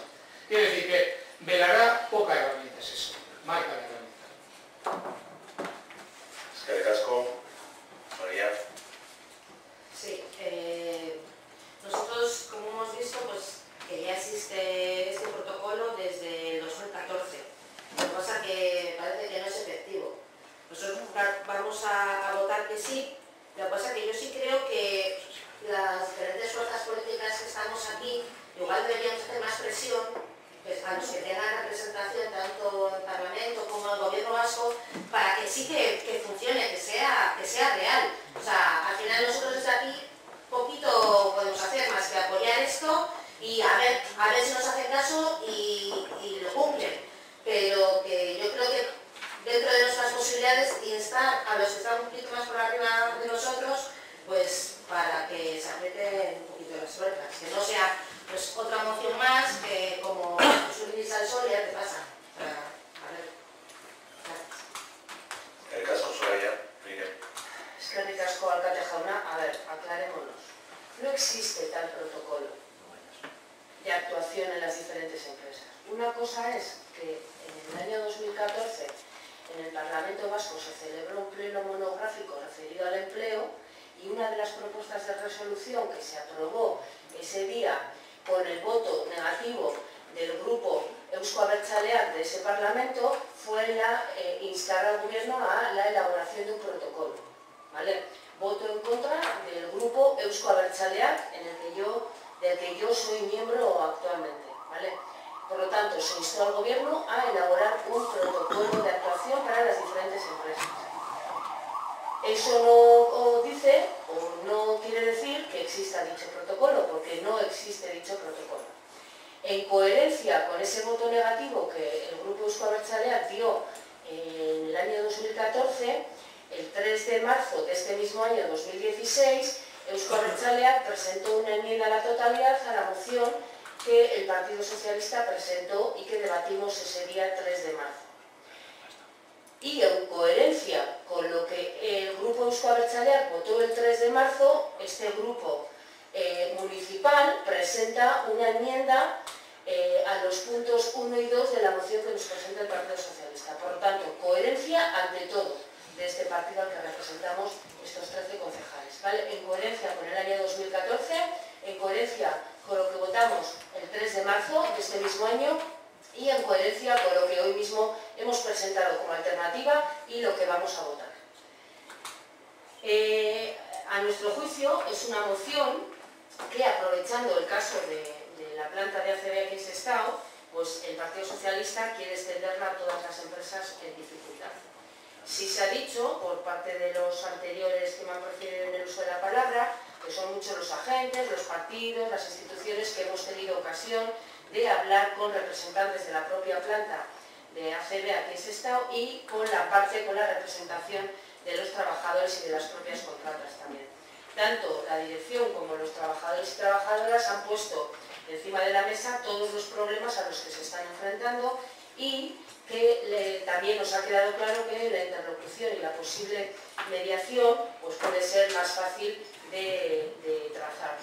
Quiere decir que velará poca herramienta, es eso, marca la herramienta. Es que de casco, María. Sí, nosotros, como hemos visto, pues que ya existe este protocolo desde el 2014. Lo que pasa que parece que no es efectivo. Nosotros vamos a votar que sí. Lo que pasa que yo sí creo que las diferentes fuerzas políticas que estamos aquí, igual deberíamos hacer más presión a los que tengan representación tanto en el Parlamento como en el Gobierno vasco, para que sí que funcione, que sea real. O sea, al final nosotros desde aquí poquito podemos hacer más que apoyar esto y a ver si nos hacen caso y lo cumplen. Pero que yo creo que dentro de nuestras posibilidades instar a los que están un poquito más por arriba de nosotros, pues para que se aprieten un poquito las tuercas, que no sea pues otra moción más que como subirse al sol y ya te pasa. A ver, gracias. El caso Soraya, Miguel. Es que ricasco alcalde jauna, a ver, aclarémonos. No existe tal protocolo de actuación en las diferentes empresas. Una cosa es que en el año 2014 en el Parlamento Vasco se celebró un pleno monográfico referido al empleo y una de las propuestas de resolución que se aprobó ese día con el voto negativo del grupo Eusko Abertzaleak de ese Parlamento fue instar al Gobierno a la elaboración de un protocolo, ¿vale? Voto en contra del grupo Eusko Abertzaleak del que yo soy miembro actualmente, ¿vale? Por lo tanto, se instó al Gobierno a elaborar un protocolo de actuación para las diferentes empresas. Eso no dice o no quiere decir que exista dicho protocolo, porque no existe dicho protocolo. En coherencia con ese voto negativo que el grupo Eusko Abertzaleak dio en el año 2014, el 3 de marzo de este mismo año 2016, Eusko Abertzaleak presentó una enmienda a la totalidad a la moción que el Partido Socialista presentó y que debatimos ese día 3 de marzo. Y en coherencia con lo que el grupo Eusko Abertzaleak votó el 3 de marzo, este grupo municipal presenta una enmienda a los puntos 1 y 2 de la moción que nos presenta el Partido Socialista. Por lo tanto, coherencia ante todo de este partido al que representamos estos 13 concejales, ¿vale? En coherencia con el año 2014, en coherencia con lo que votamos el 3 de marzo de este mismo año y en coherencia con lo que hoy mismo hemos presentado como alternativa y lo que vamos a votar. A nuestro juicio es una moción que, aprovechando el caso de la planta de ACB aquí en Sestao, pues el Partido Socialista quiere extenderla a todas las empresas en dificultad. Sí se ha dicho por parte de los anteriores que me han precedido en el uso de la palabra, que son muchos los agentes, los partidos, las instituciones que hemos tenido ocasión de hablar con representantes de la propia planta de ACB aquí en Sestao y con la representación de los trabajadores y de las propias contratas también. Tanto la dirección como los trabajadores y trabajadoras han puesto encima de la mesa todos los problemas a los que se están enfrentando y que también nos ha quedado claro que la interlocución y la posible mediación pues puede ser más fácil de trazar.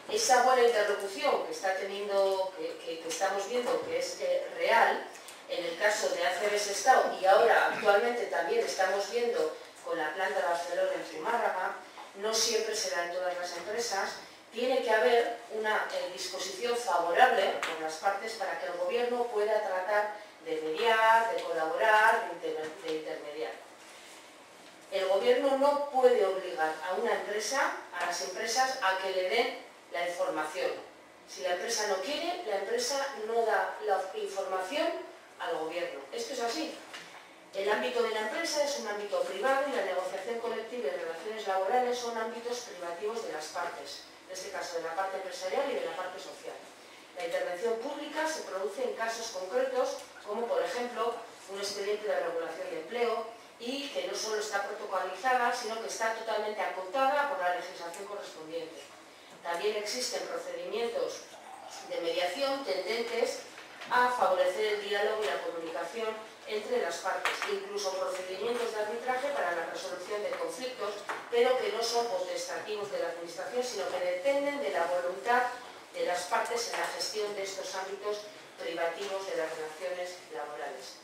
Esa buena interlocución que está teniendo, que estamos viendo que es real, en el caso de ACB Sestao y ahora actualmente también estamos viendo con la planta de Barcelona en Zumárraga, no siempre se da en todas las empresas. Tiene que haber una disposición favorable por las partes para que el gobierno pueda tratar de mediar, de colaborar, de intermediar. El gobierno no puede obligar a una empresa, a las empresas, a que le den la información. Si la empresa no quiere, la empresa no da la información al gobierno. Esto es así. El ámbito de la empresa es un ámbito privado y la negociación colectiva y relaciones laborales son ámbitos privativos de las partes, en este caso de la parte empresarial y de la parte social. La intervención pública se produce en casos concretos, como por ejemplo un expediente de regulación de empleo y que no solo está protocolizada, sino que está totalmente acotada por la legislación correspondiente. También existen procedimientos de mediación tendentes a favorecer el diálogo y la comunicación entre las partes, incluso procedimientos de arbitraje para la resolución de conflictos, pero que no son potestativos de la Administración, sino que dependen de la voluntad de las partes en la gestión de estos ámbitos privativos de las relaciones laborales.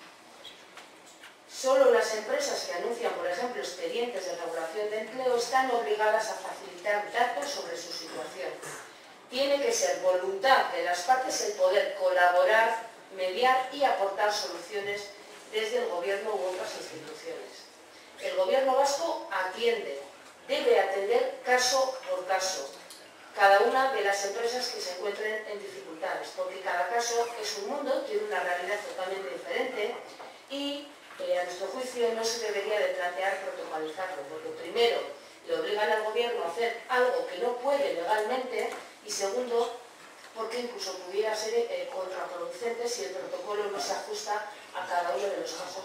Solo las empresas que anuncian, por ejemplo, expedientes de regulación de empleo están obligadas a facilitar datos sobre su situación. Tiene que ser voluntad de las partes el poder colaborar, mediar y aportar soluciones desde el gobierno u otras instituciones. El gobierno vasco atiende, debe atender caso por caso cada una de las empresas que se encuentren en dificultades, porque cada caso es un mundo, tiene una realidad totalmente diferente y a nuestro juicio no se debería de plantear protocolizarlo, porque primero le obligan al gobierno a hacer algo que no puede legalmente y segundo, porque incluso pudiera ser contraproducente si el protocolo no se ajusta a cada uno de los casos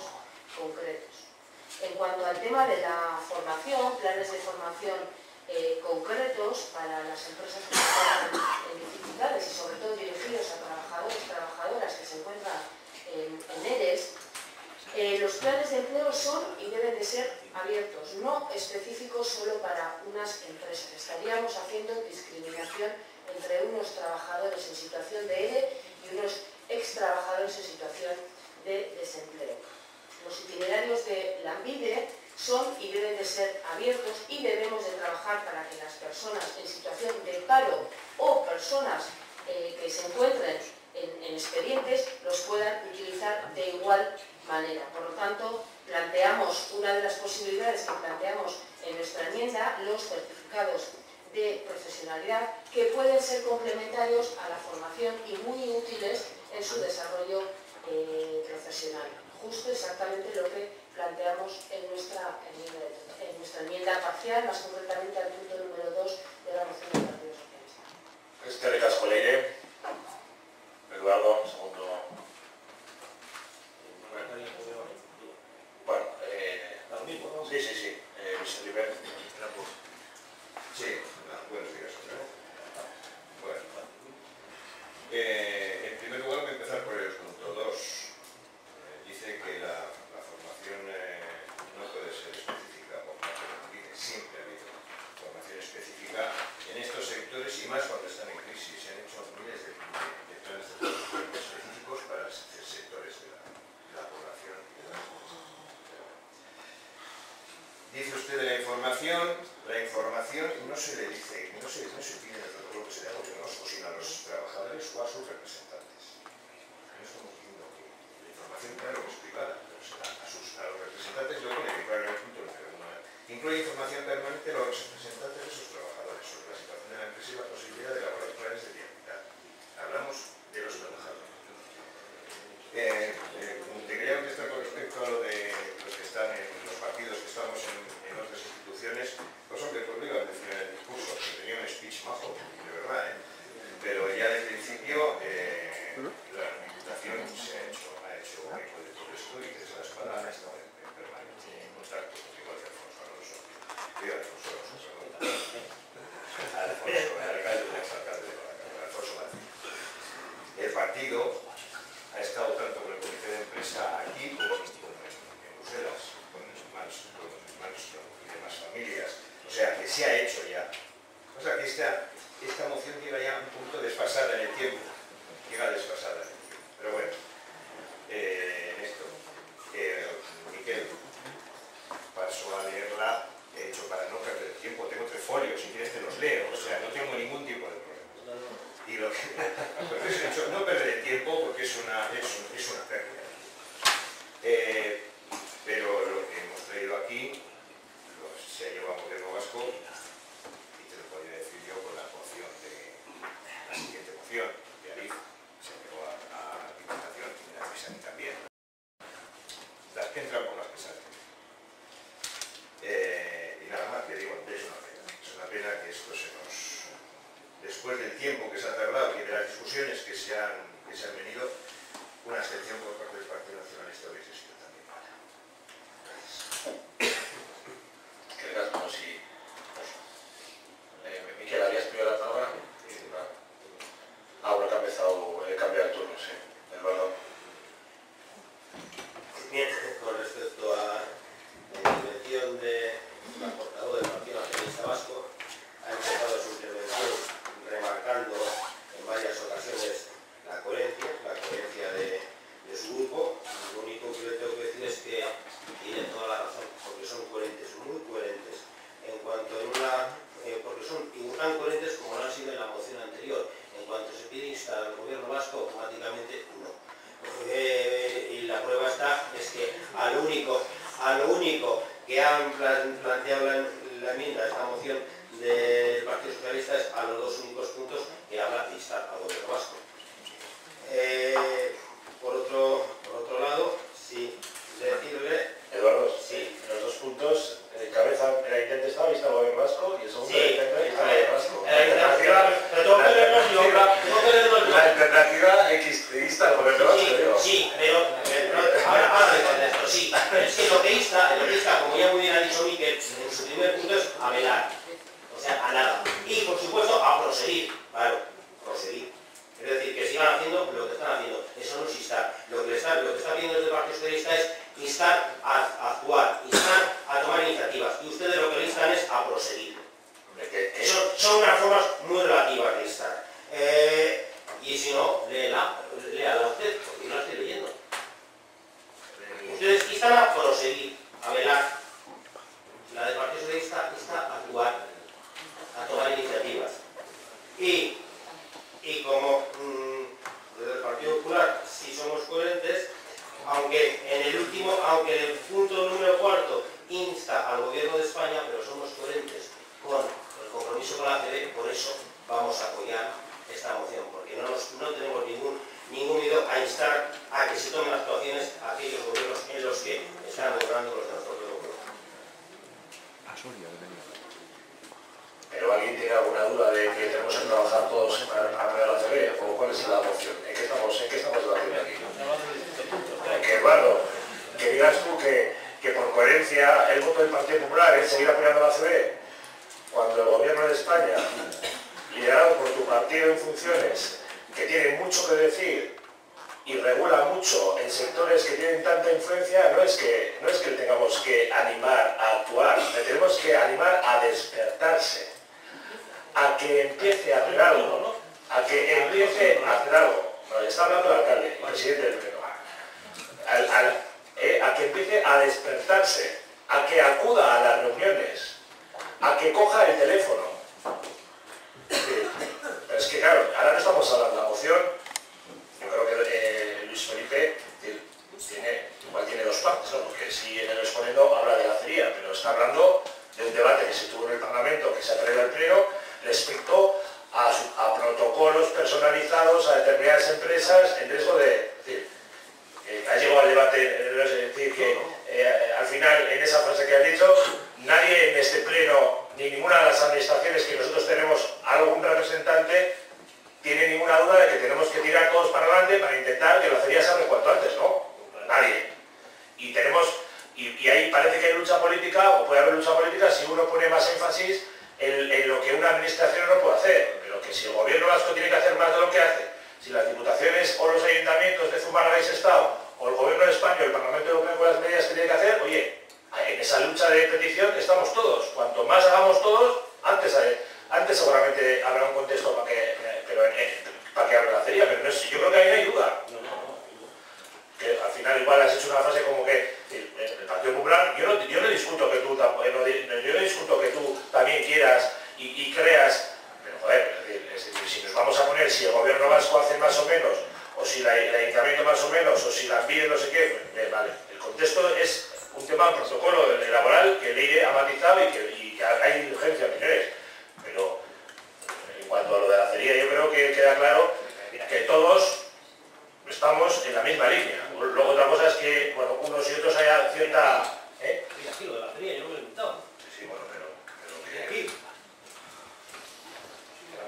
concretos. En cuanto al tema de la formación, planes de formación concretos para las empresas que están en dificultades y sobre todo dirigidos a trabajadores y trabajadoras que se encuentran en ERES, los planes de empleo son y deben de ser abiertos, no específicos solo para unas empresas. Estaríamos haciendo discriminación entre unos trabajadores en situación de ERE y unos ex trabajadores en situación de desempleo. Los itinerarios de Lanbide son y deben de ser abiertos y debemos de trabajar para que las personas en situación de paro o personas que se encuentren en expedientes los puedan utilizar de igual manera. Por lo tanto, planteamos una de las posibilidades que planteamos en nuestra enmienda, los certificados de profesionalidad, que pueden ser complementarios a la formación y muy útiles en su desarrollo profesional. Justo exactamente lo que planteamos en nuestra enmienda parcial, más concretamente al punto número 2 de la moción del Partido Socialista. Eskerrik asko Leire. Eduardo, segundo. Bueno, sí. Luis Oliver. Sí, buenos días. Bueno, en primer lugar voy a empezar por el punto 2. Dice que la formación no puede ser específica por parte de Lanbide. Siempre ha habido formación específica en estos sectores y más cuando están en crisis. Se han hecho miles de planes de formación específicos para sectores de la población y de las empresas. Dice usted de la información no se le dice, no se pide en el protocolo que se le haga a los sino a los trabajadores o a sus representantes. No estamos diciendo que la información, claro, es privada, pero a los representantes lo pone que claro en el punto número 1. Incluye información permanente a los representantes de sus trabajadores sobre la situación de la empresa y la posibilidad de elaborar planes de viabilidad. Hablamos de los trabajadores. Te quería contestar con respecto a lo de los que están en los partidos que estamos en otras instituciones, pues hombre, pues lo iba a decir en el discurso, que tenía un speech majo, de verdad, pero ya de principio la Diputación se ha hecho eco de todo esto y desde la espada ha estado en permanente contacto contigo, Alfonso Alonso, el alcalde de Alfonso Martín. El partido ha estado tanto con el se ha hecho ya. O sea que esta moción llega ya a un punto desfasada en el tiempo. Llega desfasada en el tiempo. Pero bueno, en esto, Miquel, paso a leerla, he hecho para no perder tiempo. Tengo 3 folios, si quieres te los leo. O sea, no tengo ningún tipo de problema. Y lo que pues he hecho, no perder el tiempo porque es una pérdida. Pero lo que hemos traído aquí se ha llevado a Gobierno Vasco y te lo podría decir yo con la moción de la siguiente moción de Arif, se llevó a la Diputación y de la Pesani también. Las que entran por las que salen. Y nada más, que digo, es una pena que esto se nos... Después del tiempo que se ha tardado y de las discusiones que se han venido, una abstención por parte del Partido Nacionalista hubiese sido también mala. Gracias. Como si... Miquel, ¿habías pedido la palabra? Bueno, que ha empezado el cambio de turno, sí. Eduardo. Bien, con respecto a la intervención de la portavoz del Partido Nacionalista Vasco, ha empezado su intervención remarcando en varias ocasiones la coherencia de su grupo. Lo único que le tengo que decir es que tiene toda la razón, porque son coherentes, muy coherentes, en cuanto porque son tan coherentes como lo han sido en la moción anterior. En cuanto se pide instar al Gobierno Vasco, automáticamente no. Y la prueba es que a lo único que han planteado la enmienda a esta moción del Partido Socialista es a los 2 únicos puntos que habla de instar al Gobierno Vasco. Por otro lado, sí, decirle... Eduardo, sí, los 2 puntos, cabeza, la intento estaba instar al Gobierno Vasco y el segundo sí, intento instar al Gobierno Vasco. La alternativa X insta al Gobierno Vasco. Sí, pero ahora le contesto, sí. Es que lo que insta, como ya muy bien ha dicho Miquel, en su primer punto es a velar, o sea, a nada. Y por supuesto a proseguir, claro, proseguir. Es decir, que sigan haciendo lo que están haciendo. Eso no es instar. Lo que está pidiendo desde el Partido Socialista es instar a actuar, instar a tomar iniciativas. Y ustedes lo que le instan es a proseguir. Son unas formas muy relativas de instar. Y si no, léala usted, porque no la estoy leyendo. Ustedes instan a proseguir, a velar. La del Partido Socialista insta a actuar, a tomar iniciativas. Y como desde el Partido Popular sí somos coherentes, aunque en el punto número 4 insta al Gobierno de España, pero somos coherentes con el compromiso con la ACB, por eso vamos a apoyar esta moción, porque no tenemos ningún miedo a instar a que se tomen actuaciones a aquellos gobiernos en los que están gobernando los de nuestro pueblo. ¿Pero alguien tiene alguna duda de que tenemos que trabajar todos para apoyar la CB? ¿O cuál es la moción? ¿En qué estamos debatiendo aquí? Que Eduardo, que digas tú que por coherencia el voto del Partido Popular es seguir apoyando a la CB, cuando el Gobierno de España, liderado por tu partido en funciones, que tiene mucho que decir y regula mucho en sectores que tienen tanta influencia, no es que le tengamos que animar a actuar, le tenemos que animar a despertarse, a que empiece a hacer algo, a que empiece a hacer algo. No, está hablando el alcalde, el presidente del pleno. A que empiece a despertarse, a que acuda a las reuniones, a que coja el teléfono. Pero es que claro, ahora no estamos hablando de la moción. Yo creo que Luis Felipe igual tiene 2 partes, ¿no? Porque si en el exponiendo habla de la acería, pero está hablando de un debate que se tuvo en el Parlamento, que se ha traído al Pleno, respecto a protocolos personalizados a determinadas empresas en riesgo de... ha llegado al debate, es decir, que al final, en esa frase que has dicho, nadie en este Pleno, ni ninguna de las administraciones que nosotros tenemos algún representante, tiene ninguna duda de que tenemos que tirar todos para adelante para intentar que la acería se abra cuanto antes, ¿no? Nadie. Y ahí parece que hay lucha política, o puede haber lucha política si uno pone más énfasis en lo que una administración no puede hacer, pero que si el Gobierno vasco tiene que hacer más de lo que hace, si las diputaciones o los ayuntamientos de Zumárraga y Sestao, o el Gobierno de España o el Parlamento Europeo con las medidas que tiene que hacer, oye, en esa lucha de petición estamos todos. Cuanto más hagamos estamos todos, antes seguramente habrá un contexto para que hable la acería, pero no es, yo creo que ahí no hay duda. Que al final igual has hecho una frase como que el Partido Popular, yo no discuto que tú también quieras y creas, pero joder, es decir, si nos vamos a poner, si el gobierno vasco hace más o menos, o si el ayuntamiento más o menos, o si las vides no sé qué, vale, el contexto es un tema del protocolo laboral que Leire ha matizado y que hay urgencia en opiniones, pero en cuanto a lo de la acería yo creo que queda claro que todos estamos en la misma línea. Luego otra cosa es que, bueno, unos y otros haya cierta... Mira, aquí lo de la acería, yo no me lo he inventado. Sí, bueno,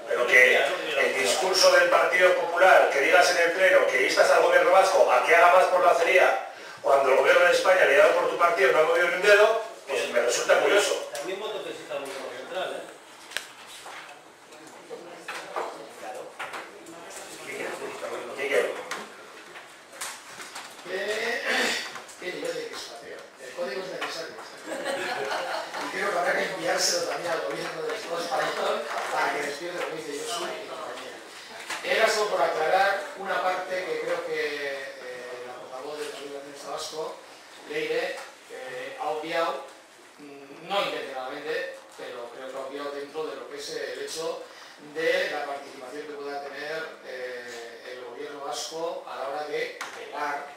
pero que el discurso del Partido Popular, que digas en el pleno que instas al gobierno vasco a que haga más por la acería, cuando el gobierno de España, liderado por tu partido, no ha movido ni un dedo, pues me resulta curioso. También voto que exista un gobierno central, ¿eh? Miguel. ¿Qué nivel de crispación? El código es necesario. Y creo que habrá que enviárselo también al gobierno del Estado español para que despierte lo que dice Josu y compañía. Era solo por aclarar una parte que creo que la portavoz del Partido Nacionalista Vasco, Leire, ha obviado, no intencionadamente, pero creo que ha obviado dentro de lo que es el hecho de la participación que pueda tener el gobierno vasco a la hora de velar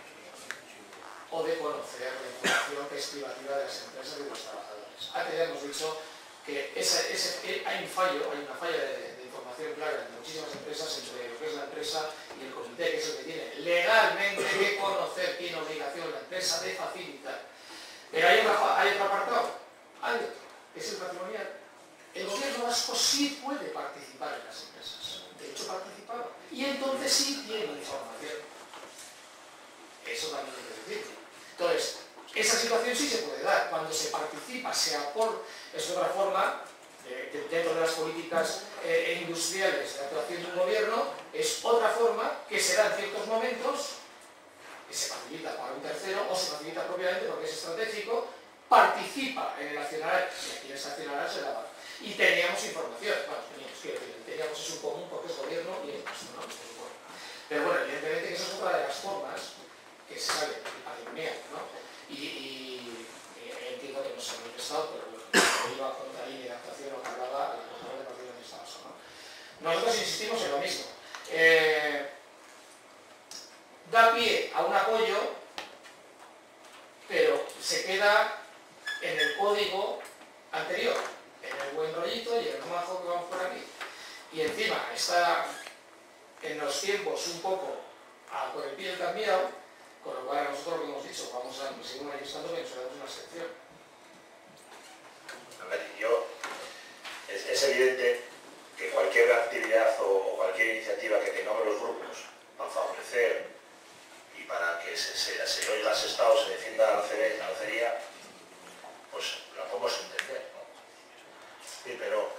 o de conocer la información que es privativa de las empresas y de los trabajadores. Antes ya hemos dicho que hay una falla de información clara en muchísimas empresas entre lo que es la empresa y el comité, que es el que tiene legalmente que conocer, tiene obligación la empresa de facilitar. Pero hay otro apartado, hay otro, que es el patrimonial. El gobierno vasco sí puede participar en las empresas, de hecho participaba, y entonces sí tiene información. Eso también hay que decirlo. Entonces, esa situación sí se puede dar, cuando se participa, es otra forma, dentro de las políticas industriales de actuación de un gobierno, es otra forma que se da en ciertos momentos, que se facilita para un tercero o se facilita propiamente porque es estratégico, participa en el accionarial, y aquí en ese accionarial se daba. Y teníamos información, bueno, teníamos eso en común porque es gobierno y es gasto, ¿no? Pero bueno, evidentemente que esa es otra de las formas que se sale del patrimonio, ¿no? Y entiendo que no se ha manifestado, pero bueno, iba con otra línea de actuación o que hablaba la portavoz del Partido Nacionalista Vasco, ¿no? Nosotros insistimos en lo mismo. Da pie a un apoyo, pero se queda en el código anterior, en el buen rollito y en el majo que vamos por aquí. Y encima está en los tiempos un poco con el pie cambiado, con lo cual a nosotros lo que hemos dicho, seguir manifestando que nos damos una excepción. A ver, es evidente que cualquier actividad o cualquier iniciativa que tengamos los grupos para favorecer y para que se oiga ese Estado, se defienda la acería, pues la podemos entender, ¿no? Sí, pero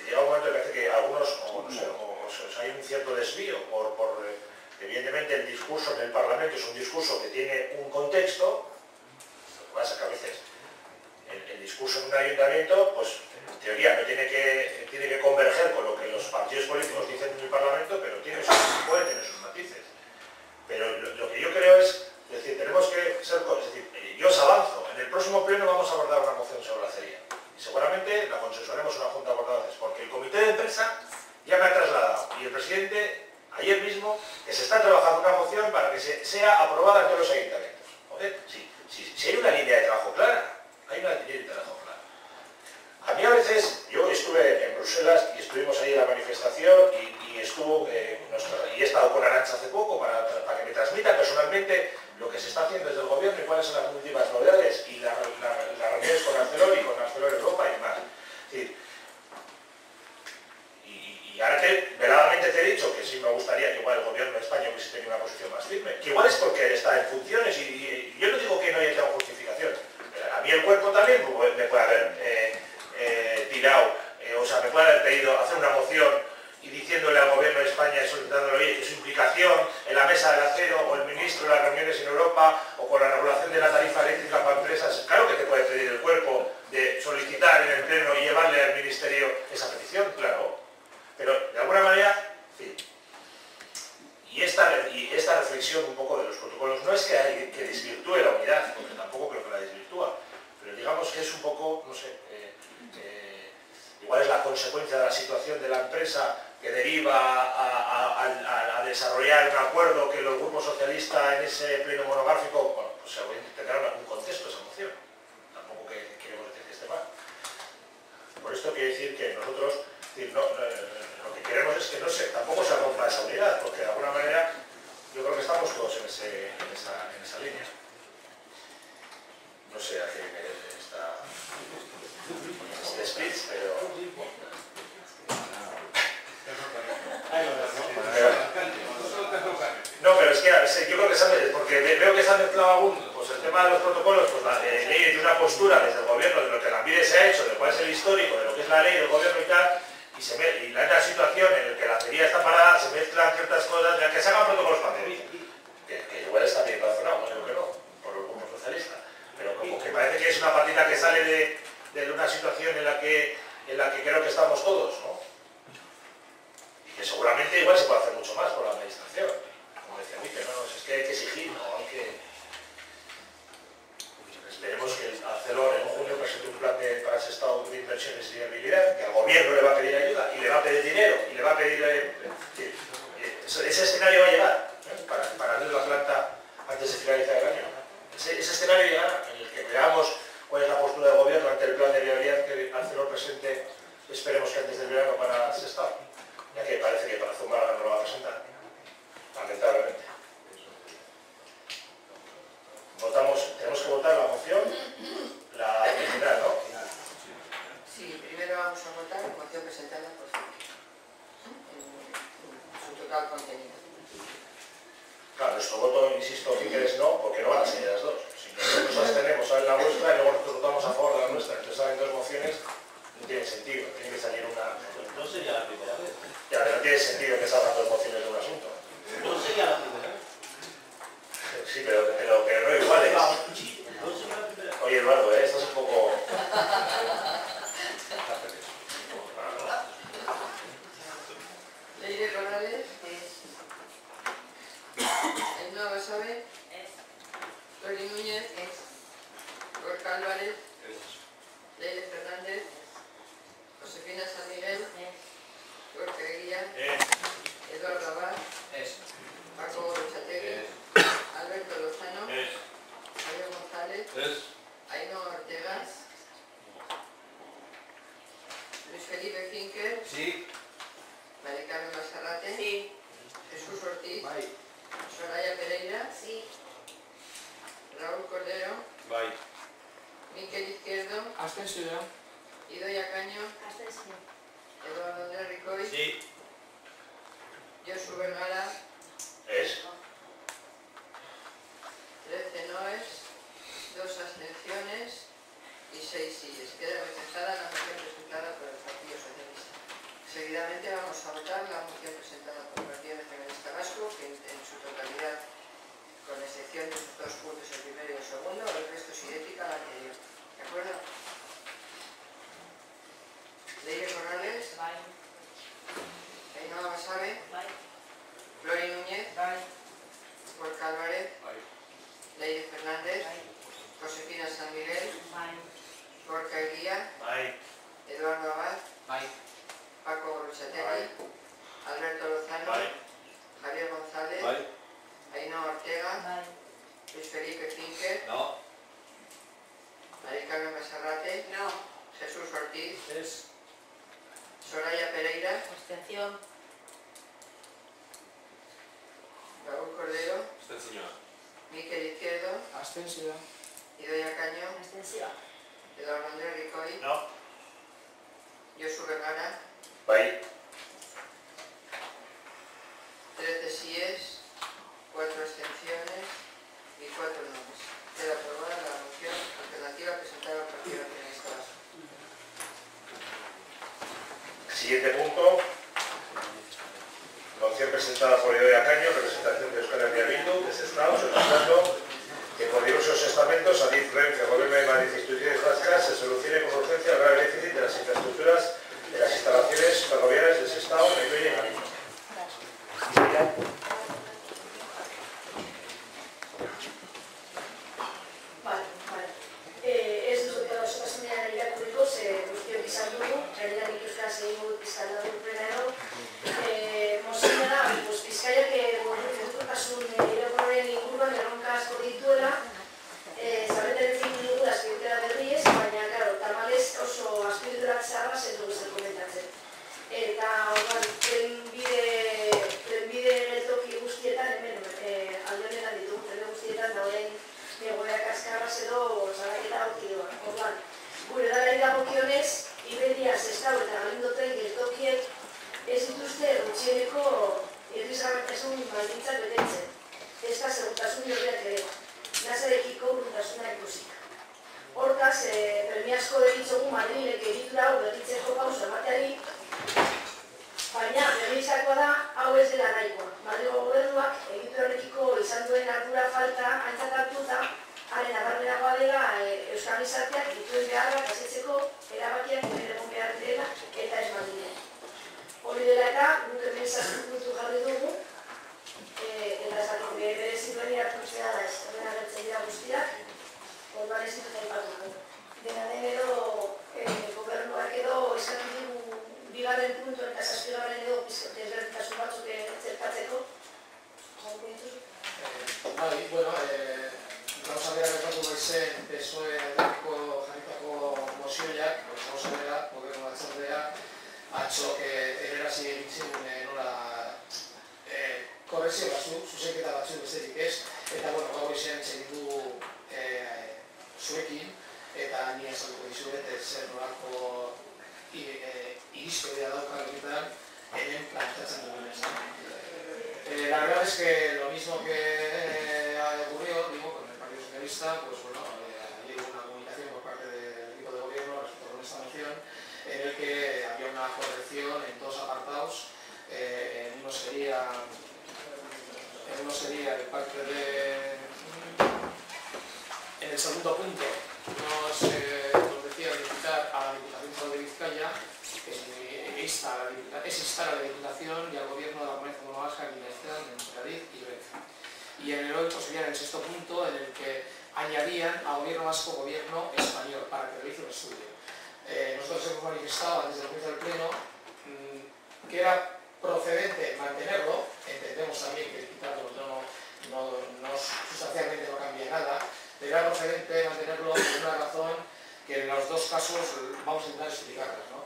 llega un momento que parece que algunos, hay un cierto desvío evidentemente el discurso en el Parlamento es un discurso que tiene un contexto. Lo que pasa es que a veces el discurso en un ayuntamiento, pues en teoría no tiene que converger con lo que los partidos políticos dicen en el Parlamento, pero puede tener sus matices. Pero lo que yo creo es decir, tenemos que ser, es decir, yo os avanzo, en el próximo pleno vamos a abordar una moción sobre la acería. Y seguramente la consensuaremos en una junta de portavoces, porque el comité de empresa ya me ha trasladado, y el presidente ayer mismo, que se está trabajando una moción para que sea aprobada en todos los ayuntamientos. Joder, si hay una línea de trabajo clara, A mí a veces, yo estuve en Bruselas y estuvimos ahí en la manifestación y he estado con Arantxa hace poco para que me transmita personalmente lo que se está haciendo desde el gobierno y cuáles son las últimas novedades y las reuniones con Arcelor y con Arcelor Europa y demás. Es decir, y ahora veladamente te he dicho que sí me gustaría que igual el gobierno de España hubiese tenido una posición más firme, que igual es porque está en funciones y yo no digo que no haya tenido justificación. A mí el cuerpo también me puede haber tirado, o sea, me puede haber pedido hacer una moción y diciéndole al gobierno de España, solicitándole, oye, que su implicación en la mesa del acero o el ministro de las reuniones en Europa o con la regulación de la tarifa eléctrica para empresas, claro que te puede pedir el cuerpo de solicitar en el Pleno y llevarle al Ministerio esa petición, claro. Pero de alguna manera, en fin, y esta reflexión un poco de los protocolos no es que desvirtúe la unidad, porque tampoco creo que la desvirtúa, pero digamos que es un poco, no sé, igual es la consecuencia de la situación de la empresa que deriva a desarrollar un acuerdo que los grupos socialistas en ese pleno monográfico, bueno, pues tendrán algún contexto esa moción. Tampoco queremos decir que esté mal. Por esto quiere decir que nosotros, lo que queremos es que tampoco se rompa esa unidad, porque de alguna manera yo creo que estamos todos en esa línea. No sé a qué está este speech, pero... No, pero es que yo creo que porque veo que se ha mezclado aún pues el tema de los protocolos, pues la ley de una postura desde el gobierno de lo que la Lanbide se ha hecho, de cuál es el histórico, de lo que es la ley del gobierno y tal, y la situación en la que la acería está parada, se mezclan ciertas cosas, ya que se hagan protocolos para hacer, que igual está bien razonado, no creo que no, por los grupos socialistas, pero como que parece que es una patita que sale de una situación en la que creo que estamos todos, ¿no? Que seguramente igual se puede hacer mucho más por la administración, como decía Miquel, no, es que hay que exigir, no, hay que... Esperemos que Arcelor en junio presente un plan para ese estado de inversiones y viabilidad, que al gobierno le va a pedir ayuda, y le va a pedir dinero, y le va a pedir... ese escenario va a llegar, para abrir la planta antes de finalizar el año. Ese escenario llegará, en el que veamos cuál es la postura del gobierno ante el plan de viabilidad que Arcelor presente, esperemos que antes del verano para ese estado. Ya que parece que para Zumárraga no lo va a presentar, lamentablemente. Tenemos que votar la moción, la original, ¿no? Sí, primero vamos a votar la moción presentada por en su total contenido. Claro, nuestro voto, insisto, Fíqueres no, porque no van a ser las dos. Si nosotros nos abstenemos, sale la vuestra y luego nosotros votamos a favor de la nuestra, entonces salen dos mociones, no tiene sentido, tiene que salir una... No sería la primera vez. Ya, pero no tiene sentido que salgan dos mociones de un asunto. No sería la primera vez. Sí, pero no iguales. No sería la primera vez. Oye, Eduardo, estás un poco... Leire Corrales Ainhoa Basabe Lori Núñez Gorka Álvarez Leire Fernández Josefina San Miguel Gorka Eguía Eduardo Abad Paco Gorrochategui Alberto Lozano Javier González Ainhoa Ortega Luis Felipe Finker Sí. Mari Carmen Basarrate Sí. Jesús Ortiz Soraya Pereira Sí. Raúl Cordero Miquel Izquierdo Abstención. Idoia Caño Abstención. Eduardo Andrés Ricoy Sí. Josu Vergara 13 noes 2 abstenciones y 6 síes. Queda rechazada la moción presentada por el Partido Socialista. Seguidamente vamos a votar la moción presentada por el Partido Nacionalista Vasco, que en su totalidad, con excepción de sus dos puntos, el primero y el segundo, el resto es idéntica a la anterior. ¿De acuerdo? Leire Corrales, Ainhoa Basabe, Lori Núñez, Gorka Álvarez, Leire Fernández, Josefina San Miguel, Gorka Eguía, Eduardo Abad, Paco Gorrochategui, Alberto Lozano, Javier González, Ainhoa Ortega, Luis Felipe Finker, Mari Carmen Basarrate, Jesús Ortiz, Soraya Pereira, Abstención. Raúl Cordero, Miquel Izquierdo, Abstención. Idoia Caño, Abstención. Eduardo Andrés Ricoy, No. Josu Vergara, 13 síes, 4 abstenciones y 4 noes. Queda aprobada la moción alternativa presentada por el Partido Nacionalista Vasco. Siguiente punto. Moción presentada por Idoia Caño, representación de Euskal Herria Bildu, de Sestao, solicitando que por diversos estamentos, Adif, Renfe, Gobierno de Madrid e instituciones vascas, se solucione con urgencia el grave déficit de las infraestructuras de las instalaciones ferroviarias de Sestao, Melilla y Marino. Ez dut osasunean irakurriko, ze guztiok izan dugu, gainera nik euskara segin dut izkaldatu urrena edo. Mozina da, Bizkaiak mugikortasun irakorren inguruan erronka asko dituela, zabeterekin dugu azpiegitura berriez, baina, claro, tamalez oso azpiegiturak zaharra zentu guztiak komentatzen. Eta, trenbide geltoki guztietan, hemen, alde honetan ditugu, trenbide guztietan, da horrein egoerak azkarraz edo salaketa aurkidoa. Orduan, gure dalai dagokionez, Iberia, Sestao eta Galindo tren geltokiek ez dituzte gutxieneko irrisagarritasun baldintzak betetzen. Ez da segurtasun horreak ere, nazarekiko urruntasuna ikusik. Hortaz, premiazko deritzogu Madrilek egitura hau berritzeko pauso emateari, baina berrizakoa da hau ez dela nahikoa. Madrilgo gobernuak egiturarekiko izan duen ardura falta aintzat hartuta, haren nabarmenagoa dela Euskal Gizarteak dituen beharrak asetzeko erabakiak egon behar direla eta ez Madrilen. Hori dela eta, guk hemen zazpuntu jarri dugu, eta esatik bere zituen irakurtzea da ez, hemen agertzen dira guztiak, orduan ez ditut aipatuko. Dena den edo, gobernuak edo eskatzen dugu bigarren puntu eta zazpigarren edo desberdintasun batzuk zertatzeko. Bai, bueno, gauza bera gertatu baizen PSOE aldeko jarritako mozioiak, gauza bera, gobernu batzordea, atxok ererazi egitzen nola korrezio batzuk, zuzenketa batzuk besterik ez, eta bueno, gaur izan txegitu zuekin, eta ni esango dizuet zer nolako irizpidea daukan horretan hemen planteatzen dugunez. La verdad es que lo mismo que ocurrió, digo, con el Partido Socialista, pues bueno, hay una comunicación por parte del equipo de gobierno respecto a esta moción, en el que había una corrección en dos apartados. En uno sería de parte de... En el segundo punto nos decía limitar a la Diputación Foral de Vizcaya, que es instar a la Diputación y al Gobierno de la Comunidad Autónoma Vasca en Dirección en Madrid y Renfe. Y en el otro sería en el sexto punto, en el que añadían a Gobierno Vasco, Gobierno Español, para que realice un estudio. Nosotros hemos manifestado antes del comienzo del Pleno que era procedente mantenerlo, entendemos también que quitarlo sustancialmente no cambia nada, pero era procedente mantenerlo por una razón que en los dos casos vamos a intentar explicarlas, ¿no?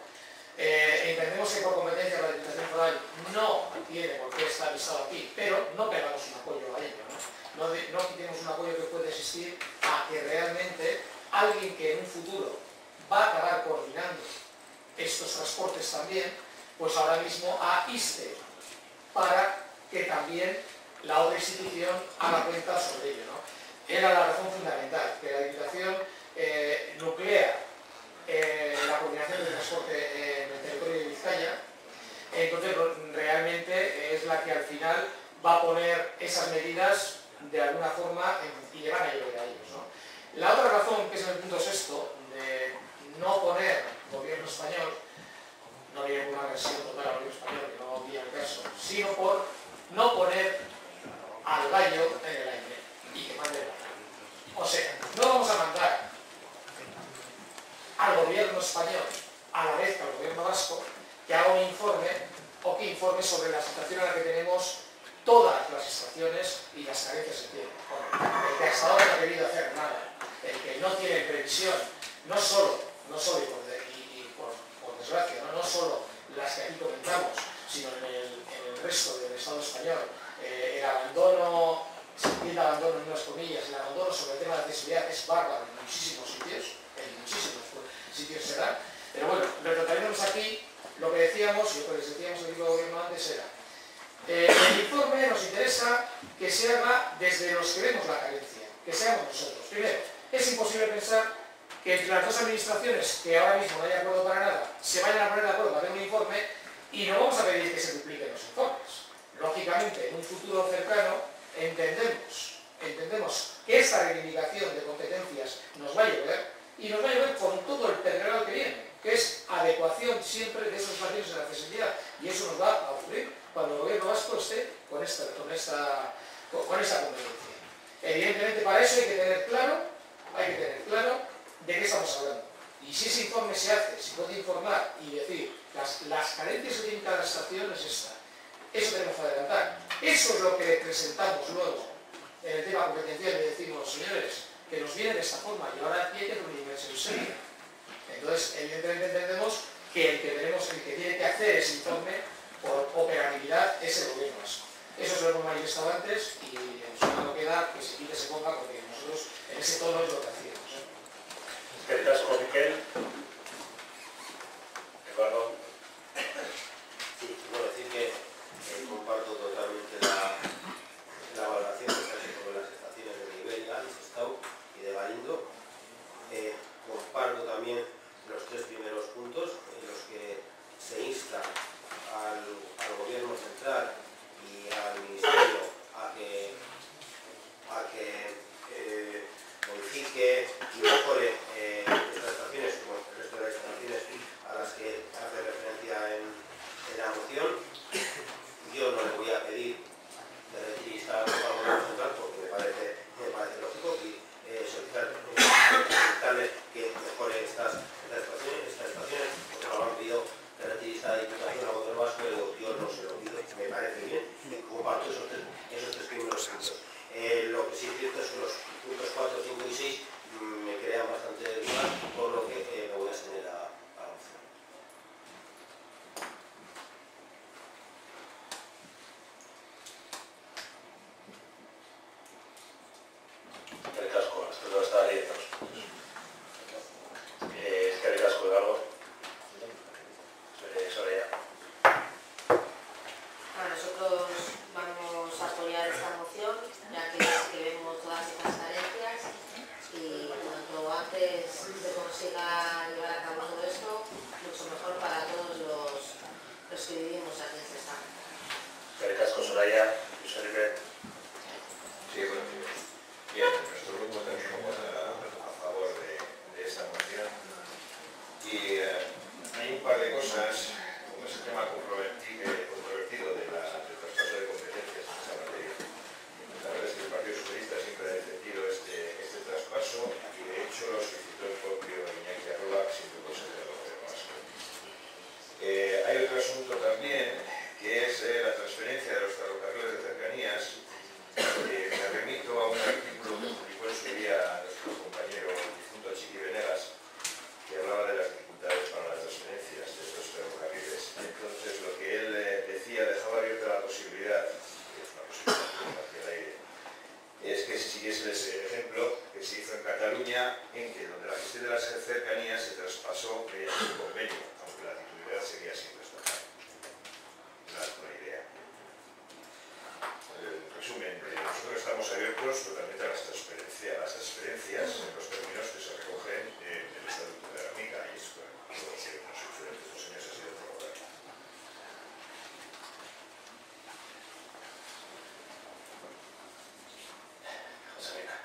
Entendemos que por competencia la Diputación Foral no tiene por qué estar listado aquí, pero no pegamos un apoyo a ello, ¿no? No quitemos un apoyo que puede existir a que realmente alguien que en un futuro va a acabar coordinando estos transportes también, pues ahora mismo inste para que también la otra institución haga cuenta sobre ello, ¿no? Era la razón fundamental, que la Diputación nuclea la coordinación del transporte en el territorio de Vizcaya, entonces realmente es la que al final va a poner esas medidas de alguna forma y le van a llevar a ellos, ¿no? La otra razón, que es en el punto sexto, de no poner gobierno español, no había ninguna versión total al gobierno español, que no había el caso, sino por no poner al gallo en el aire y que mande el gallo. O sea, no vamos a mandar al gobierno español a la vez que al gobierno vasco que haga un informe o que informe sobre la situación en la que tenemos todas las estaciones y las carencias que tienen. El que hasta ahora no ha querido hacer nada, el que no tiene previsión, no solo y por desgracia, no solo las que aquí comentamos, sino en el resto del Estado español, el abandono, se entiende abandono en unas comillas, el abandono sobre el tema de la accesibilidad es bárbaro en muchísimos sitios se da, pero bueno, retrataremos aquí lo que decíamos, y lo que les decíamos al equipo de gobierno antes era, el informe nos interesa que se haga desde los que vemos la carencia, que seamos nosotros. Primero, es imposible pensar que entre las dos administraciones, que ahora mismo no hay acuerdo para nada, se vayan a poner de acuerdo para hacer un informe y no vamos a pedir que se dupliquen los informes. Lógicamente, en un futuro cercano, entendemos entendemos que esta reivindicación de competencias nos va a llover, y nos va a llover con todo el pedregal que viene, que es adecuación siempre de esos barrios de la accesibilidad, y eso nos va a ocurrir cuando el gobierno vasco esté con esta competencia. Evidentemente para eso hay que tener claro de qué estamos hablando. Y si ese informe se hace, se puede informar y decir las carencias que tiene cada estación es esta. Eso tenemos que adelantar. Eso es lo que presentamos luego en el tema competencial y decimos, señores, que nos viene de esta forma y ahora aquí hay que hacer una inversión seria. Entonces, evidentemente entendemos que el que tiene que hacer ese informe por operatividad es el gobierno vasco. Eso se lo hemos manifestado antes y no queda que se quite, se ponga, porque nosotros en ese tono es lo que hacíamos. ¿Estás con Miquel? Eduardo. Sí, puedo decir que comparto totalmente la valoración que está haciendo con las estaciones de Iberia, de Sestao y de Galindo. Comparto también los tres primeros puntos en los que se insta al gobierno central y al ministerio a que modifique y mejore estas estaciones como el resto de las estaciones a las que hace referencia en la moción. Yo no le voy a pedir de retirar al gobierno central porque me parece lógico y solicitarle que mejore estas estaciones, porque lo han pedido de retirar a Diputación al gobierno vasco, pero yo no se lo pido, me parece bien, comparto esos tres primeros puntos. Lo que sí es cierto es que los puntos 4, 5 y 6 me crean bastante dudas, por lo que me voy a abstener a la moción. Eskerrik asko, esto lo está leyendo. Eskerrik asko, Eduardo. Soraya. Bueno, nosotros vamos a apoyar esta moción, ya que vemos todas estas carencias y cuanto antes se consiga llevar a cabo todo esto, mucho mejor para todos los que vivimos aquí en Sestao. Eskerrik asko, Soraya. Sí, bueno, bien, nuestro grupo también vota a favor de esta moción y hay un par de cosas, como es el tema controvertido del traspaso de competencias en esta materia. La verdad es que el Partido Socialista siempre ha defendido este traspaso y de hecho lo solicitó el propio Iñaki Arroba, siendo consejero del gobierno vasco. Hay otro asunto también que es la transferencia de los ferrocarriles de cercanías. Me remito a un artículo que publicó en su día nuestro compañero difunto Chiqui Venegas, que hablaba de las dificultades para las transferencias de estos ferrocarriles. Entonces, lo que él decía, dejaba abierta la posibilidad, que es una posibilidad hacia el aire, es que se siguiese ese ejemplo que se hizo en Cataluña, en que donde la gestión de las cercanías se traspasó mediante un convenio, aunque la titularidad seguía siendo estatal. Una idea. En resumen, nosotros estamos abiertos totalmente a las transferencias en los términos que se recogen en el Estatuto de Gernika y es lo que nos durante estos años ha sido prorrogado. Josefina.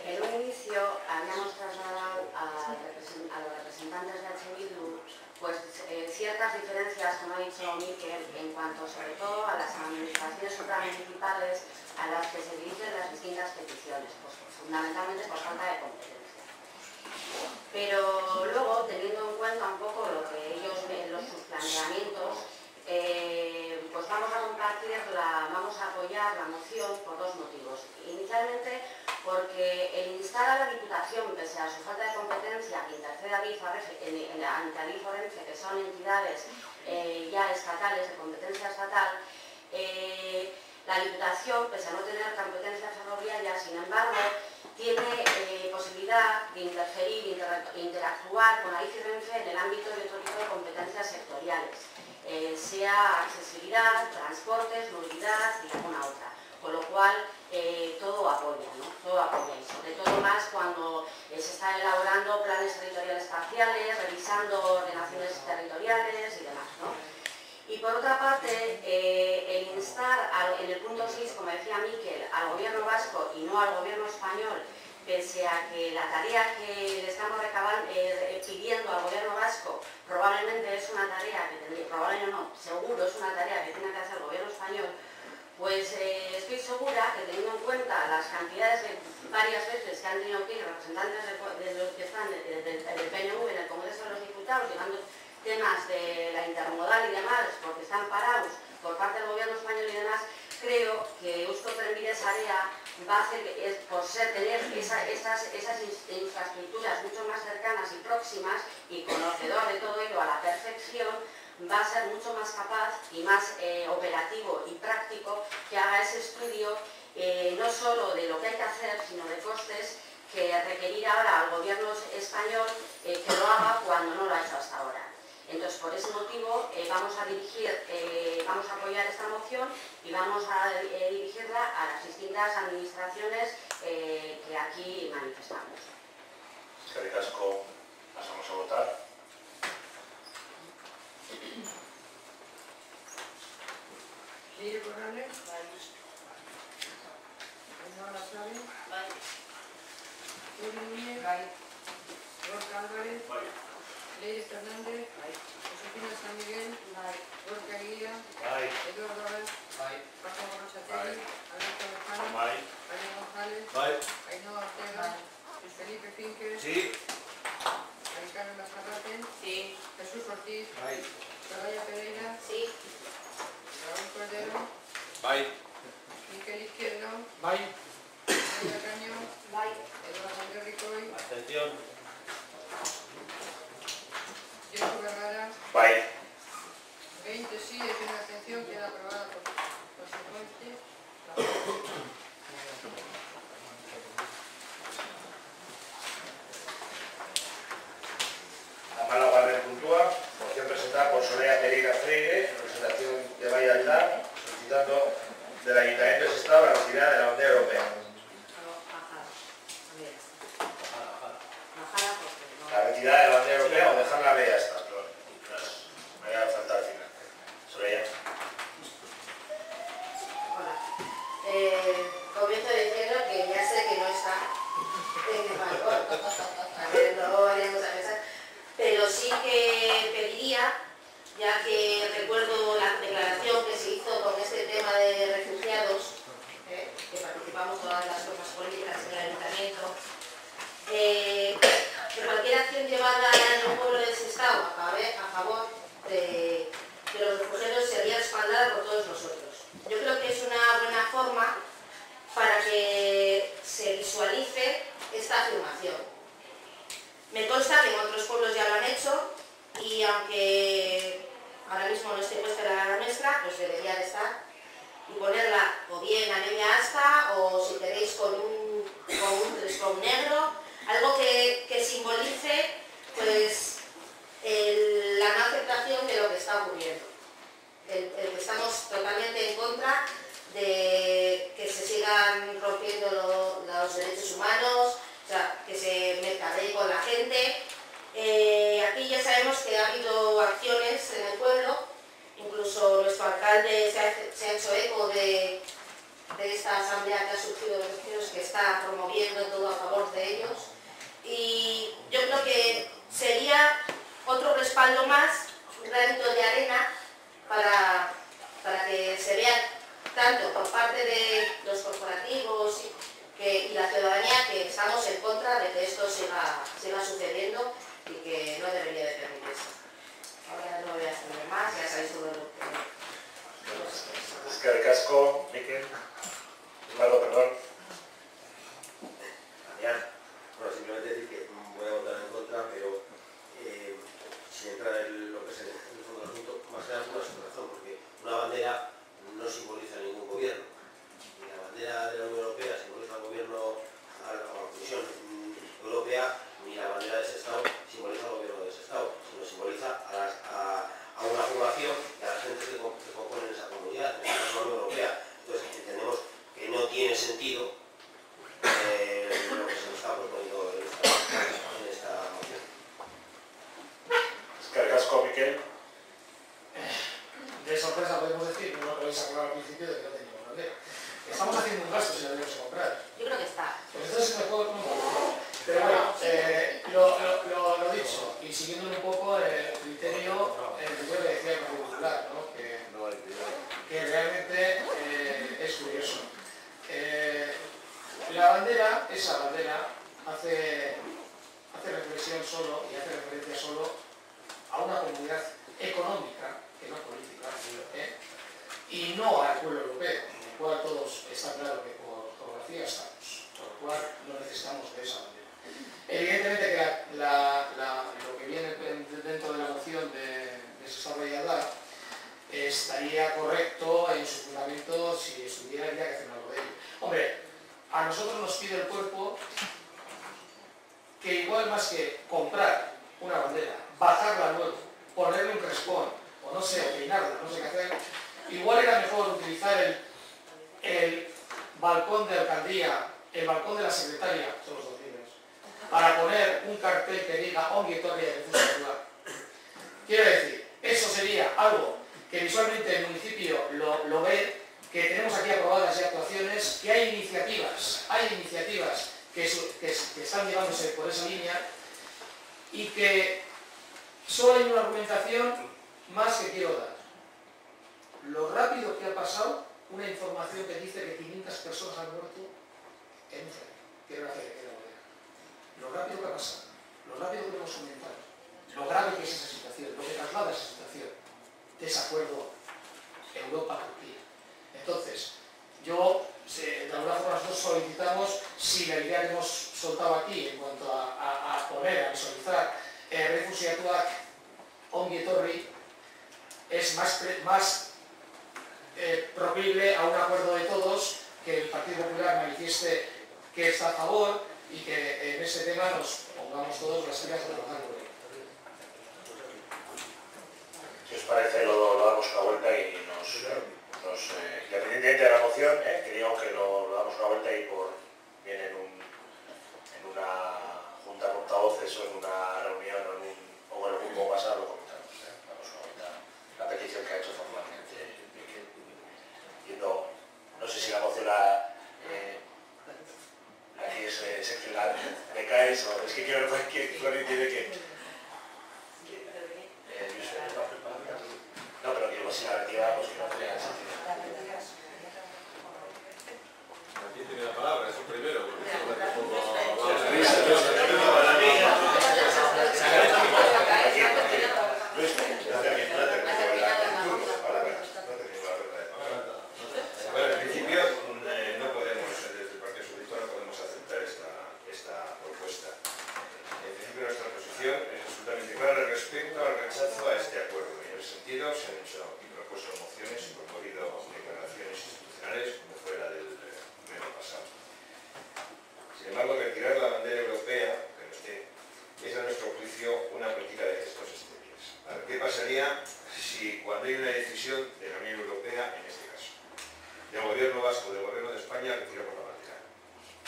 En un inicio habíamos trasladado a los representantes de H. Bildu pues, ciertas diferencias, como ha dicho Miquel, en cuanto sobre todo a las administraciones supramunicipales a las que se dirigen las distintas peticiones, pues, fundamentalmente por falta de competencia. Pero luego, teniendo en cuenta un poco lo que ellos ven, sus planteamientos, pues vamos a apoyar la moción por dos motivos. Inicialmente, porque el instar a la Diputación, pese a su falta de competencia, que interceda ante Adif o Renfe, que son entidades ya estatales, de competencia estatal, la Diputación, pese a no tener competencia ferroviaria, sin embargo, tiene posibilidad de interferir, interactuar con Adif y Renfe en el ámbito de otro tipo de competencias sectoriales, sea accesibilidad, transportes, movilidad y alguna otra. Con lo cual, todo apoya, ¿no? Todo apoya y sobre todo más más cuando se están elaborando planes territoriales parciales, revisando ordenaciones territoriales y demás, ¿no? Y por otra parte, el instar en el punto 6, como decía Miquel, al gobierno vasco y no al gobierno español, pese a que la tarea que le estamos pidiendo al gobierno vasco probablemente es una tarea que tendría, probablemente no, seguro es una tarea que tiene que hacer el gobierno español, pues estoy segura que teniendo en cuenta las cantidades de varias veces que han tenido que ir representantes de los que están del PNV en el Congreso de los Diputados, llevando temas de la intermodal y demás, porque están parados por parte del gobierno español y demás, creo que Eusko Trenbide Sarea va a hacer, por tener esas infraestructuras mucho más cercanas y próximas y conocedor de todo ello a la perfección, va a ser mucho más capaz y más operativo y práctico que haga ese estudio no solo de lo que hay que hacer, sino de costes, que requerir ahora al gobierno español que lo haga cuando no lo ha hecho hasta ahora. Entonces, por ese motivo, vamos a apoyar esta moción y vamos a dirigirla a las distintas administraciones que aquí manifestamos. Eskerrik asko, pasamos a votar. Leire Corrales. Ainhoa Lasabe. Uri Núñez. Gorka Álvarez. Leire Fernández. Josefina San Miguel. Gorka Eguía. Eduardo Abel. Paco Gorosateri. Alberto Lozano. Javier González. Ainhoa Ortega. Luis Felipe Finques. Mari Carmen Bascarrate. Jesús Ortiz. Soraya Pereira. Raúl Cordero. Miquel Izquierdo. María Caño. Eduardo Andrés Ricoy. Abstención. Josu Vergara. 20 sí, es una abstención, queda aprobada por consecuente. Amalagarren puntua, moción presentada por Soraya Pereira Freire, en representación de Valle Aguilar, solicitando del Ayuntamiento de Sestao la retirada de la bandera europea. La retirada de la bandera europea o dejarla media esta, pero me voy a faltar al final. Soraya. Hola. Comienzo diciendo que ya sé que no está en el balcón, no vayamos a pensar, pero sí que pediría, ya que recuerdo la declaración que se hizo con este tema de refugiados, que participamos todas las fuerzas políticas en el ayuntamiento, que cualquier acción llevada en el pueblo de Sestao a favor de los refugiados sería respaldada por todos nosotros. Yo creo que es una buena forma para que se visualice esta afirmación. Me consta que en otros pueblos ya lo han hecho y aunque ahora mismo no esté puesta la nuestra, pues debería de estar, y ponerla o bien a media asta o si queréis con un trescón negro, algo que simbolice pues la no aceptación de lo que está ocurriendo. El que estamos totalmente en contra de que se sigan rompiendo los derechos humanos, o sea, que se mercadee con la gente. Aquí ya sabemos que ha habido acciones en el pueblo, incluso nuestro alcalde se ha hecho eco de esta asamblea que ha surgido de los vecinos, que está promoviendo todo a favor de ellos. Y yo creo que sería otro respaldo más, un granito de arena para que se vea tanto por parte de los corporativos y la ciudadanía que estamos en contra de que esto siga sucediendo y que no debería de permitirse. Ahora no voy a hacer más, ya sabéis todo lo que... Eskerrik asko, Miquel. Eduardo, perdón. Damián. Bueno, simplemente decir que voy a votar en contra, pero sin entrar en lo que es el fondo del asunto, más que nada por una razón, porque una bandera no simboliza ningún gobierno. Ni la bandera de la Unión Europea simboliza al gobierno, a la Comisión Europea, ni la bandera de Sestao simboliza al gobierno de Sestao, sino simboliza a una población y a la gente que compone esa comunidad, en la Unión Europea. Entonces entendemos que no tiene sentido bandera, esa bandera, hace reflexión solo y hace referencia solo a una comunidad económica, que no política, y no al pueblo europeo, con el cual todos está claro que por geografía estamos, por lo cual no necesitamos de esa bandera. Evidentemente que lo que viene dentro de la moción de Sestao Valladá estaría correcto en su fundamento si estuviera el día que hacen algo de ello. Hombre, a nosotros nos pide el cuerpo que igual más que comprar una bandera, bajarla luego, ponerle un crespón, o no sé, peinarla, no sé qué hacer, igual era mejor utilizar el balcón de alcaldía, el balcón de la secretaria, son los dos libros, para poner un cartel que diga Ongi Etorri Refusa. Quiero decir, eso sería algo que visualmente el municipio lo ve, que tenemos aquí aprobadas ya actuaciones, que hay iniciativas que están llevándose por esa línea y que solo hay una argumentación más que quiero dar. Lo rápido que ha pasado una información que dice que 500 personas han muerto en un centro, que era una bodega. Lo rápido que ha pasado, lo rápido que hemos comentado, lo grave que es esa situación, lo que traslada esa situación, desacuerdo Europa-Turquía. Entonces, de alguna forma nosotros solicitamos, si la idea que hemos soltado aquí en cuanto a poner, a visualizar Refusiatuak Ongi Etorri, es más proclive a un acuerdo de todos, que el Partido Popular manifieste que está a favor y que en ese tema nos pongamos todos las pilas de trabajar por ello. Si os parece, lo damos una vuelta y independientemente de la moción, que digamos que lo damos una vuelta y bien en una junta de portavoces o en una reunión o en el grupo pasado lo comentamos. Damos una vuelta la petición que ha hecho formalmente. No sé si la moción la quieres seccionar, me caes o es que quiero ver que Flori tiene que... No, pero que si la retiramos, que no tenía sentido. ¿Quién tiene la palabra? Es el primero. Bueno, en principio no podemos, desde el Partido Socialista no podemos aceptar esta propuesta. En principio nuestra posición es absolutamente clara respecto al rechazo a este acuerdo. En ese sentido se han hecho y propuesto mociones y promovido declaraciones institucionales como fue la del mes pasado. Sin embargo, retirar la bandera europea, que no esté, es a nuestro juicio una política de gestos estériles. ¿Qué pasaría si cuando hay una decisión de la Unión Europea, en este caso, del gobierno vasco, del gobierno de España, retiramos la bandera?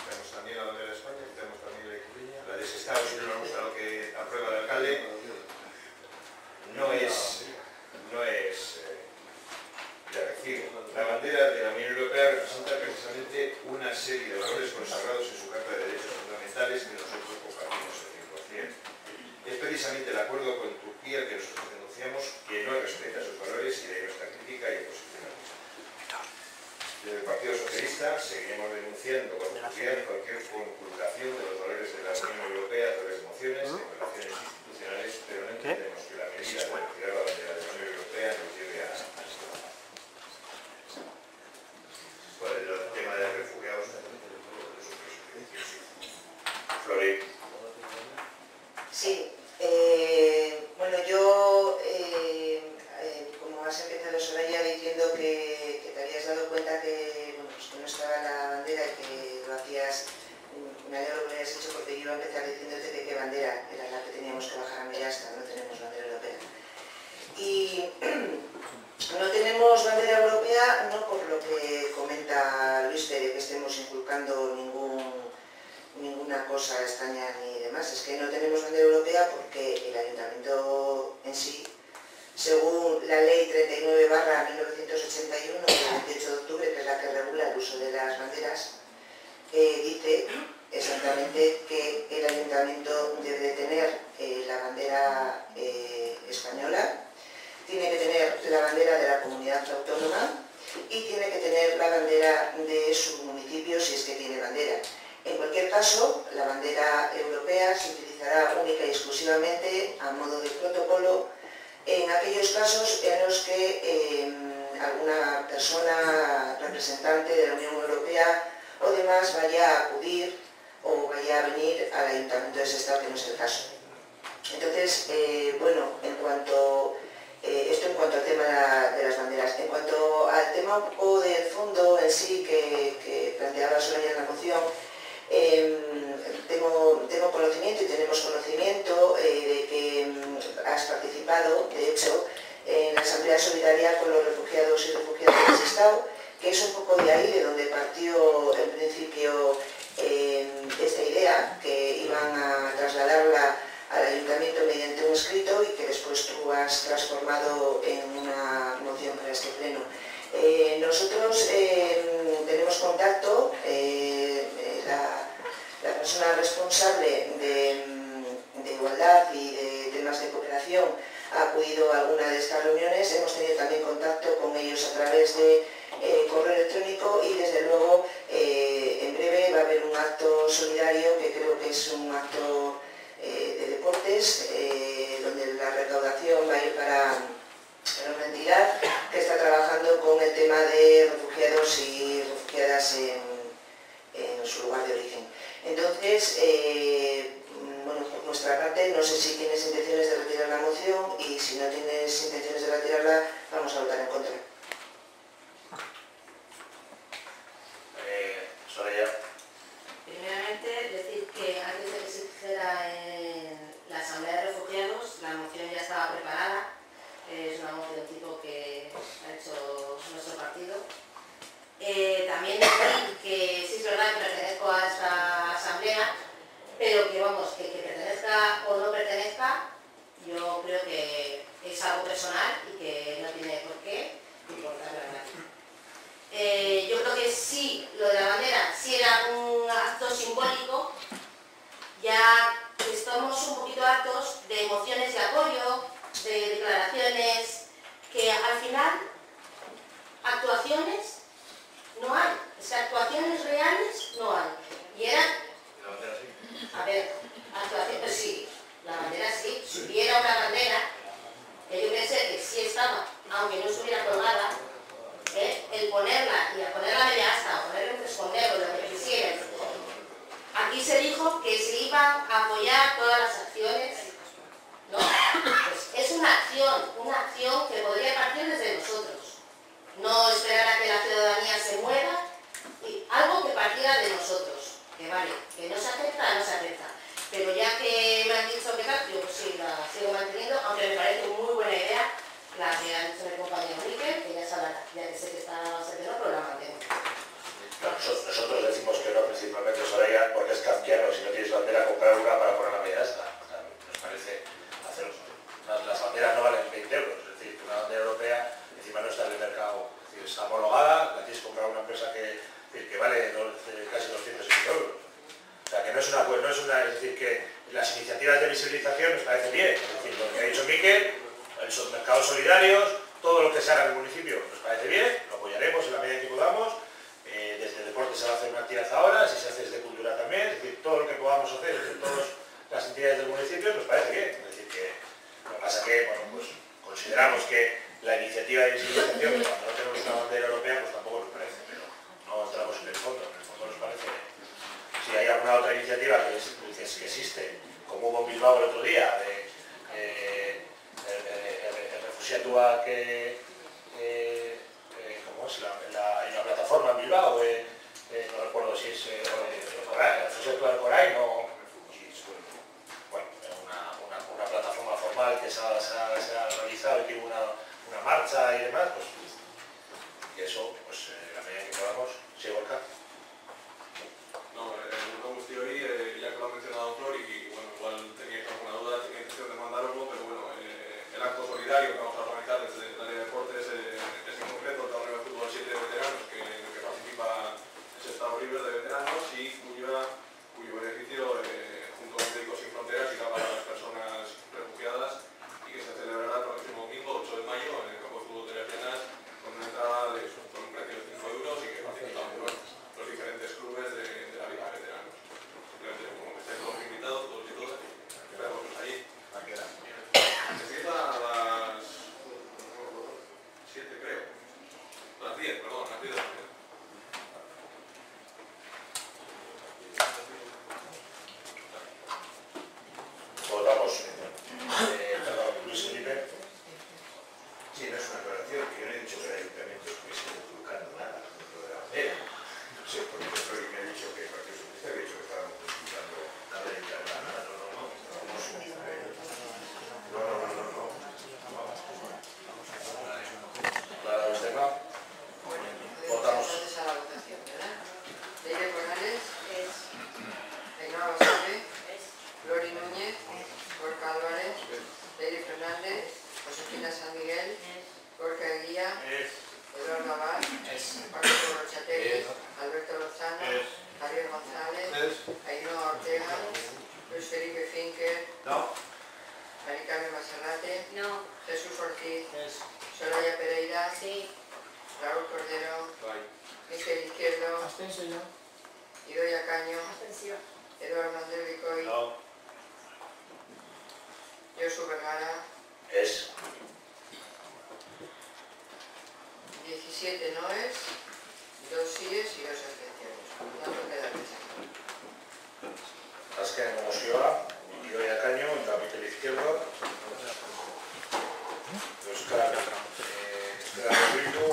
Tenemos también la bandera de España, tenemos también la de Sestao, si no nos gusta lo que aprueba el alcalde, no es de recibo. La bandera de la Unión Europea representa precisamente una serie de valores consagrados en su Carta de Derechos Fundamentales que nosotros compartimos al 100%. Es precisamente el acuerdo con Turquía el que nosotros denunciamos que no respeta sus valores y de ahí nuestra crítica y oposición al mismo. Desde el Partido Socialista seguiremos denunciando con Turquía cualquier conculcación de los valores de la Unión Europea a través de mociones, declaraciones institucionales, pero no entendemos que la medida de retirar la bandera de la Unión Europea nos lleve a esto. Por el tema de refugiados, Flori. Sí, bueno, yo, como has empezado, Soraya, diciendo que te habías dado cuenta que, bueno, pues que no estaba la bandera y que lo hacías, me alegro que lo hayas hecho porque yo iba a empezar diciéndote de qué bandera era la que teníamos que bajar a Mediasta, no tenemos bandera europea. Y no tenemos bandera europea no por lo que comenta Luis Pérez, que estemos inculcando ninguna cosa extraña ni demás, es que no tenemos bandera europea porque el ayuntamiento en sí, según la ley 39/1981 del 28 de octubre, que es la que regula el uso de las banderas, dice exactamente que el ayuntamiento debe de tener la bandera española, tiene que tener la bandera de la comunidad autónoma y tiene que tener la bandera de su municipio si es que tiene bandera. En cualquier caso, la bandera europea se utilizará única y exclusivamente a modo de protocolo en aquellos casos en los que alguna persona representante de la Unión Europea o demás vaya a acudir o vaya a venir al Ayuntamiento de Sestao, que no es el caso. Entonces, bueno, esto en cuanto al tema de las banderas. En cuanto al tema un poco del fondo en sí que planteaba Soraya en la moción, tengo conocimiento y tenemos conocimiento de que has participado, de hecho, en la Asamblea Solidaria con los refugiados y refugiadas de Sestao, que es un poco de ahí de donde partió en principio esta idea, que iban a trasladarla al Ayuntamiento mediante un escrito y que después tú has transformado en una moción para este pleno. Nosotros tenemos contacto, la persona responsable de igualdad y de temas de cooperación ha acudido a alguna de estas reuniones. Hemos tenido también contacto con ellos a través de correo electrónico y desde luego en breve va a haber un acto solidario que creo que es un acto de deportes donde la recaudación va a ir para una entidad que está trabajando con el tema de refugiados y refugiadas en su lugar de origen. Entonces, bueno, por nuestra parte, no sé si tienes intenciones de retirar la moción y si no tienes intenciones de retirarla, vamos a votar en contra. Soraya. Primeramente, decir que antes de que se hiciera en la Asamblea de Refugiados, la moción ya estaba preparada. Es una moción tipo que ha hecho nuestro partido. También decir que sí es verdad que pertenezco a esta asamblea, pero que vamos, que pertenezca o no pertenezca, yo creo que es algo personal y que no tiene por qué importarle a nadie. Yo creo que sí, lo de la bandera, sí era un acto simbólico, ya estamos un poquito hartos de emociones de apoyo, de declaraciones, que al final actuaciones no hay, es que actuaciones reales no hay. Y era, a ver, actuaciones sí, la bandera sí, si hubiera una bandera, que yo pensé que sí estaba, aunque no estuviera colgada, el ponerla y a ponerla media asta, o ponerle un frescondero, lo que quisieran. Aquí se dijo que se iban a apoyar todas las acciones, ¿no? Pues es una acción que podría partir desde nosotros. No esperar a que la ciudadanía se mueva, y algo que partiera de nosotros, que vale, que no se acepta, no se acepta. Pero ya que me han dicho que tal, yo pues sí la sigo manteniendo, aunque me parece muy buena idea la que ha dicho mi compañero Miquel, que ya sabrá, ya que sé que está a ser que no, pero la mantengo. Nosotros decimos que no, principalmente Soraya, porque es kafkiano, si no tienes bandera, comprar una para poner la media asta. O sea, nos parece hacer las banderas no valen 20 euros, es decir, que una bandera europea encima no está en el mercado, es decir, está homologada, la tienes que comprar a una empresa que vale casi 200 euros. O sea, que no es es decir, que las iniciativas de visibilización nos parece bien, es decir, lo que ha dicho Miquel, esos mercados solidarios, todo lo que se haga en el municipio nos parece bien, lo apoyaremos en la medida que podamos. Desde el deporte se va a hacer una actividad ahora, si se hace desde cultura también, es decir, todo lo que podamos hacer entre todas las entidades del municipio nos parece bien. Es decir, que lo que pasa es que, bueno, pues consideramos que la iniciativa de visibilización, cuando no tenemos una bandera europea, pues tampoco nos parece, pero no entramos en el fondo nos parece. Si hay alguna otra iniciativa que existe, como hubo en Bilbao el otro día, de refugiatua que ¿cómo es? Hay una plataforma en Bilbao, no recuerdo si es refugiatua de Corain o bueno, una plataforma formal que se ha realizado y tiene una marcha y demás, pues y eso, pues la medida que podamos, sí, Borja. No, me gustaría oír, ya que lo ha mencionado Flor, y bueno, igual teníais alguna duda, tenía intención de mandaroslo, pero bueno, el acto solidario que vamos a organizar desde el área de deportes es en concreto el torneo de fútbol 7 de veteranos, en el que participa el Sestao River de veteranos y cuyo beneficio, junto con Médicos Sin Fronteras, irá para las personas refugiadas y que se celebrará el próximo domingo, 8 de mayo, en el campo de fútbol de Las Llanas, votamos. Perdón, Luis Felipe. Sí, no es una aclaración, que yo no he dicho que el ayuntamiento estuviese inculcando nada dentro de la bandera. No sé, porque Flori me ha dicho que el Partido Socialista había dicho que estábamos inculcando nada de nada. No. Para los demás, votamos. Entonces a la votación, ¿verdad? Leire Morales. Ainhoa Basole. Flori Núñez. Gorka Álvarez. Leire Fernández. Josefina San Miguel. Gorka Eguía. Eduardo Abad. Paco Rochategui. Alberto Lozano. Javier González. Ainhoa Ortega. Luis Felipe Finker. Mari Carmen Maserrate. Jesús Ortiz. Soraya Pereira. Raúl Cordero. Miquel Izquierdo. Idoia Caño. Eduardo Andrés Ricoy. Josu Vergara. 17 noes, 2 síes y 2 abstenciones. Por lo tanto, queda rechazado. Azken mozioa, Idoia Caño eta Mikel Izquierdo. Euskal Herria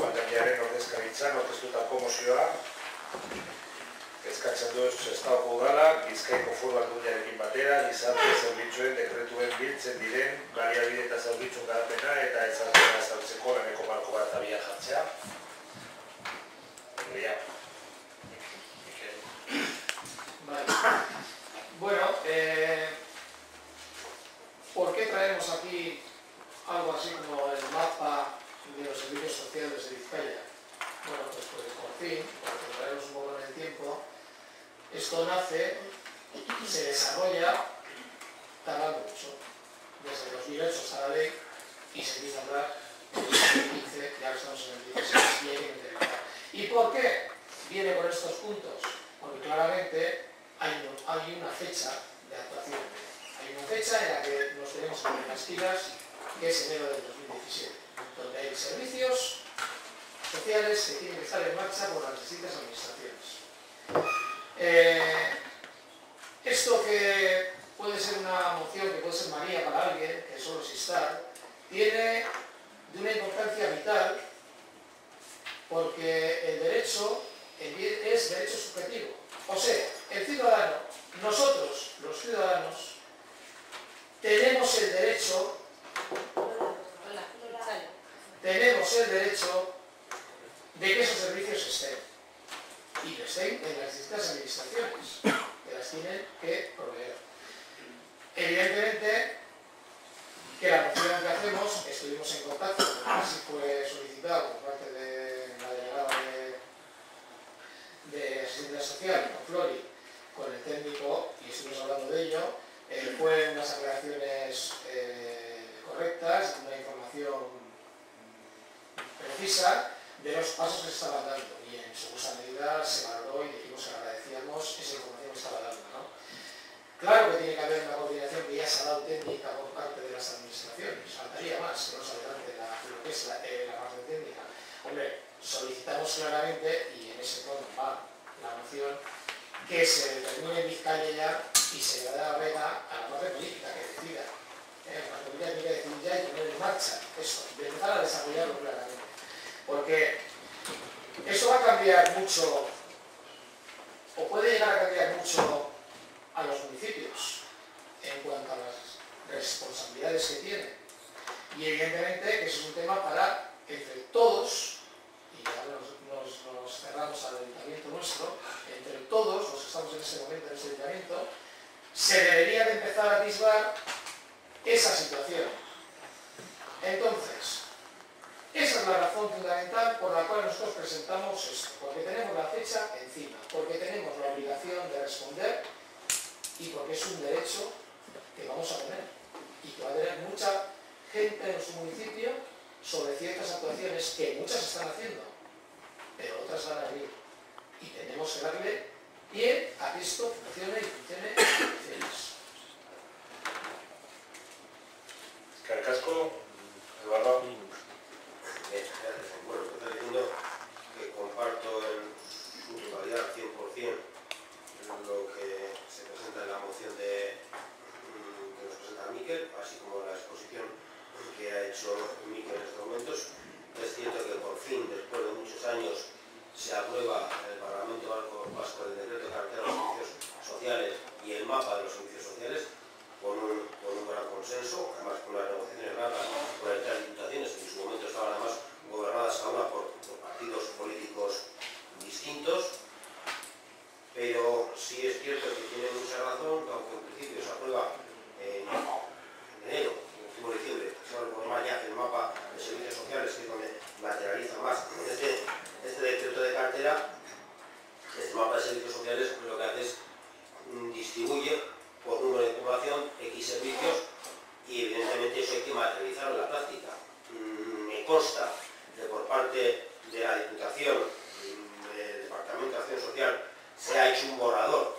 Alderdiaren ordezkaritzan aurkeztutako mozioa. Eskatzen du Sestaoko udalak Bizkaiko Foru Aldundiarekin batera gizarte zerbitzuen dekretuen biltzen diren baliabide eta zerbitzuen garapena eta ezartzena ezartzeko laneko marko bat abian jartzea. Bueno, ¿por qué traemos aquí algo así como el mapa de los servicios sociales de Vizcaya? Bueno, pues porque por fin, porque traemos un poco en el tiempo, esto nace, se desarrolla tardando mucho, desde 2008 hasta la ley, y se empieza a hablar en el 2015, ya estamos en el 16, y hay que implementar. ¿Y por qué viene con estos puntos? Porque claramente hay una fecha de actuación. Hay una fecha en la que nos tenemos que poner las pilas, que es enero del 2017, donde hay servicios sociales que tienen que estar en marcha por las distintas administraciones. Esto que puede ser una moción, que puede ser María para alguien, que solo es instar, tiene de una importancia vital porque el derecho es derecho subjetivo. O sea, el ciudadano, nosotros los ciudadanos, tenemos el derecho de que esos servicios estén, y que estén en las distintas administraciones que las tienen que proveer. Evidentemente que la moción que hacemos, estuvimos en contacto, así fue solicitado por parte de la delegada de asistencia social, con Flori, con el técnico, y estuvimos hablando de ello, fue unas aclaraciones correctas, una información precisa de los pasos que se estaban dando, y en su justa medida se valoró y dijimos que agradecíamos esa información que estaba dando, ¿no? Claro que tiene que haber una coordinación que ya se ha dado técnica por parte de las administraciones, faltaría más que nos adelante lo que es la parte técnica. Hombre, solicitamos claramente, y en ese tono va la moción, que se determine en Vizcaya ya y se le dé la vena a la parte política que decida. La parte política tiene que decidir ya y poner en marcha eso, de empezar a desarrollarlo claramente. Porque eso va a cambiar mucho, o puede llegar a cambiar mucho a los municipios en cuanto a las responsabilidades que tienen. Y evidentemente que es un tema para, entre todos, y ya nos cerramos al ayuntamiento nuestro, entre todos los que estamos en ese momento en ese ayuntamiento, se debería de empezar a atisbar esa situación. Entonces, esa es la razón fundamental por la cual nosotros presentamos esto, porque tenemos la fecha encima, porque tenemos la obligación de responder y porque es un derecho que vamos a tener y que va a tener mucha gente en nuestro municipio sobre ciertas actuaciones que muchas están haciendo, pero otras van a venir y tenemos que darle pie a que esto funcione y funcione feliz. Carcasco, Eduardo. Bueno, estoy diciendo que comparto en su totalidad al 100% lo que se presenta en la moción que nos presenta el mapa de los servicios sociales con un gran consenso, además con las negociaciones largas con las tres diputaciones, que en su momento estaban además gobernadas cada una por partidos políticos distintos, pero sí es cierto que tiene mucha razón, aunque en principio se aprueba en enero, en diciembre, se va a reformar ya el mapa de servicios sociales, que es donde materializa más este decreto de cartera. Este mapa de servicios sociales lo que hace es distribuye por número de población X servicios y evidentemente eso hay que materializarlo en la práctica. Me consta que por parte de la Diputación, del Departamento de Acción Social, se ha hecho un borrador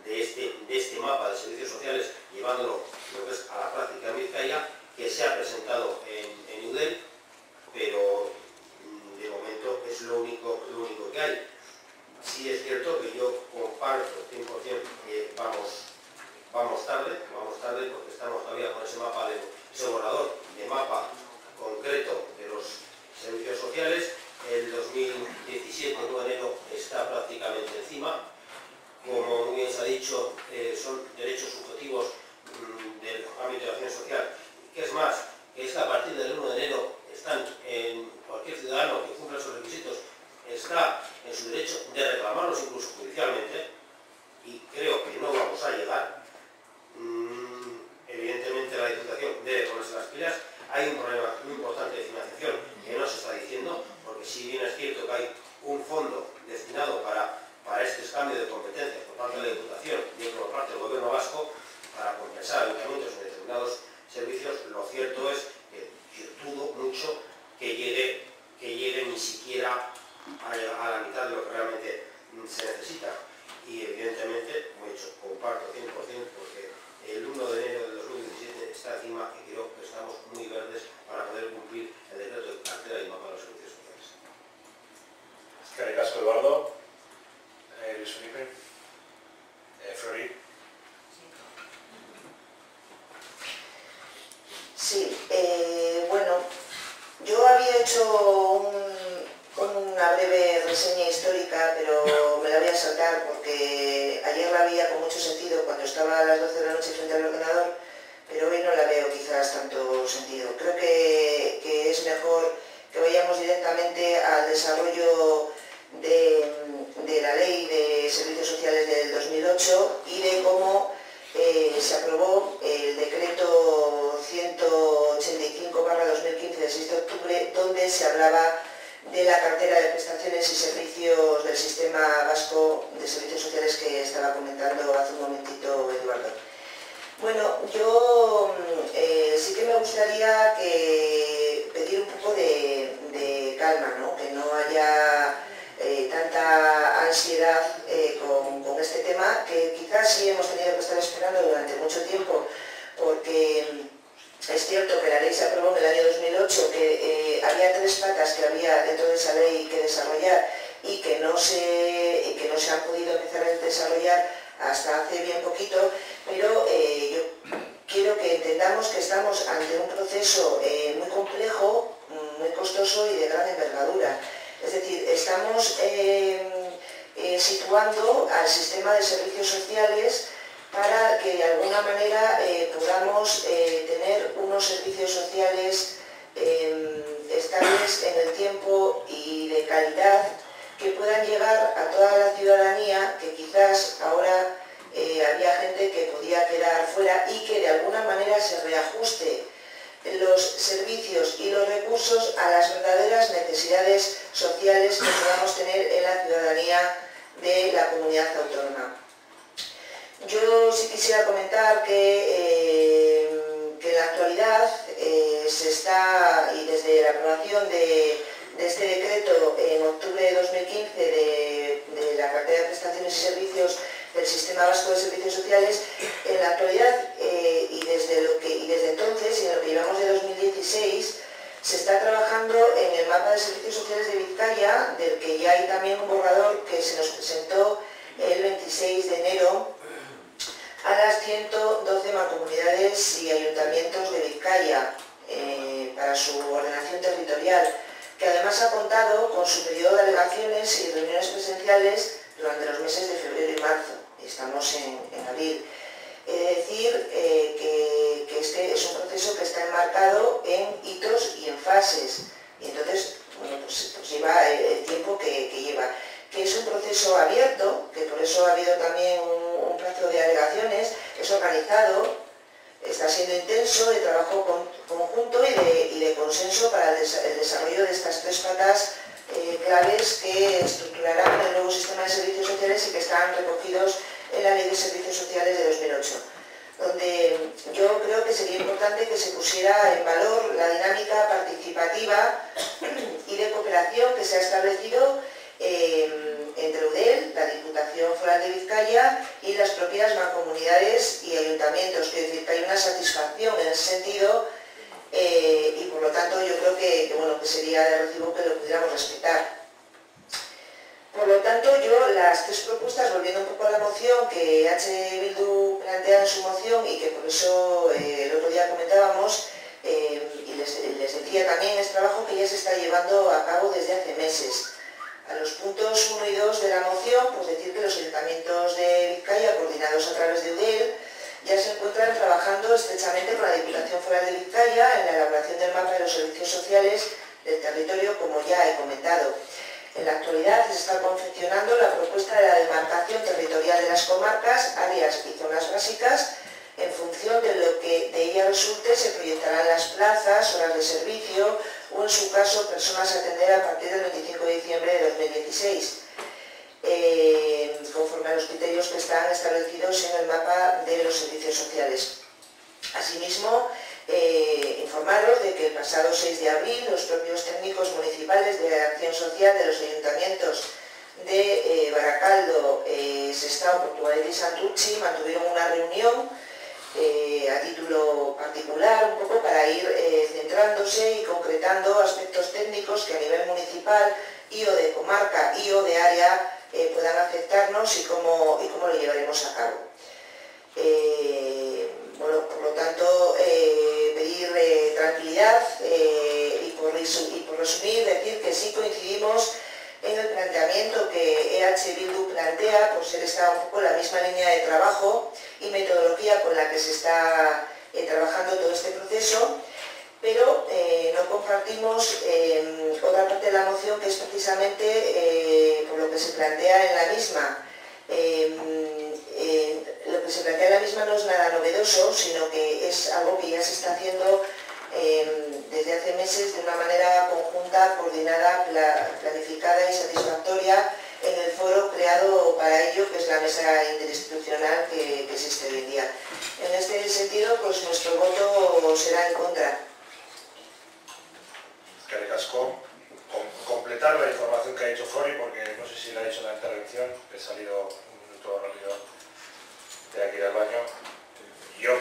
de este mapa de servicios sociales, llevándolo lo que es a la práctica en Vizcaya, que se ha presentado en UDEL, pero de momento es lo único que hay. Sí es cierto que yo comparto 100% que vamos tarde porque estamos todavía con ese mapa, ese borrador de mapa concreto de los servicios sociales. El 2017, 9 de enero, está prácticamente encima. Como muy bien se ha dicho, son derechos subjetivos del ámbito de acción social. ¿Qué es más? Que es que a partir del 1 de enero están en cualquier ciudadano que cumpla esos requisitos, está en su derecho de reclamarlos incluso judicialmente, y creo que no vamos a llegar. Evidentemente la Diputación debe ponerse las pilas. Hay un problema muy importante de financiación que no se está diciendo, porque si bien es cierto que hay un fondo destinado para este cambio de competencias por parte de la Diputación y por parte del Gobierno vasco para compensar ayuntamientos en determinados servicios, lo cierto es que dudo mucho que llegue ni siquiera a la mitad de lo que realmente se necesita. Y evidentemente, como he dicho, comparto 100% porque el 1 de enero del 2017 está encima y creo que estamos muy verdes para poder cumplir el decreto de cartera y mapa de los servicios sociales. Eskerrik asko, Eduardo. Luis Felipe. Flori. Sí, bueno, yo había hecho una breve reseña histórica, pero me la voy a saltar porque ayer la veía con mucho sentido cuando estaba a las 12 de la noche frente al ordenador, pero hoy no la veo quizás tanto sentido. Creo que es mejor que vayamos directamente al desarrollo de la Ley de Servicios Sociales del 2008 y de cómo se aprobó el decreto 185/2015 del 6 de octubre, donde se hablaba de la cartera de prestaciones y servicios del Sistema Vasco de Servicios Sociales que estaba comentando hace un momentito Eduardo. Bueno, yo sí que me gustaría pedir un poco de calma, ¿no? Que no haya tanta ansiedad con este tema, que quizás sí hemos tenido que estar esperando durante mucho tiempo, porque es cierto que la ley se aprobó en el año 2008, que había 3 patas que había dentro de esa ley que desarrollar y que no se han podido empezar a desarrollar hasta hace bien poquito, pero yo quiero que entendamos que estamos ante un proceso muy complejo, muy costoso y de gran envergadura. Es decir, estamos situando al sistema de servicios sociales para que de alguna manera podamos tener unos servicios sociales estables en el tiempo y de calidad que puedan llegar a toda la ciudadanía, que quizás ahora había gente que podía quedar fuera, y que de alguna manera se reajuste los servicios y los recursos a las verdaderas necesidades sociales que podamos tener en la ciudadanía de la comunidad autónoma. Yo sí quisiera comentar que en la actualidad se está, y desde la aprobación de este decreto en octubre de 2015 de la cartera de prestaciones y servicios del Sistema Vasco de Servicios Sociales, en la actualidad y desde entonces y en lo que llevamos de 2016 se está trabajando en el mapa de servicios sociales de Vizcaya, del que ya hay también un borrador que se nos presentó el 26 de enero a las 112 mancomunidades y ayuntamientos de Vizcaya para su ordenación territorial, que además ha contado con su periodo de alegaciones y reuniones presenciales durante los meses de febrero y marzo. Estamos en abril. abril. He de decir que este es un proceso que está enmarcado en hitos y en fases, y entonces bueno, pues lleva el tiempo que lleva. Que es un proceso abierto, que por eso ha habido también un plazo de alegaciones, es organizado, está siendo intenso, de trabajo conjunto y de consenso para el desarrollo de estas tres patas claves que estructurarán el nuevo sistema de servicios sociales y que están recogidos en la Ley de Servicios Sociales de 2008, donde yo creo que sería importante que se pusiera en valor la dinámica participativa y de cooperación que se ha establecido entre UDEL, la Diputación Foral de Vizcaya y las propias mancomunidades y ayuntamientos. Quiero decir que hay una satisfacción en ese sentido y por lo tanto yo creo que sería de recibo que lo pudiéramos respetar. Por lo tanto, yo las tres propuestas, volviendo un poco a la moción que H. Bildu plantea en su moción y que por eso el otro día comentábamos, y les decía también, es trabajo que ya se está llevando a cabo desde hace meses. A los puntos 1 y 2 de la moción, pues decir que los ayuntamientos de Vizcaya, coordinados a través de UDEL, ya se encuentran trabajando estrechamente con la Diputación Foral de Vizcaya en la elaboración del mapa de los servicios sociales del territorio, como ya he comentado. En la actualidad se está confeccionando la propuesta de la demarcación territorial de las comarcas, áreas y zonas básicas. En función de lo que de ella resulte, se proyectarán las plazas, horas de servicio o, en su caso, personas a atender a partir del 25 de diciembre de 2016, conforme a los criterios que están establecidos en el mapa de los servicios sociales. Asimismo, informaros de que el pasado 6 de abril los propios técnicos municipales de acción social de los ayuntamientos de Baracaldo, Sestao, Portugalete y Santurtzi mantuvieron una reunión a título particular, un poco para ir centrándose y concretando aspectos técnicos que a nivel municipal y o de comarca y o de área puedan afectarnos y cómo lo llevaremos a cabo. Bueno, por lo tanto, pedir tranquilidad y por resumir, decir que sí coincidimos en el planteamiento que EH Bildu plantea, por ser esta un poco la misma línea de trabajo y metodología con la que se está trabajando todo este proceso, pero no compartimos otra parte de la moción, que es precisamente por lo que se plantea en la misma. Lo que se plantea en la misma no es nada novedoso, sino que es algo que ya se está haciendo desde hace meses de una manera conjunta, coordinada, planificada y satisfactoria en el foro creado para ello, que es la mesa interinstitucional que existe hoy en día. En este sentido, pues nuestro voto será en contra. Eskerrik asko. Completar la información que ha dicho Flori, porque no sé si la ha dicho en la intervención, he salido un minuto rápido de aquí del baño. Yo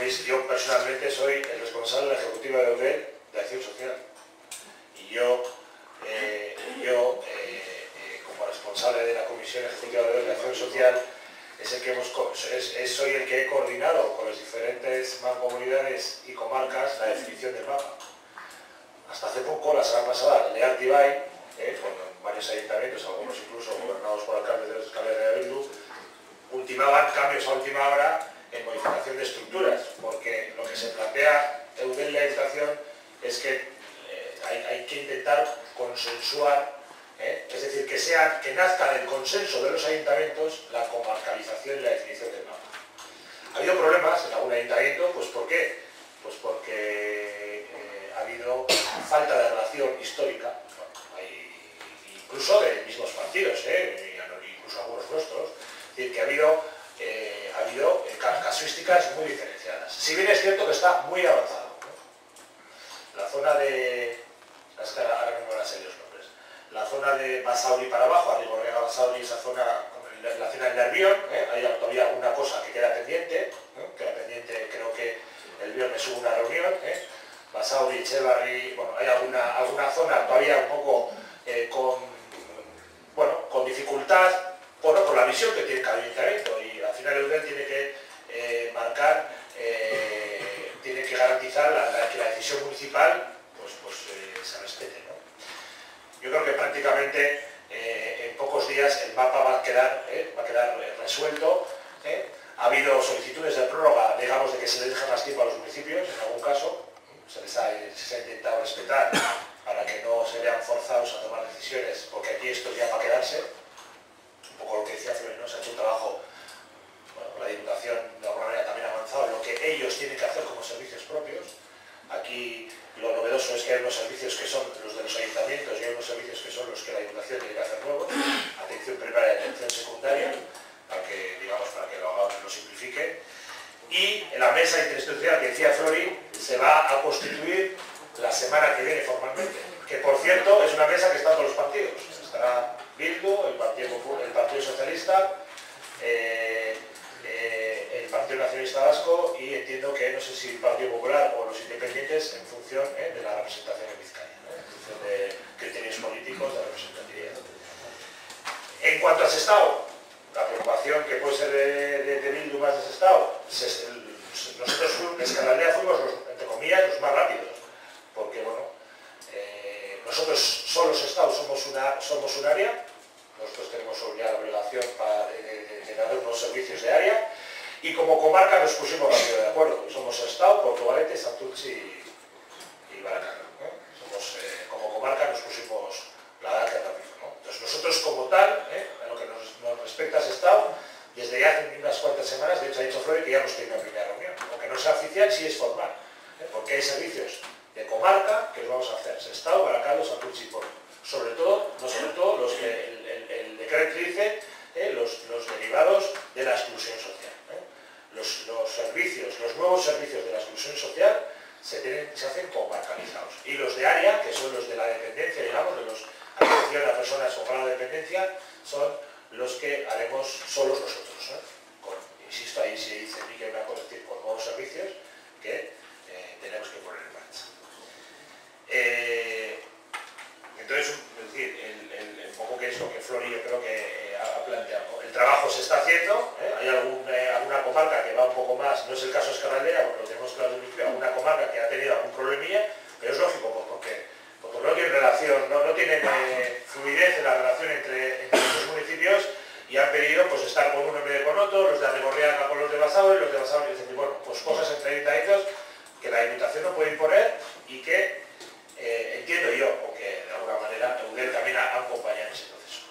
personalmente soy el responsable de la ejecutiva de UDEL de Acción Social. Y yo como responsable de la Comisión Ejecutiva de UDEL de Acción Social, soy el que he coordinado con las diferentes mancomunidades y comarcas la definición del mapa. Hasta hace poco, la semana pasada, el de Artibay, con varios ayuntamientos, algunos incluso gobernados por alcaldes de los Euskal Herria Bildu, ultimaban cambios a última hora en modificación de estructuras, porque lo que se plantea en la educación es que hay que intentar consensuar, es decir, que nazca del consenso de los ayuntamientos la comarcalización y la definición del mapa. Ha habido problemas en algún ayuntamiento, pues ¿por qué? Pues porque ha habido falta de relación histórica, incluso de mismos partidos, incluso algunos nuestros, es decir, que ha habido casuísticas muy diferenciadas. Si bien es cierto que está muy avanzado, ¿no? La zona de... ahora no me van a ser los nombres. La zona de Basauri para abajo, Arrigorriaga, Basauri, esa zona, la zona del Nervión, hay todavía alguna cosa que queda pendiente, creo que el viernes hubo una reunión, Basauri, Echevarri, bueno, hay alguna zona todavía un poco con dificultad, por la visión que tiene cada ayuntamiento, y al final el UDEL tiene que marcar, tiene que garantizar que la decisión municipal se respete, ¿no? Yo creo que prácticamente en pocos días el mapa va a quedar resuelto. habido solicitudes de prórroga, digamos, de que se les deje más tiempo a los municipios, en algún caso, se ha intentado respetar para que no se vean forzados a tomar decisiones, porque aquí esto es ya para quedarse, un poco lo que decía Flori, ¿no? Se ha hecho un trabajo, bueno, la Diputación de alguna manera también ha avanzado en lo que ellos tienen que hacer como servicios propios. Aquí lo novedoso es que hay unos servicios que son los de los ayuntamientos y hay unos servicios que son los que la Diputación tiene que hacer nuevos, atención primaria y atención secundaria, para que lo simplifique. Y en la mesa interinstitucional que decía Flori se va a constituir la semana que viene formalmente, que por cierto es una mesa que está en todos los partidos. Estará Bildu, el Partido Socialista, el Partido Nacionalista Vasco y entiendo que no sé si el Partido Popular o los independientes en función de la representación en Vizcaya, en función de criterios políticos de representatividad. En cuanto a Sestao, la preocupación que puede ser de Bildu más de Sestao, nosotros en Ezkerraldea fuimos, entre comillas, los más rápidos, porque bueno, nosotros solo Sestao somos un área, nosotros tenemos ya la obligación de dar unos servicios de área, y como comarca nos pusimos rápido de acuerdo, somos Sestao, Portugalete, Santurtzi y Baracaldo, ¿no? Como comarca nos pusimos la edad que rápido, ¿no? Entonces nosotros como tal, en lo que nos respecta a Sestao, desde ya hace unas cuantas semanas, de hecho ha dicho Flori que ya hemos tenido una primera reunión, aunque no sea oficial, sí es formal, porque hay servicios de comarca que los vamos a hacer, Sestao, Baracaldo, Santurtzi y Porto. Sobre todo los que el decreto dice, los derivados de la exclusión social. Los nuevos servicios de la exclusión social se hacen comarcalizados. Y los de área, que son los de la dependencia, digamos, de los atención a personas con grado de dependencia, son los que haremos solos nosotros. Insisto, ahí se dice que hay una corrección con nuevos servicios que tenemos que poner en marcha. Entonces, es decir, un poco que es lo que Flori yo creo que ha planteado. El trabajo se está haciendo, hay alguna comarca que va un poco más, no es el caso de Ezkerraldea, porque lo tenemos claro desde el principio, alguna comarca que ha tenido algún problemilla, pero es lógico, porque no tiene relación, no tiene fluidez en la relación entre los municipios y han pedido pues estar con uno en vez de con otro, los de Arrigorriaga con los de Basauri, los de Basauri, es decir, bueno, pues cosas entre ayuntamientos que la Diputación no puede imponer y que entiendo yo, o que de alguna manera Eudel también ha acompañado en ese proceso.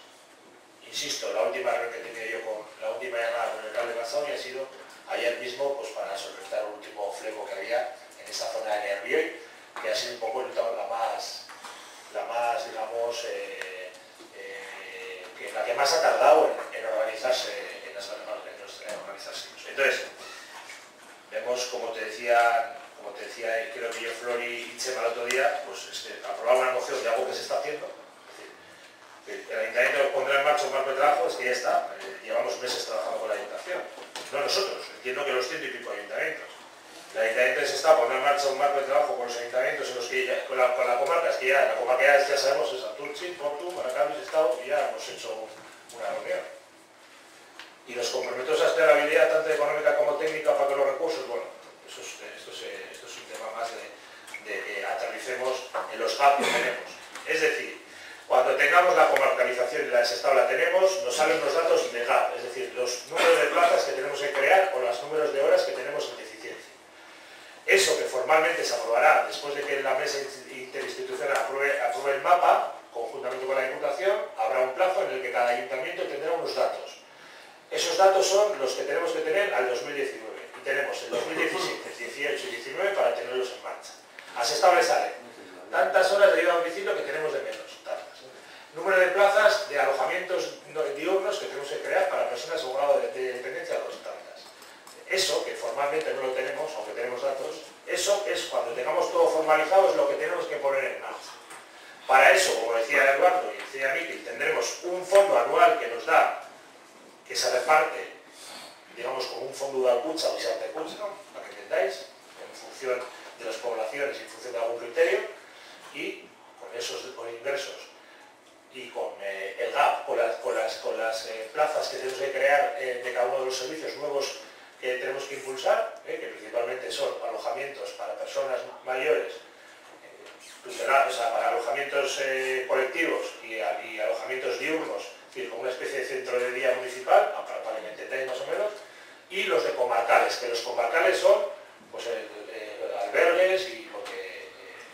Insisto, la última reunión que he tenido yo la última llamada con el alcalde de Basauri ha sido ayer mismo pues para solventar el último fleco que había en esa zona de Nervioi, que ha sido un poco la más digamos, la que más ha tardado en organizarse, Entonces, vemos, como te decía, creo que yo, Flori y Chema el otro día, pues aprobar una moción de algo que se está haciendo. Es decir, el Ayuntamiento pondrá en marcha un marco de trabajo, es que ya está, llevamos meses trabajando con la Diputación. No nosotros, entiendo que los 100 y pico ayuntamientos. El Ayuntamiento se está poniendo en marcha un marco de trabajo con los ayuntamientos en los que ya, con la comarca, es que ya, la comarca ya sabemos es Santurtzi, Portu, Baracaldo y Sestao, y ya hemos hecho una reunión. Y los compromisos a esperabilidad, tanto económica como técnica, para que los recursos, bueno, esto es un tema más de que aterricemos en los gaps que tenemos. Es decir, cuando tengamos la comarcalización y la de Sestao la tenemos, nos salen los datos de gap, es decir, los números de plazas que tenemos que crear o los números de horas que tenemos en deficiencia. Eso que formalmente se aprobará después de que la mesa interinstitucional apruebe el mapa, conjuntamente con la Diputación, habrá un plazo en el que cada ayuntamiento tendrá unos datos. Esos datos son los que tenemos que tener al 2019. Y tenemos el 2017, 18 y 19 para tenerlos en marcha. A Sestao le sale tantas horas de ayuda a domicilio que tenemos de menos, tantas. Número de plazas de alojamientos diurnos que tenemos que crear para personas con grado de dependencia, tantas. Eso, que formalmente no lo tenemos, aunque tenemos datos, eso es cuando tengamos todo formalizado, es lo que tenemos que poner en marcha. Para eso, como decía Eduardo y decía Miquel, tendremos un fondo anual que nos da, que se reparte, digamos, con un fondo de Alcucha o de Santecucha, para que entendáis, en función de las poblaciones y en función de algún criterio, y con ingresos y con el gap, con las plazas que tenemos que crear de cada uno de los servicios nuevos que tenemos que impulsar, que principalmente son alojamientos para personas mayores, o sea, para alojamientos colectivos y alojamientos diurnos, es decir, como una especie de centro de día municipal, para que me entendáis más o menos, y los de comarcales, que los comarcales son pues, albergues y lo que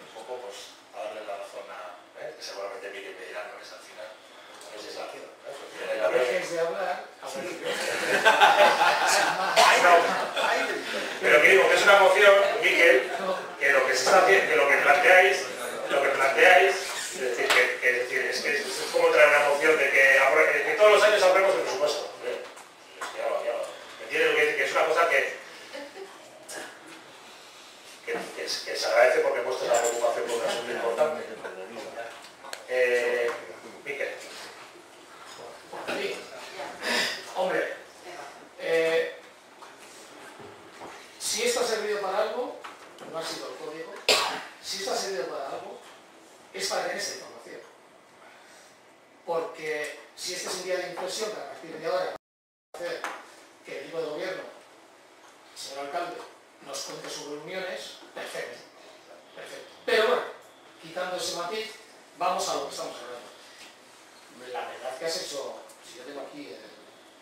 un poco pues, a darle la razón a, que seguramente Miguel me dirá, no es al final, no es legislación. Dejes de hablar, pero que digo que es una moción, Miquel, que lo que se está haciendo, que lo que planteáis, es decir, es como traer una moción de que todos los años aprobemos el presupuesto. ¿Me entiendes lo que decir? Que es una cosa que se agradece porque muestra la preocupación por un asunto importante. Miquel. Sí. Hombre, si esto ha servido para algo, no ha sido el código, si esto ha servido para algo, es para tener esta información. Porque si este es un día de inflexión, que a partir de ahora va a hacer que el equipo de gobierno, el señor alcalde, nos cuente sus reuniones, perfecto, perfecto. Pero bueno, quitando ese matiz, vamos a lo que estamos hablando. La verdad que has hecho, si yo tengo aquí,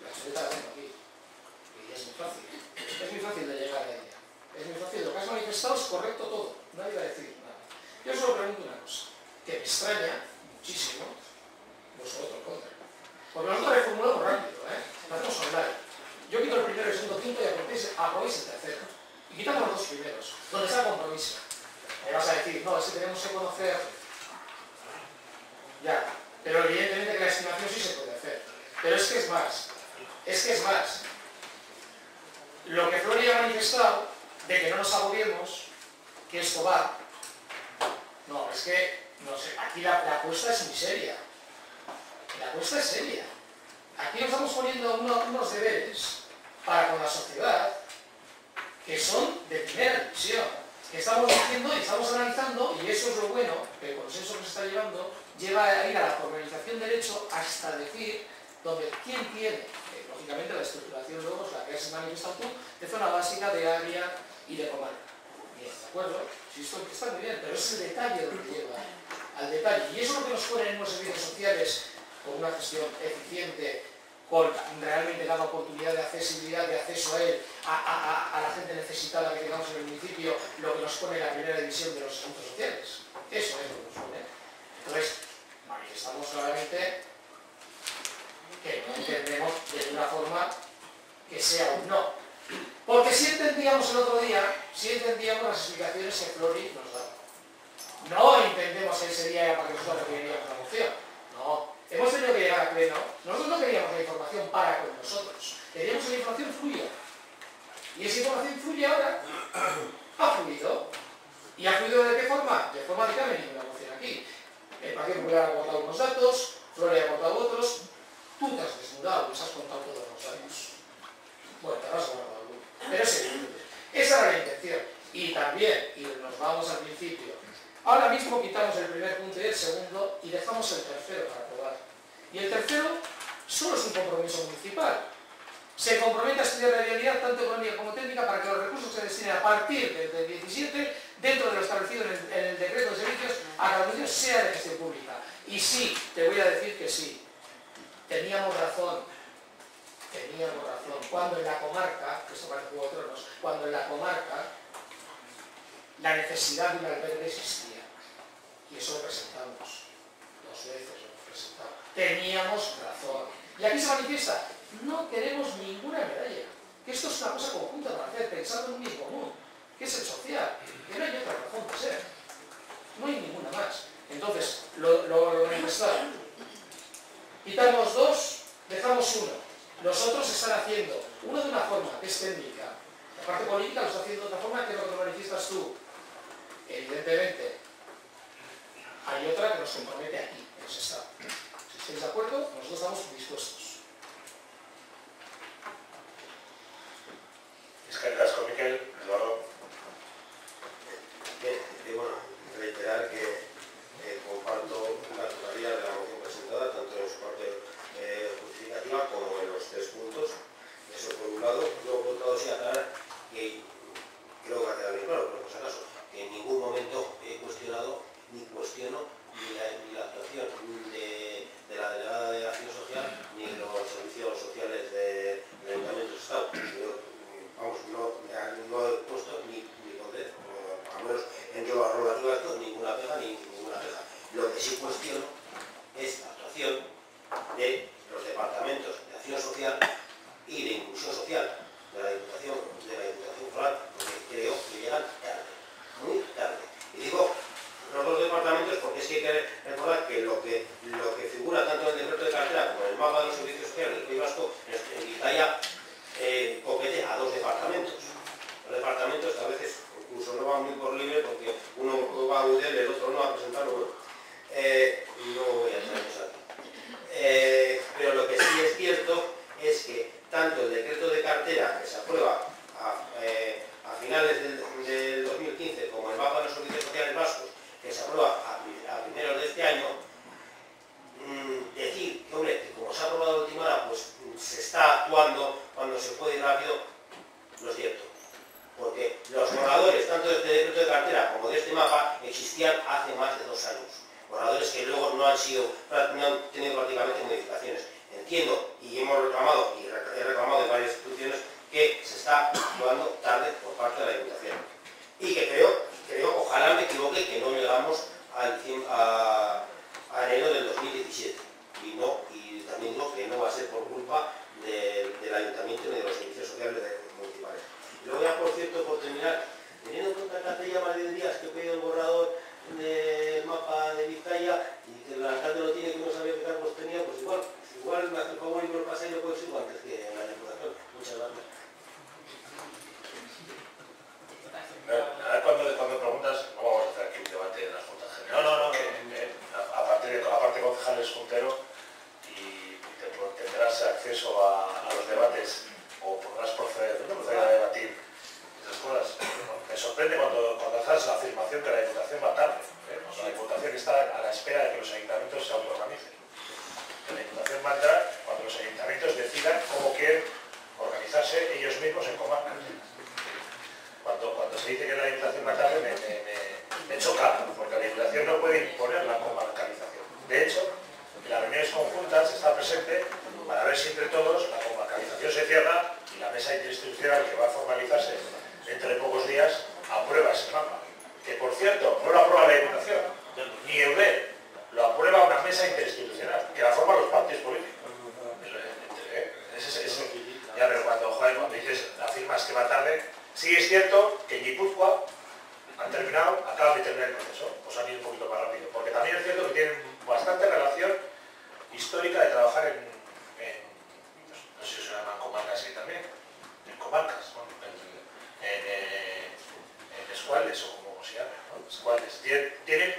la chuleta la tengo aquí, y es muy fácil de llegar a ella. Es muy fácil, lo que has manifestado es correcto todo, nadie va a decir nada. Yo solo pregunto una cosa, que me extraña muchísimo, vosotros contra. Porque nosotros reformulamos rápido, lo hacemos online. Yo quito el primero y el segundo punto y aprobéis el tercero. Y quitamos los dos primeros, donde está el compromiso. Me vas a decir, no, es que tenemos que conocer. Ya, pero evidentemente que la estimación sí se puede hacer. Pero es que es más. Lo que Flori ha manifestado, de que no nos agobiemos, que esto va. No, es que, no sé, aquí la apuesta es muy seria. La apuesta es seria. Aquí nos estamos poniendo unos deberes para con la sociedad que son de primera división, que estamos diciendo y estamos analizando, y eso es lo bueno, que el consenso que se está llevando lleva a ir a la formalización del hecho hasta decir donde quién tiene, lógicamente la estructuración luego es la que has manifestado tú, de zona básica, de área y de comarca. Bien, ¿de acuerdo? Sí, esto está muy bien, pero es el detalle lo que lleva al detalle. Y eso es lo que nos pone en los servicios sociales con una gestión eficiente, con realmente dando oportunidad de accesibilidad, de acceso a él, a la gente necesitada que tengamos en el municipio, lo que nos pone en la primera división de los asuntos sociales. Eso es lo que nos pone. Entonces, manifestamos claramente que no entendemos de una forma que sea un no. Porque si entendíamos el otro día, si entendíamos las explicaciones que Flori nos daba. No entendemos que ese día era para que nosotros queríamos la moción. No. Hemos tenido que llegar a pleno. Nosotros no queríamos la información para con nosotros. Queríamos que la información fluya. Y esa información fluye ahora. Ha fluido. ¿Y ha fluido de qué forma? De forma de que no hay ninguna moción aquí. El Partido Popular ha aportado unos datos, Flori ha aportado otros. Tú te has desnudado, les has contado todos los datos. Bueno, te has guardado alguno. Pero es evidente. Esa era la intención. Y también, y nos vamos al principio, ahora mismo quitamos el primer punto y el segundo y dejamos el tercero para aprobar. Y el tercero solo es un compromiso municipal. Se compromete a estudiar la realidad tanto económica como técnica para que los recursos se destinen a partir del 17 dentro de lo establecido en el decreto de servicios a cada municipio sea de gestión pública. Y sí, te voy a decir que sí. Teníamos razón. Cuando en la comarca, que esto parece Juego de Tronos, cuando en la comarca la necesidad de un albergue existía. Y eso lo presentamos. 2 veces lo hemos presentado. Teníamos razón. Y aquí se manifiesta, no queremos ninguna medalla. Que esto es una cosa conjunta para hacer, pensando en un bien común, que es el social. Que no hay otra razón de ser. No hay ninguna más. Entonces, lo manifestamos. Quitamos 2, dejamos 1. Los otros están haciendo, uno de una forma que es técnica, la parte política lo está haciendo de otra forma, que es lo que manifiestas tú. Evidentemente, hay otra que nos compromete aquí, en ese estado. Si estáis de acuerdo, nosotros estamos dispuestos. Es que el casco, Miquel, Eduardo. Bueno, reiterar que comparto la totalidad de la moción presentada, tanto en su parte justificativa como en los 3 puntos. Eso por un lado. Luego por otro lado sí aclarar que creo que va a quedar bien claro, pero por si acaso, que en ningún momento he cuestionado ni cuestiono ni la actuación de la delegada de Acción Social ni los servicios sociales del Ayuntamiento de Estado. finales del 2015 como el mapa de los servicios sociales vascos, que se aprueba a primeros de este año, decir que, hombre, que como se ha aprobado a última hora, pues se está actuando cuando se puede ir rápido, no es cierto. Porque los borradores, tanto de este decreto de cartera como de este mapa, existían hace más de 2 años. Borradores que luego no han tenido prácticamente modificaciones. Entiendo, y hemos reclamado, y he reclamado en varias instituciones, que se está actuando tarde por parte de la Diputación. Y que creo, ojalá me equivoque, que no llegamos a enero del 2017. Y también digo que no va a ser por culpa del Ayuntamiento ni de los servicios sociales municipales. Y luego ya, por cierto, por terminar, teniendo en cuenta que hace ya más de 10 días que he pedido el borrador del mapa de Vizcaya y que el alcalde lo tiene, que no sabía qué cargos tenía, pues igual me hace el favor y me lo pasa y lo puedo decir antes que en la Diputación. Muchas gracias. Cuando preguntas, no vamos a hacer aquí un debate en las juntas generales. Aparte concejales juntero, y tendrás acceso a los debates o podrás proceder a debatir esas cosas. Me sorprende cuando haces la afirmación que la Diputación va tarde. Cuando la Diputación está a la espera de que los ayuntamientos se autoorganicen. La Diputación va a entrar cuando los ayuntamientos decidan cómo quieren organizarse ellos mismos en comarcas. Cuando se dice que la Diputación va tarde me choca, porque la Diputación no puede imponer la comarcalización. De hecho, en las reuniones conjuntas está presente para ver si entre todos la comarcalización se cierra y la mesa interinstitucional que va a formalizarse dentro de pocos días aprueba ese mapa. Que por cierto, no lo aprueba la Diputación, ni EUDEL, lo aprueba una mesa interinstitucional, que la forman los partidos políticos. Ya, pero cuando dices, afirmas que va tarde, sí es cierto que en Guipúzcoa acaban de terminar el proceso, pues han ido un poquito más rápido, porque también es cierto que tienen bastante relación histórica de trabajar no sé si se llaman comarcas así también, en comarcas, bueno, en escuales o como se llama, ¿no? Escuales. Tienen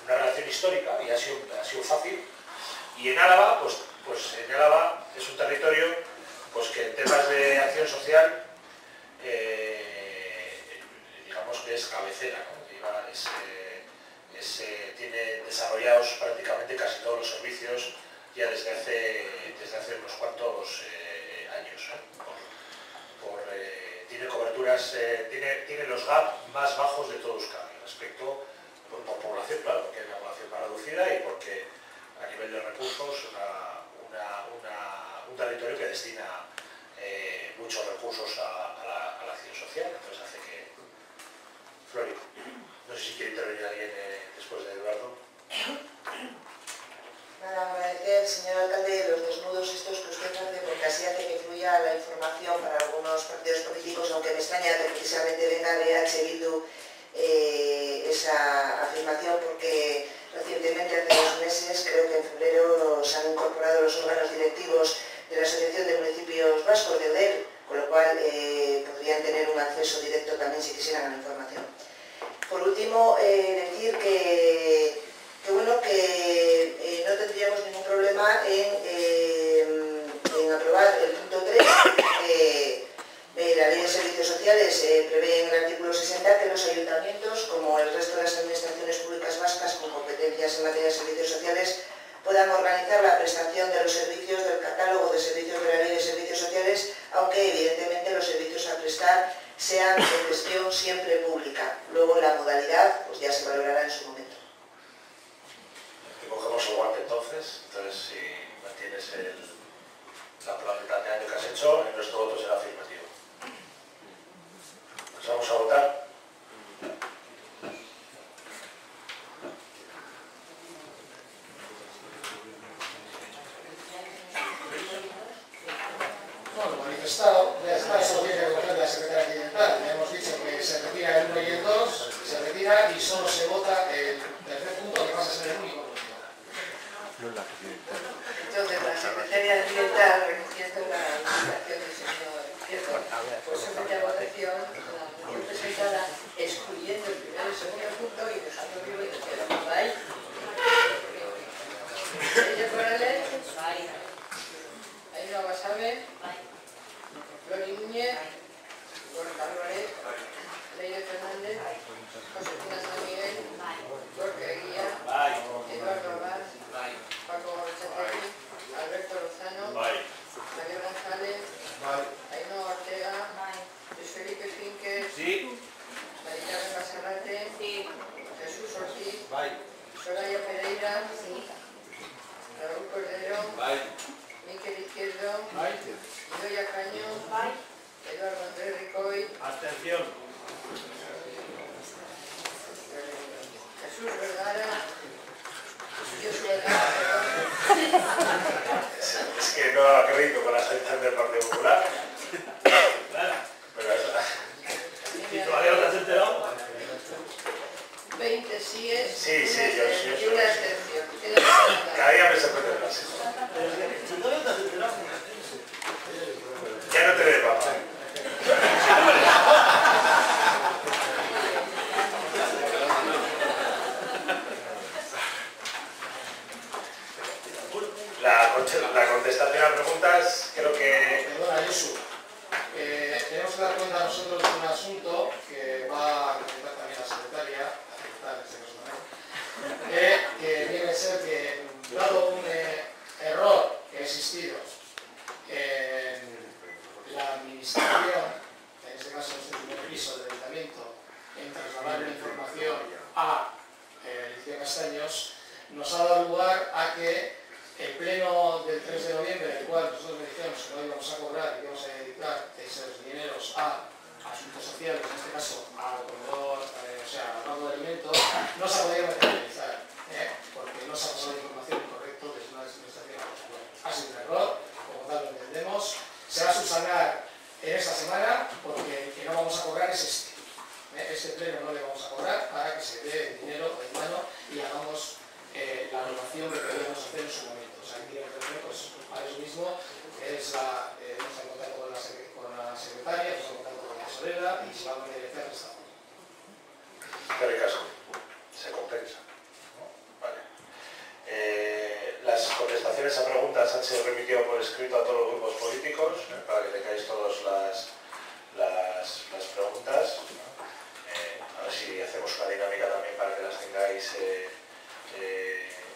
una relación histórica y ha sido fácil. Y en Álava, pues en Álava es un territorio pues que en temas de acción social digamos que es cabecera, ¿no? Tiene desarrollados prácticamente casi todos los servicios ya desde hace unos cuantos años, ¿no? Tiene coberturas, tiene los GAP más bajos de todo Euskadi respecto por población, claro, porque es una población más reducida y porque a nivel de recursos un territorio que destina muchos recursos a la acción social, entonces hace que... Flori, no sé si quiere intervenir alguien después de Eduardo. Nada, agradecer, señor alcalde, los desnudos estos que usted hace, porque así hace que fluya la información para algunos partidos políticos, aunque me extraña que precisamente venga de H. Bildu esa afirmación, porque recientemente, hace 2 meses, creo que en febrero, se han incorporado los órganos directivos de la Asociación de Municipios Vascos, de EUDEL, con lo cual podrían tener un acceso directo también si quisieran a la información. Por último, decir que no tendríamos ningún problema en aprobar el punto 3 de la Ley de Servicios Sociales. Prevé en el artículo 60 que los ayuntamientos, como el resto de las administraciones públicas vascas con competencias en materia de servicios sociales, puedan organizar la prestación de los servicios del catálogo de servicios de la Ley de Servicios Sociales, aunque evidentemente los servicios a prestar sean de gestión siempre pública. Luego la modalidad pues ya se valorará en su momento. Cogemos el guante entonces si mantienes el planteamiento que has hecho, nuestro voto será afirmativo. Pues vamos a votar. Bueno, manifestado, eso tiene que recoger la secretaria accidental. Le hemos dicho que se retira el 1 y el 2, se retira y solo se vota el tercer punto, que pasa a ser el único. Entonces, la secretaria accidental, recogiendo la invitación del señor Izquierdo, pues somete a votación la moción presentada, excluyendo el primer y el segundo punto y dejando vivo el tercero. ¿Vale? ¿Ella por la ley? Ahí no vas a ver. Flori Núñez, abstención. Jesús Vergara. Yo Vergara. Es que no acredito con la abstención del Partido Popular. Claro. Pero eso... ¿Y todavía no te has enterado? 20 síes Sí, sí, yo y una abstención. Cada día me sorprende más. Si todavía no te has enterado. Ya no te veo, papá. La contestación a preguntas, creo que... Perdona, Josu. Tenemos que dar cuenta nosotros de un asunto que va a comentar también la secretaria, que viene a ser que, dado un error que ha existido en la administración, en este caso en este primer piso del ayuntamiento, en trasladar la información a Alicia Castaños, nos ha dado lugar a que el pleno del 3 de noviembre, el cual nosotros le dijimos que no íbamos a cobrar y que íbamos a dedicar esos dineros a asuntos sociales, en este caso al comedor, o sea, al banco de alimentos, no se ha podido materializar, porque no se ha pasado la información incorrecta desde una administración a otra. Ha sido un error, como tal lo entendemos, se va a subsanar en esta semana porque el que no vamos a cobrar es este. Este pleno no le vamos a cobrar para que se dé el dinero en mano y hagamos la evaluación que queríamos hacer en su momento. O sea, aquí el jefe, pues, para eso mismo, es la, hemos contacto con la secretaria, hemos contacto con la tesorera y se va a beneficiar esta forma. Pero caso, se compensa. Vale. Las contestaciones a preguntas han sido remitidas por escrito a todos los grupos políticos, para que tengáis todas las preguntas. A ver si hacemos una dinámica también para que las tengáis.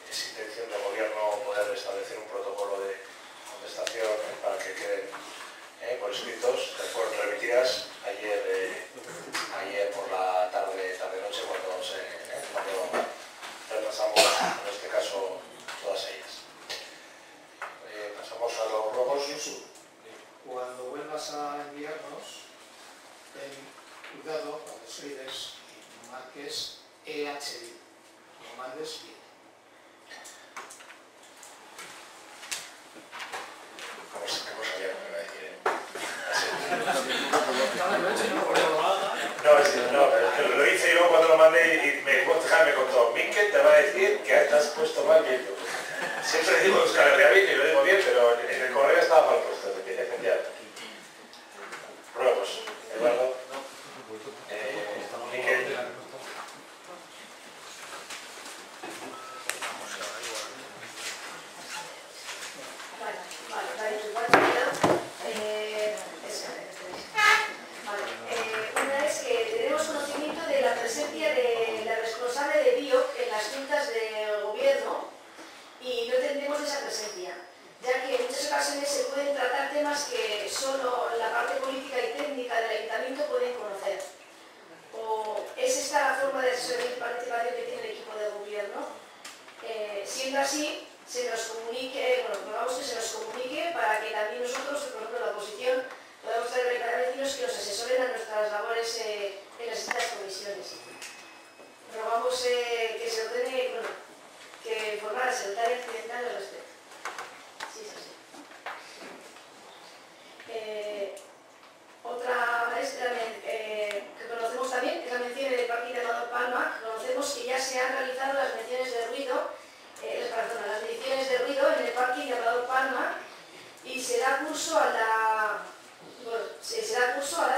Es intención del gobierno poder establecer un protocolo de contestación para que queden por escritos. Fueron remitidas ayer por la tarde-noche cuando repasamos en este caso todas ellas. Pasamos a los rogos. Cuando vuelvas a enviarnos, ten cuidado cuando escribes y marques EHD. No mandes bien. ¿Cómo sabía lo que iba a decir? No, pero lo hice y luego cuando lo mandé y me contó, Miquel te va a decir que te has puesto mal bien. Siempre digo Euskal Herria Bildu y lo digo bien, pero en el correo estaba mal puesto, efectivamente. Ruegos, Eduardo. Miquel. Una es que tenemos conocimiento de la presencia de la responsable de BIOC en las juntas de gobierno y no entendemos esa presencia, ya que en muchas ocasiones se pueden tratar temas que solo la parte política y técnica del ayuntamiento pueden conocer. ¿O es esta la forma de asesoría y participación que tiene el equipo de gobierno? Siendo así, se nos comunique, pongamos que se nos comunique para que también nosotros, por ejemplo, la oposición, podamos traer a vecinos que nos asesoren a nuestras labores en las distintas comisiones. Rogamos que se ordene, que informar al secretario accidental al respecto. Sí, sí, sí. Otra es que conocemos también, que es la mención del Parque de Amador Palma. Conocemos que ya se han realizado las menciones de ruido, las mediciones de ruido en el Parque de Amador Palma y se da curso a dar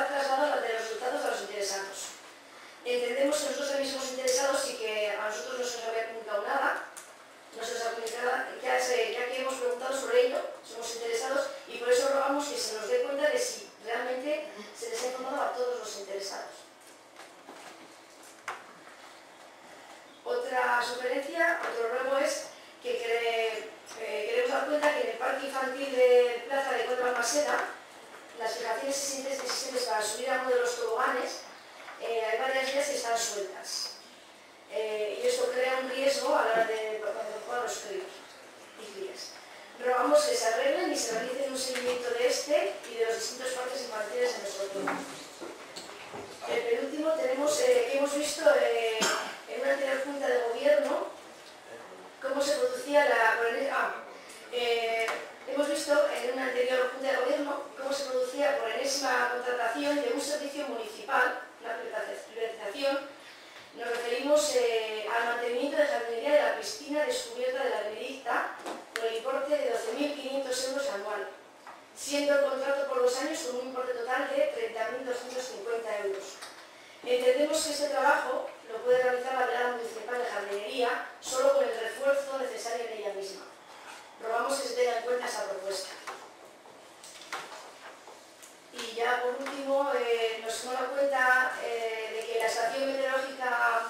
traslado de los resultados a los interesados. Entendemos que nosotros también somos interesados y que a nosotros no se nos había comunicado nada, no se nos ha comunicado nada, ya que hemos preguntado sobre ello, somos interesados y por eso rogamos que se nos dé cuenta de si realmente se les ha informado a todos los interesados. Otra sugerencia, otro ruego es que queremos dar cuenta que en el parque infantil de Plaza de Cuatro Almaseda, las fijaciones existentes para subir a uno de los toboganes, hay varias vías que están sueltas. Y esto crea un riesgo a la hora de jugar los críos y crías. Rogamos que se arreglen y se realicen un seguimiento de este y de los distintos parques infantiles en nuestro pueblo. El penúltimo tenemos que hemos visto en una anterior junta de gobierno cómo se producía hemos visto en una anterior junta de gobierno cómo se producía por enésima contratación de un servicio municipal, una privatización. Nos referimos al mantenimiento de jardinería de la piscina descubierta de la Benedicta por el importe de 12.500 euros anual, siendo el contrato por 2 años con un importe total de 30.250 euros. Entendemos que este trabajo lo puede realizar la Brigada Municipal de Jardinería solo con el refuerzo necesario en ella misma. Rogamos que se tenga en cuenta esa propuesta. Y ya por último, nos hemos dado cuenta de que la estación meteorológica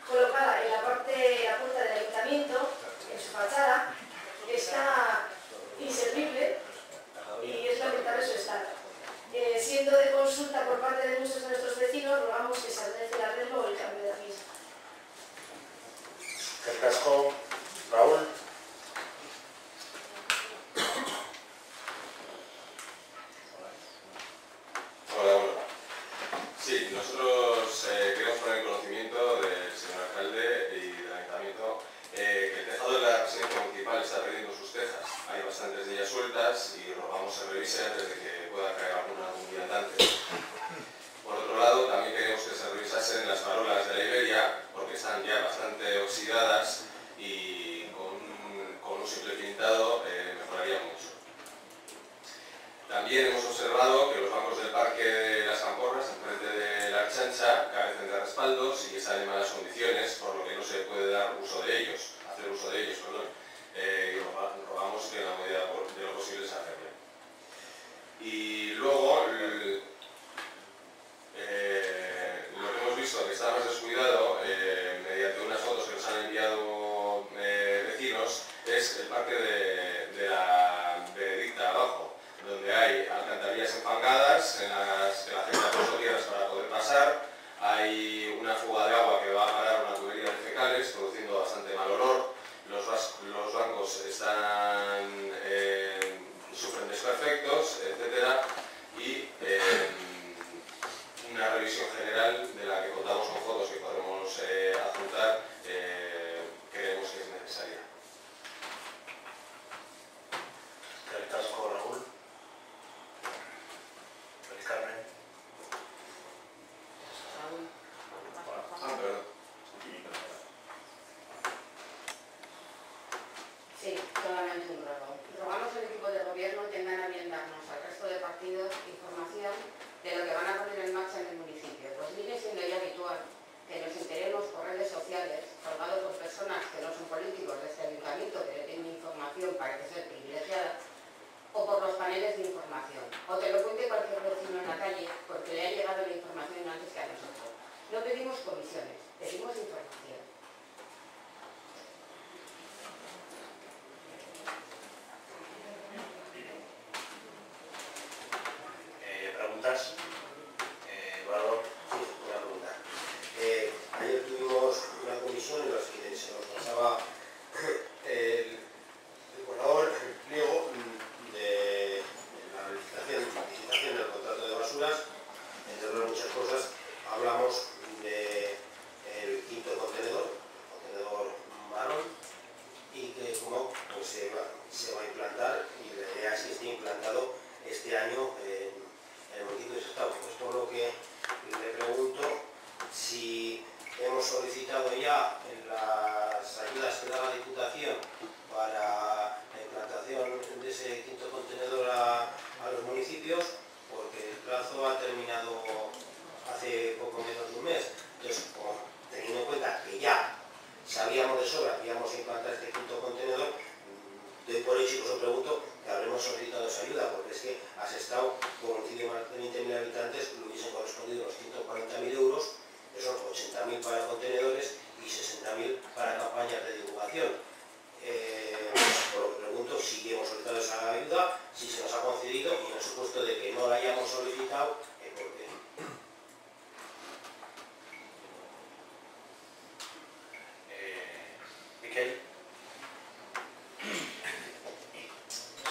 colocada en la puerta del ayuntamiento, en su fachada, está inservible y es lamentable su estado. Siendo de consulta por parte de muchos de nuestros vecinos, rogamos que se realice el arreglo o el cambio de la misma. El casco, Raúl. Hola, bueno. Sí, nosotros queremos poner en conocimiento del señor alcalde y del ayuntamiento que el tejado de la residencia municipal está perdiendo sus tejas. Hay bastantes de ellas sueltas y rogamos se revise antes de que pueda caer alguna algún día antes. Por otro lado, también queremos que se revisasen las farolas de la Iberia, porque están ya bastante oxidadas y con un simple pintado mejoraría mucho. También hemos observado que los bancos del Parque de las Camporras, enfrente de la Archancha, carecen de respaldos y están en malas condiciones, por lo que no se puede hacer uso de ellos, y rogamos que en la medida de lo posible se arreglen. Y luego, lo que hemos visto que está más descuidado, mediante unas fotos que nos han enviado vecinos, es el parque de la Benedicta abajo, donde hay alcantarillas enfangadas en las que la gente ha puesto tierras para poder pasar, hay una fuga de agua que va a parar una tubería de fecales, produciendo bastante mal olor, los bancos sufren desperfectos, etc. Y una revisión general de la que contamos con fotos que podremos adjuntar, creemos que es necesaria. El casco, Raúl. El Carmen. Perdón. Sí, solamente un rogo. Rogamos al equipo de gobierno tengan a bien darnos al resto de partidos información de lo que van a poner en marcha en el municipio, pues viene siendo ya habitual que nos enteremos por redes sociales, formado por personas que no son políticos de este ayuntamiento, que tienen información parece ser privilegiada, o por los paneles de información, o te lo cuente cualquier vecino en la calle porque le ha llegado la información antes que a nosotros. No pedimos comisiones, pedimos información. ¿Preguntas? Eduardo. Sí, una pregunta. Ayer tuvimos una comisión en la que se nos pasaba el borrador, el pliego de la licitación del contrato de basuras. Entre otras muchas cosas, hablamos del quinto contenedor, el contenedor marrón, y que como pues, se va a implantar, y la idea es que esté implantado este año en el municipio de Sestao. Es por lo que le pregunto si hemos solicitado ya en las ayudas que da la Diputación para la implantación de ese quinto contenedor a los municipios, porque el plazo ha terminado hace poco menos de un mes. Entonces, teniendo en cuenta que ya sabíamos de sobra que íbamos a implantar este quinto contenedor, doy por hecho y os pregunto que habremos solicitado esa ayuda, porque es que a Sestao, con un municipio de más de 20.000 habitantes, le hubiesen correspondido los 140.000 euros, que son 80.000 para contenedores y 60.000 para campañas de divulgación. Por lo que pregunto si hemos solicitado esa ayuda, si se nos ha concedido, y en el supuesto de que no la hayamos solicitado, ¿por qué? Miquel.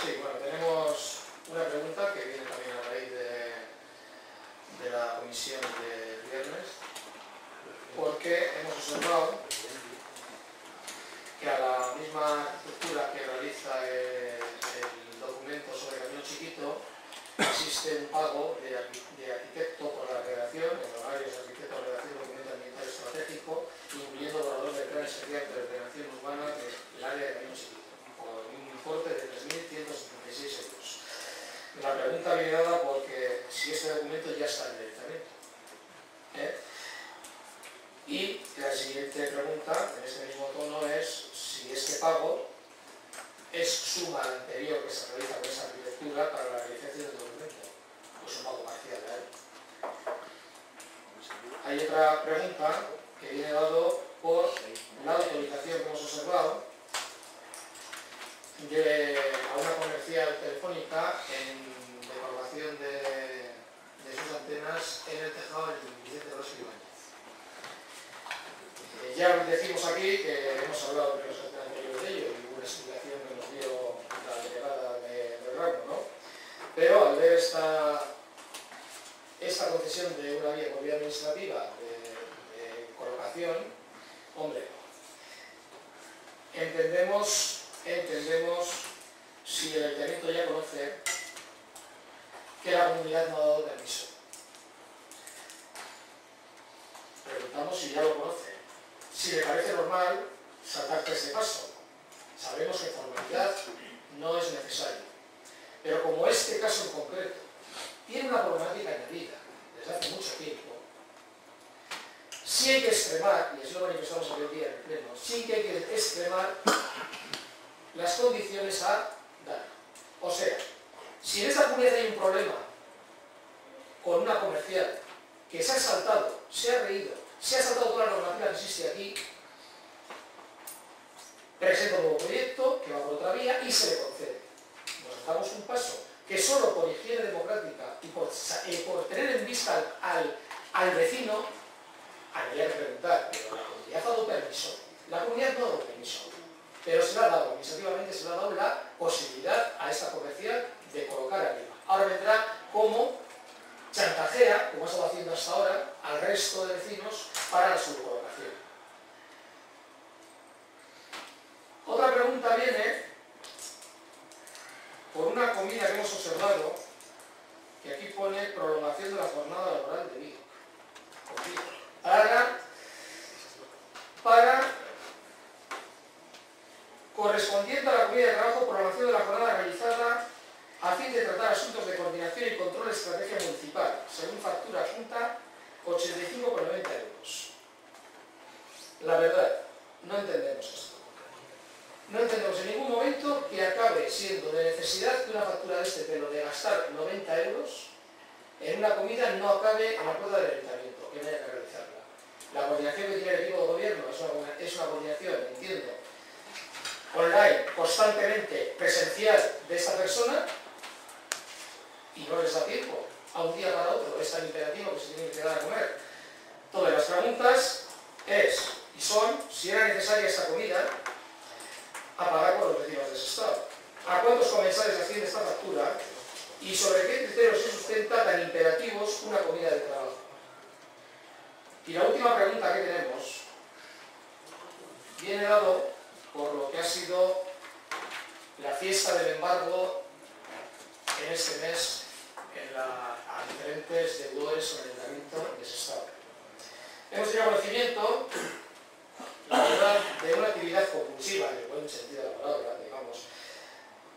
Sí, bueno, tenemos una pregunta que viene también a raíz de la comisión comisión del viernes, porque hemos observado que a la misma estructura que realiza el documento sobre Camino Chiquito existe un pago de arquitecto por la redacción, en horarios de arquitecto de redacción de documento ambiental estratégico, incluyendo borrador de plan especial de ordenación urbana del área de Camino Chiquito, por un importe de 3.176 euros. La pregunta viene dada porque si este documento ya está en el ayuntamiento. Y la siguiente pregunta, en este mismo tono, es si este pago es suma al anterior que se realiza con esa arquitectura para la realización del documento, pues un pago parcial. Hay otra pregunta que viene dado por la autorización que hemos observado a una comercial telefónica en colocación de sus antenas en el tejado del Vicente Rosso Ibáñez. Ya decimos aquí que hemos hablado de los anteriores de ello y hubo una explicación que nos dio la delegada del ramo, ¿no? Pero al ver esta concesión de una vía por vía administrativa de colocación, hombre, entendemos si el ayuntamiento ya conoce que la comunidad no ha dado permiso. Preguntamos si ya lo conoce. Si le parece normal saltarse ese paso. Sabemos que formalidad no es necesario. Pero como este caso en concreto tiene una problemática añadida desde hace mucho tiempo, sí hay que extremar, y así lo manifestamos aquel día en el pleno, sí que hay que extremar las condiciones a dar. O sea, si en esta comunidad hay un problema con una comercial que se ha saltado, se ha reído, se ha saltado toda la normativa que existe aquí, presenta un nuevo proyecto que va por otra vía y se le concede. Nos damos un paso que solo por higiene democrática y por tener en vista al vecino, habría que preguntar, pero la comunidad ha dado permiso. La comunidad no ha dado permiso, pero se le ha dado, administrativamente se le ha dado la posibilidad a esta comercial de colocar arriba. Ahora vendrá como chantajea, como ha estado haciendo hasta ahora, al resto de vecinos para su colocación. Otra pregunta viene por una comida que hemos observado, que aquí pone prolongación de la jornada laboral de Vigo. Para correspondiente a la comida de trabajo, prolongación de la jornada realizada a fin de tratar asuntos de coordinación y control de estrategia municipal, según factura junta, 85,90 euros. La verdad, no entendemos esto. No entendemos en ningún momento que acabe siendo de necesidad que una factura de este pelo de gastar 90 euros en una comida no acabe en la puerta del ayuntamiento, que no haya que realizarla. La coordinación que tiene el equipo de gobierno es una coordinación, entiendo, online, constantemente presencial de esta persona, y no les da tiempo a un día para otro, es tan imperativo que se tiene que quedar a comer. Todas las preguntas son si era necesaria esta comida a pagar por los vecinos de Sestao, a cuántos comensales asciende esta factura y sobre qué criterios se sustenta tan imperativos una comida de trabajo. Y la última pregunta que tenemos viene dado por lo que ha sido la fiesta del embargo en este mes a diferentes deudores en el ayuntamiento de Sestao. Hemos tenido conocimiento, la verdad, de una actividad compulsiva, en el buen sentido de la palabra, digamos,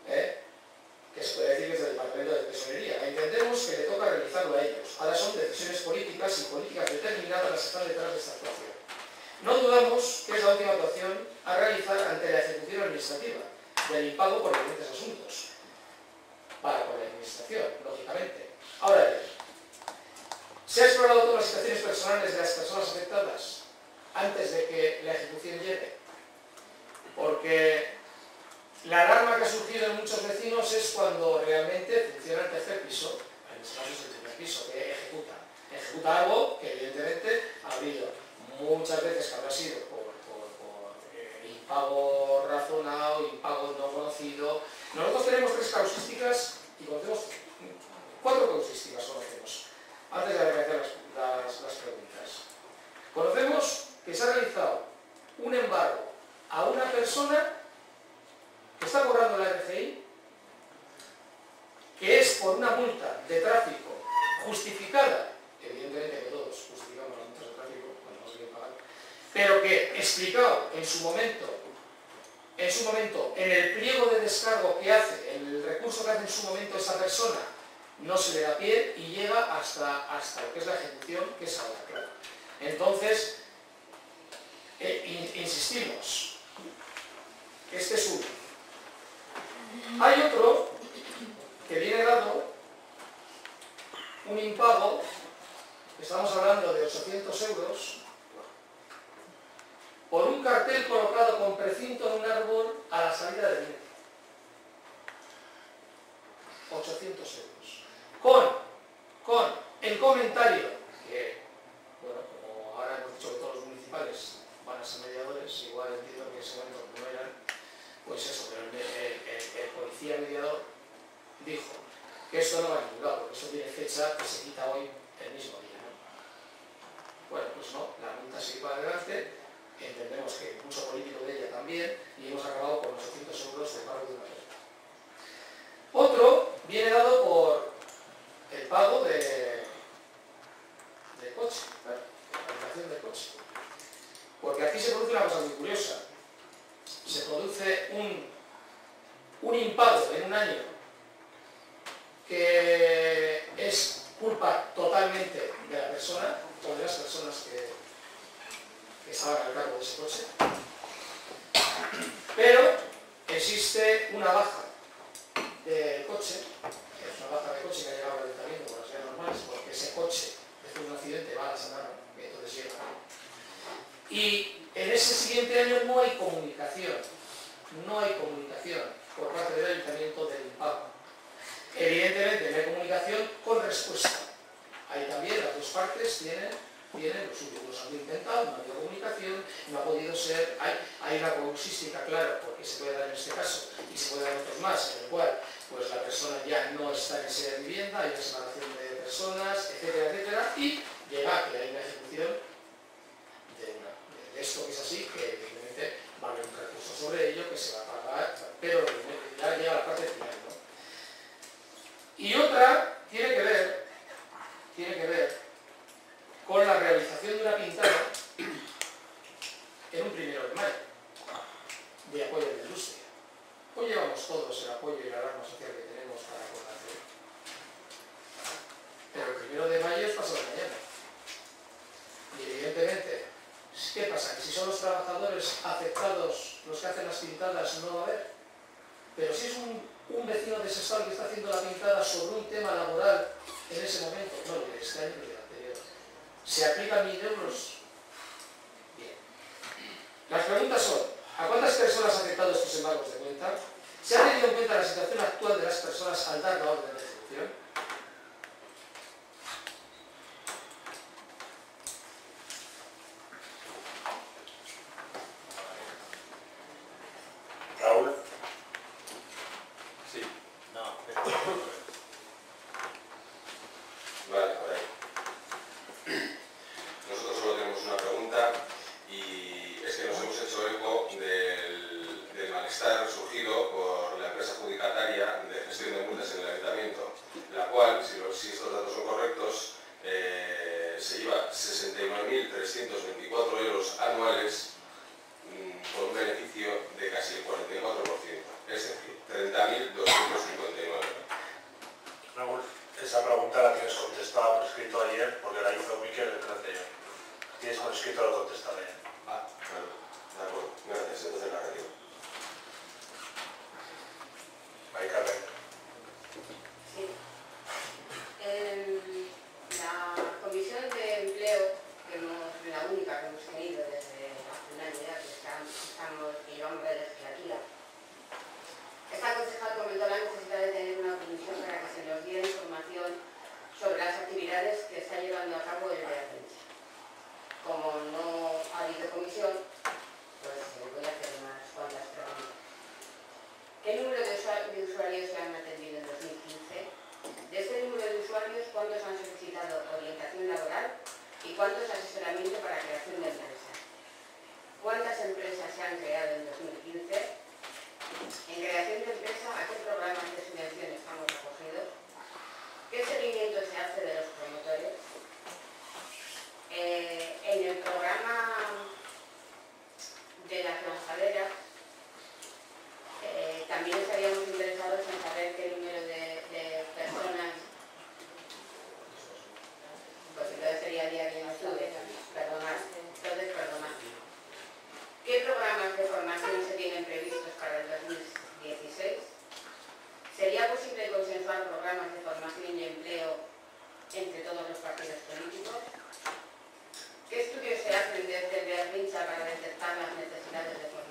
que se puede decir que es del Departamento de Tesorería. Entendemos que le toca realizarlo a ellos. Ahora son decisiones políticas y políticas determinadas las que están detrás de esta actuación. No dudamos que es la última actuación a realizar ante la ejecución administrativa del impago por diferentes asuntos, para con la administración, lógicamente. Ahora bien, ¿se ha explorado todas las situaciones personales de las personas afectadas antes de que la ejecución llegue? Porque la alarma que ha surgido en muchos vecinos es cuando realmente funciona el tercer piso, en este caso es el primer piso, que ejecuta algo que evidentemente ha habido muchas veces que habrá sido por impago razonado, impago no conocido. Nosotros tenemos 3 causísticas y conocemos 4 causísticas conocemos antes de realizar las públicas. justificada, evidentemente que todos justificamos las multas de tráfico cuando no se quieren pagar, pero que explicado en su momento, en el pliego de descargo que hace, en el recurso que hace en su momento esa persona, no se le da pie y llega hasta lo que es la ejecución, que es ahora, claro. Entonces, insistimos, este es uno. Hay otro que viene dado un impago, estamos hablando de 800 euros, por un cartel colocado con precinto en un árbol a la salida del metro. 800 euros. Con el comentario que, bueno, como ahora hemos dicho que todos los municipales van a ser mediadores, igual entiendo que en ese momento no eran, pues eso, pero el policía mediador dijo que esto no va a ningún lado, porque eso tiene fecha que se quita hoy el mismo día, ¿no? Bueno, pues no, la multa sigue para adelante, entendemos que mucho político de ella también, y hemos acabado con 800 euros de pago de una persona. Otro viene dado por el pago de coche, ¿vale? La aplicación del coche. Porque aquí se produce una cosa muy curiosa. Se produce un impago en un año que es culpa totalmente de la persona o de las personas que estaban al cargo de ese coche. Pero existe una baja del coche, que es una baja de coche que ha llegado al ayuntamiento por las vías normales, porque ese coche, después de un accidente, va a la Samarra, que entonces llega. Y en ese siguiente año no hay comunicación por parte del ayuntamiento del impago. Evidentemente no hay comunicación con respuesta. Ahí también las dos partes tienen lo suyo. Los han intentado, no ha habido comunicación, no ha podido ser. Hay una causística, claro, porque se puede dar en este caso y se puede dar en otros más, en el cual pues la persona ya no está en esa vivienda, hay una separación de personas, etcétera, etcétera, y llega que hay una ejecución de esto que es así, que evidentemente va a haber un recurso sobre ello que se va a pagar, pero ya llega a la parte final, ¿no? Y otra tiene que ver con la realización de una pintada en un 1 de mayo de apoyo de la industria. Hoy llevamos todos el apoyo y la alarma social que tenemos para conocer. Pero el 1 de mayo es pasado mañana. Y evidentemente, ¿qué pasa? Que si son los trabajadores afectados los que hacen las pintadas, no va a haber. Pero si es un vecino de Sestao que está haciendo la pintada sobre un tema laboral en ese momento, no de este año ni del anterior, ¿se aplican 1.000 euros? Bien. Las preguntas son: ¿a cuántas personas ha afectado estos embargos de cuenta? ¿Se ha tenido en cuenta la situación actual de las personas al dar la orden de ejecución? Raúl. Sí. No, Vale, por ahí. Nosotros solo tenemos una pregunta y es que nos hemos hecho eco del malestar surgido por la empresa adjudicataria de gestión de multas en el ayuntamiento, la cual, si estos datos son correctos, se lleva 69.324 euros anuales por un beneficio de casi el 44%, es decir, 30.259. Raúl, esa pregunta la tienes contestada por escrito ayer, porque la hizo Miquel detrás de ella. Tienes por escrito, lo contestaré. Ah, claro. De acuerdo. Gracias. Entonces la retiro. Ahí, Carmen. Sí. La comisión de empleo, la única que hemos tenido desde hace un año ya, que llevamos de legislatura, esta concejal comentó la necesidad de tener una comisión para que se nos diera información sobre las actividades que está llevando a cabo el Beatriz. Como no ha habido comisión, pues voy a hacer unas cuantas preguntas. ¿Qué número de usuarios se han atendido en 2015? De este número de usuarios, ¿cuántos han solicitado orientación laboral y cuántos asesoramiento para creación de empresas? ¿Cuántas empresas se han creado en 2015? En creación de empresa, ¿a qué programas de subvención estamos acogidos? ¿Qué seguimiento se hace de los promotores? En el programa de las lanzaderas también estaríamos interesados en saber qué número de personas, pues entonces sería día 29, perdonad. ¿Qué programas de formación se tienen previstos para el 2016? ¿Sería posible consensuar programas de formación y empleo entre todos los partidos políticos? ¿Qué estudios se hacen desde Berrincha para detectar las necesidades de formación?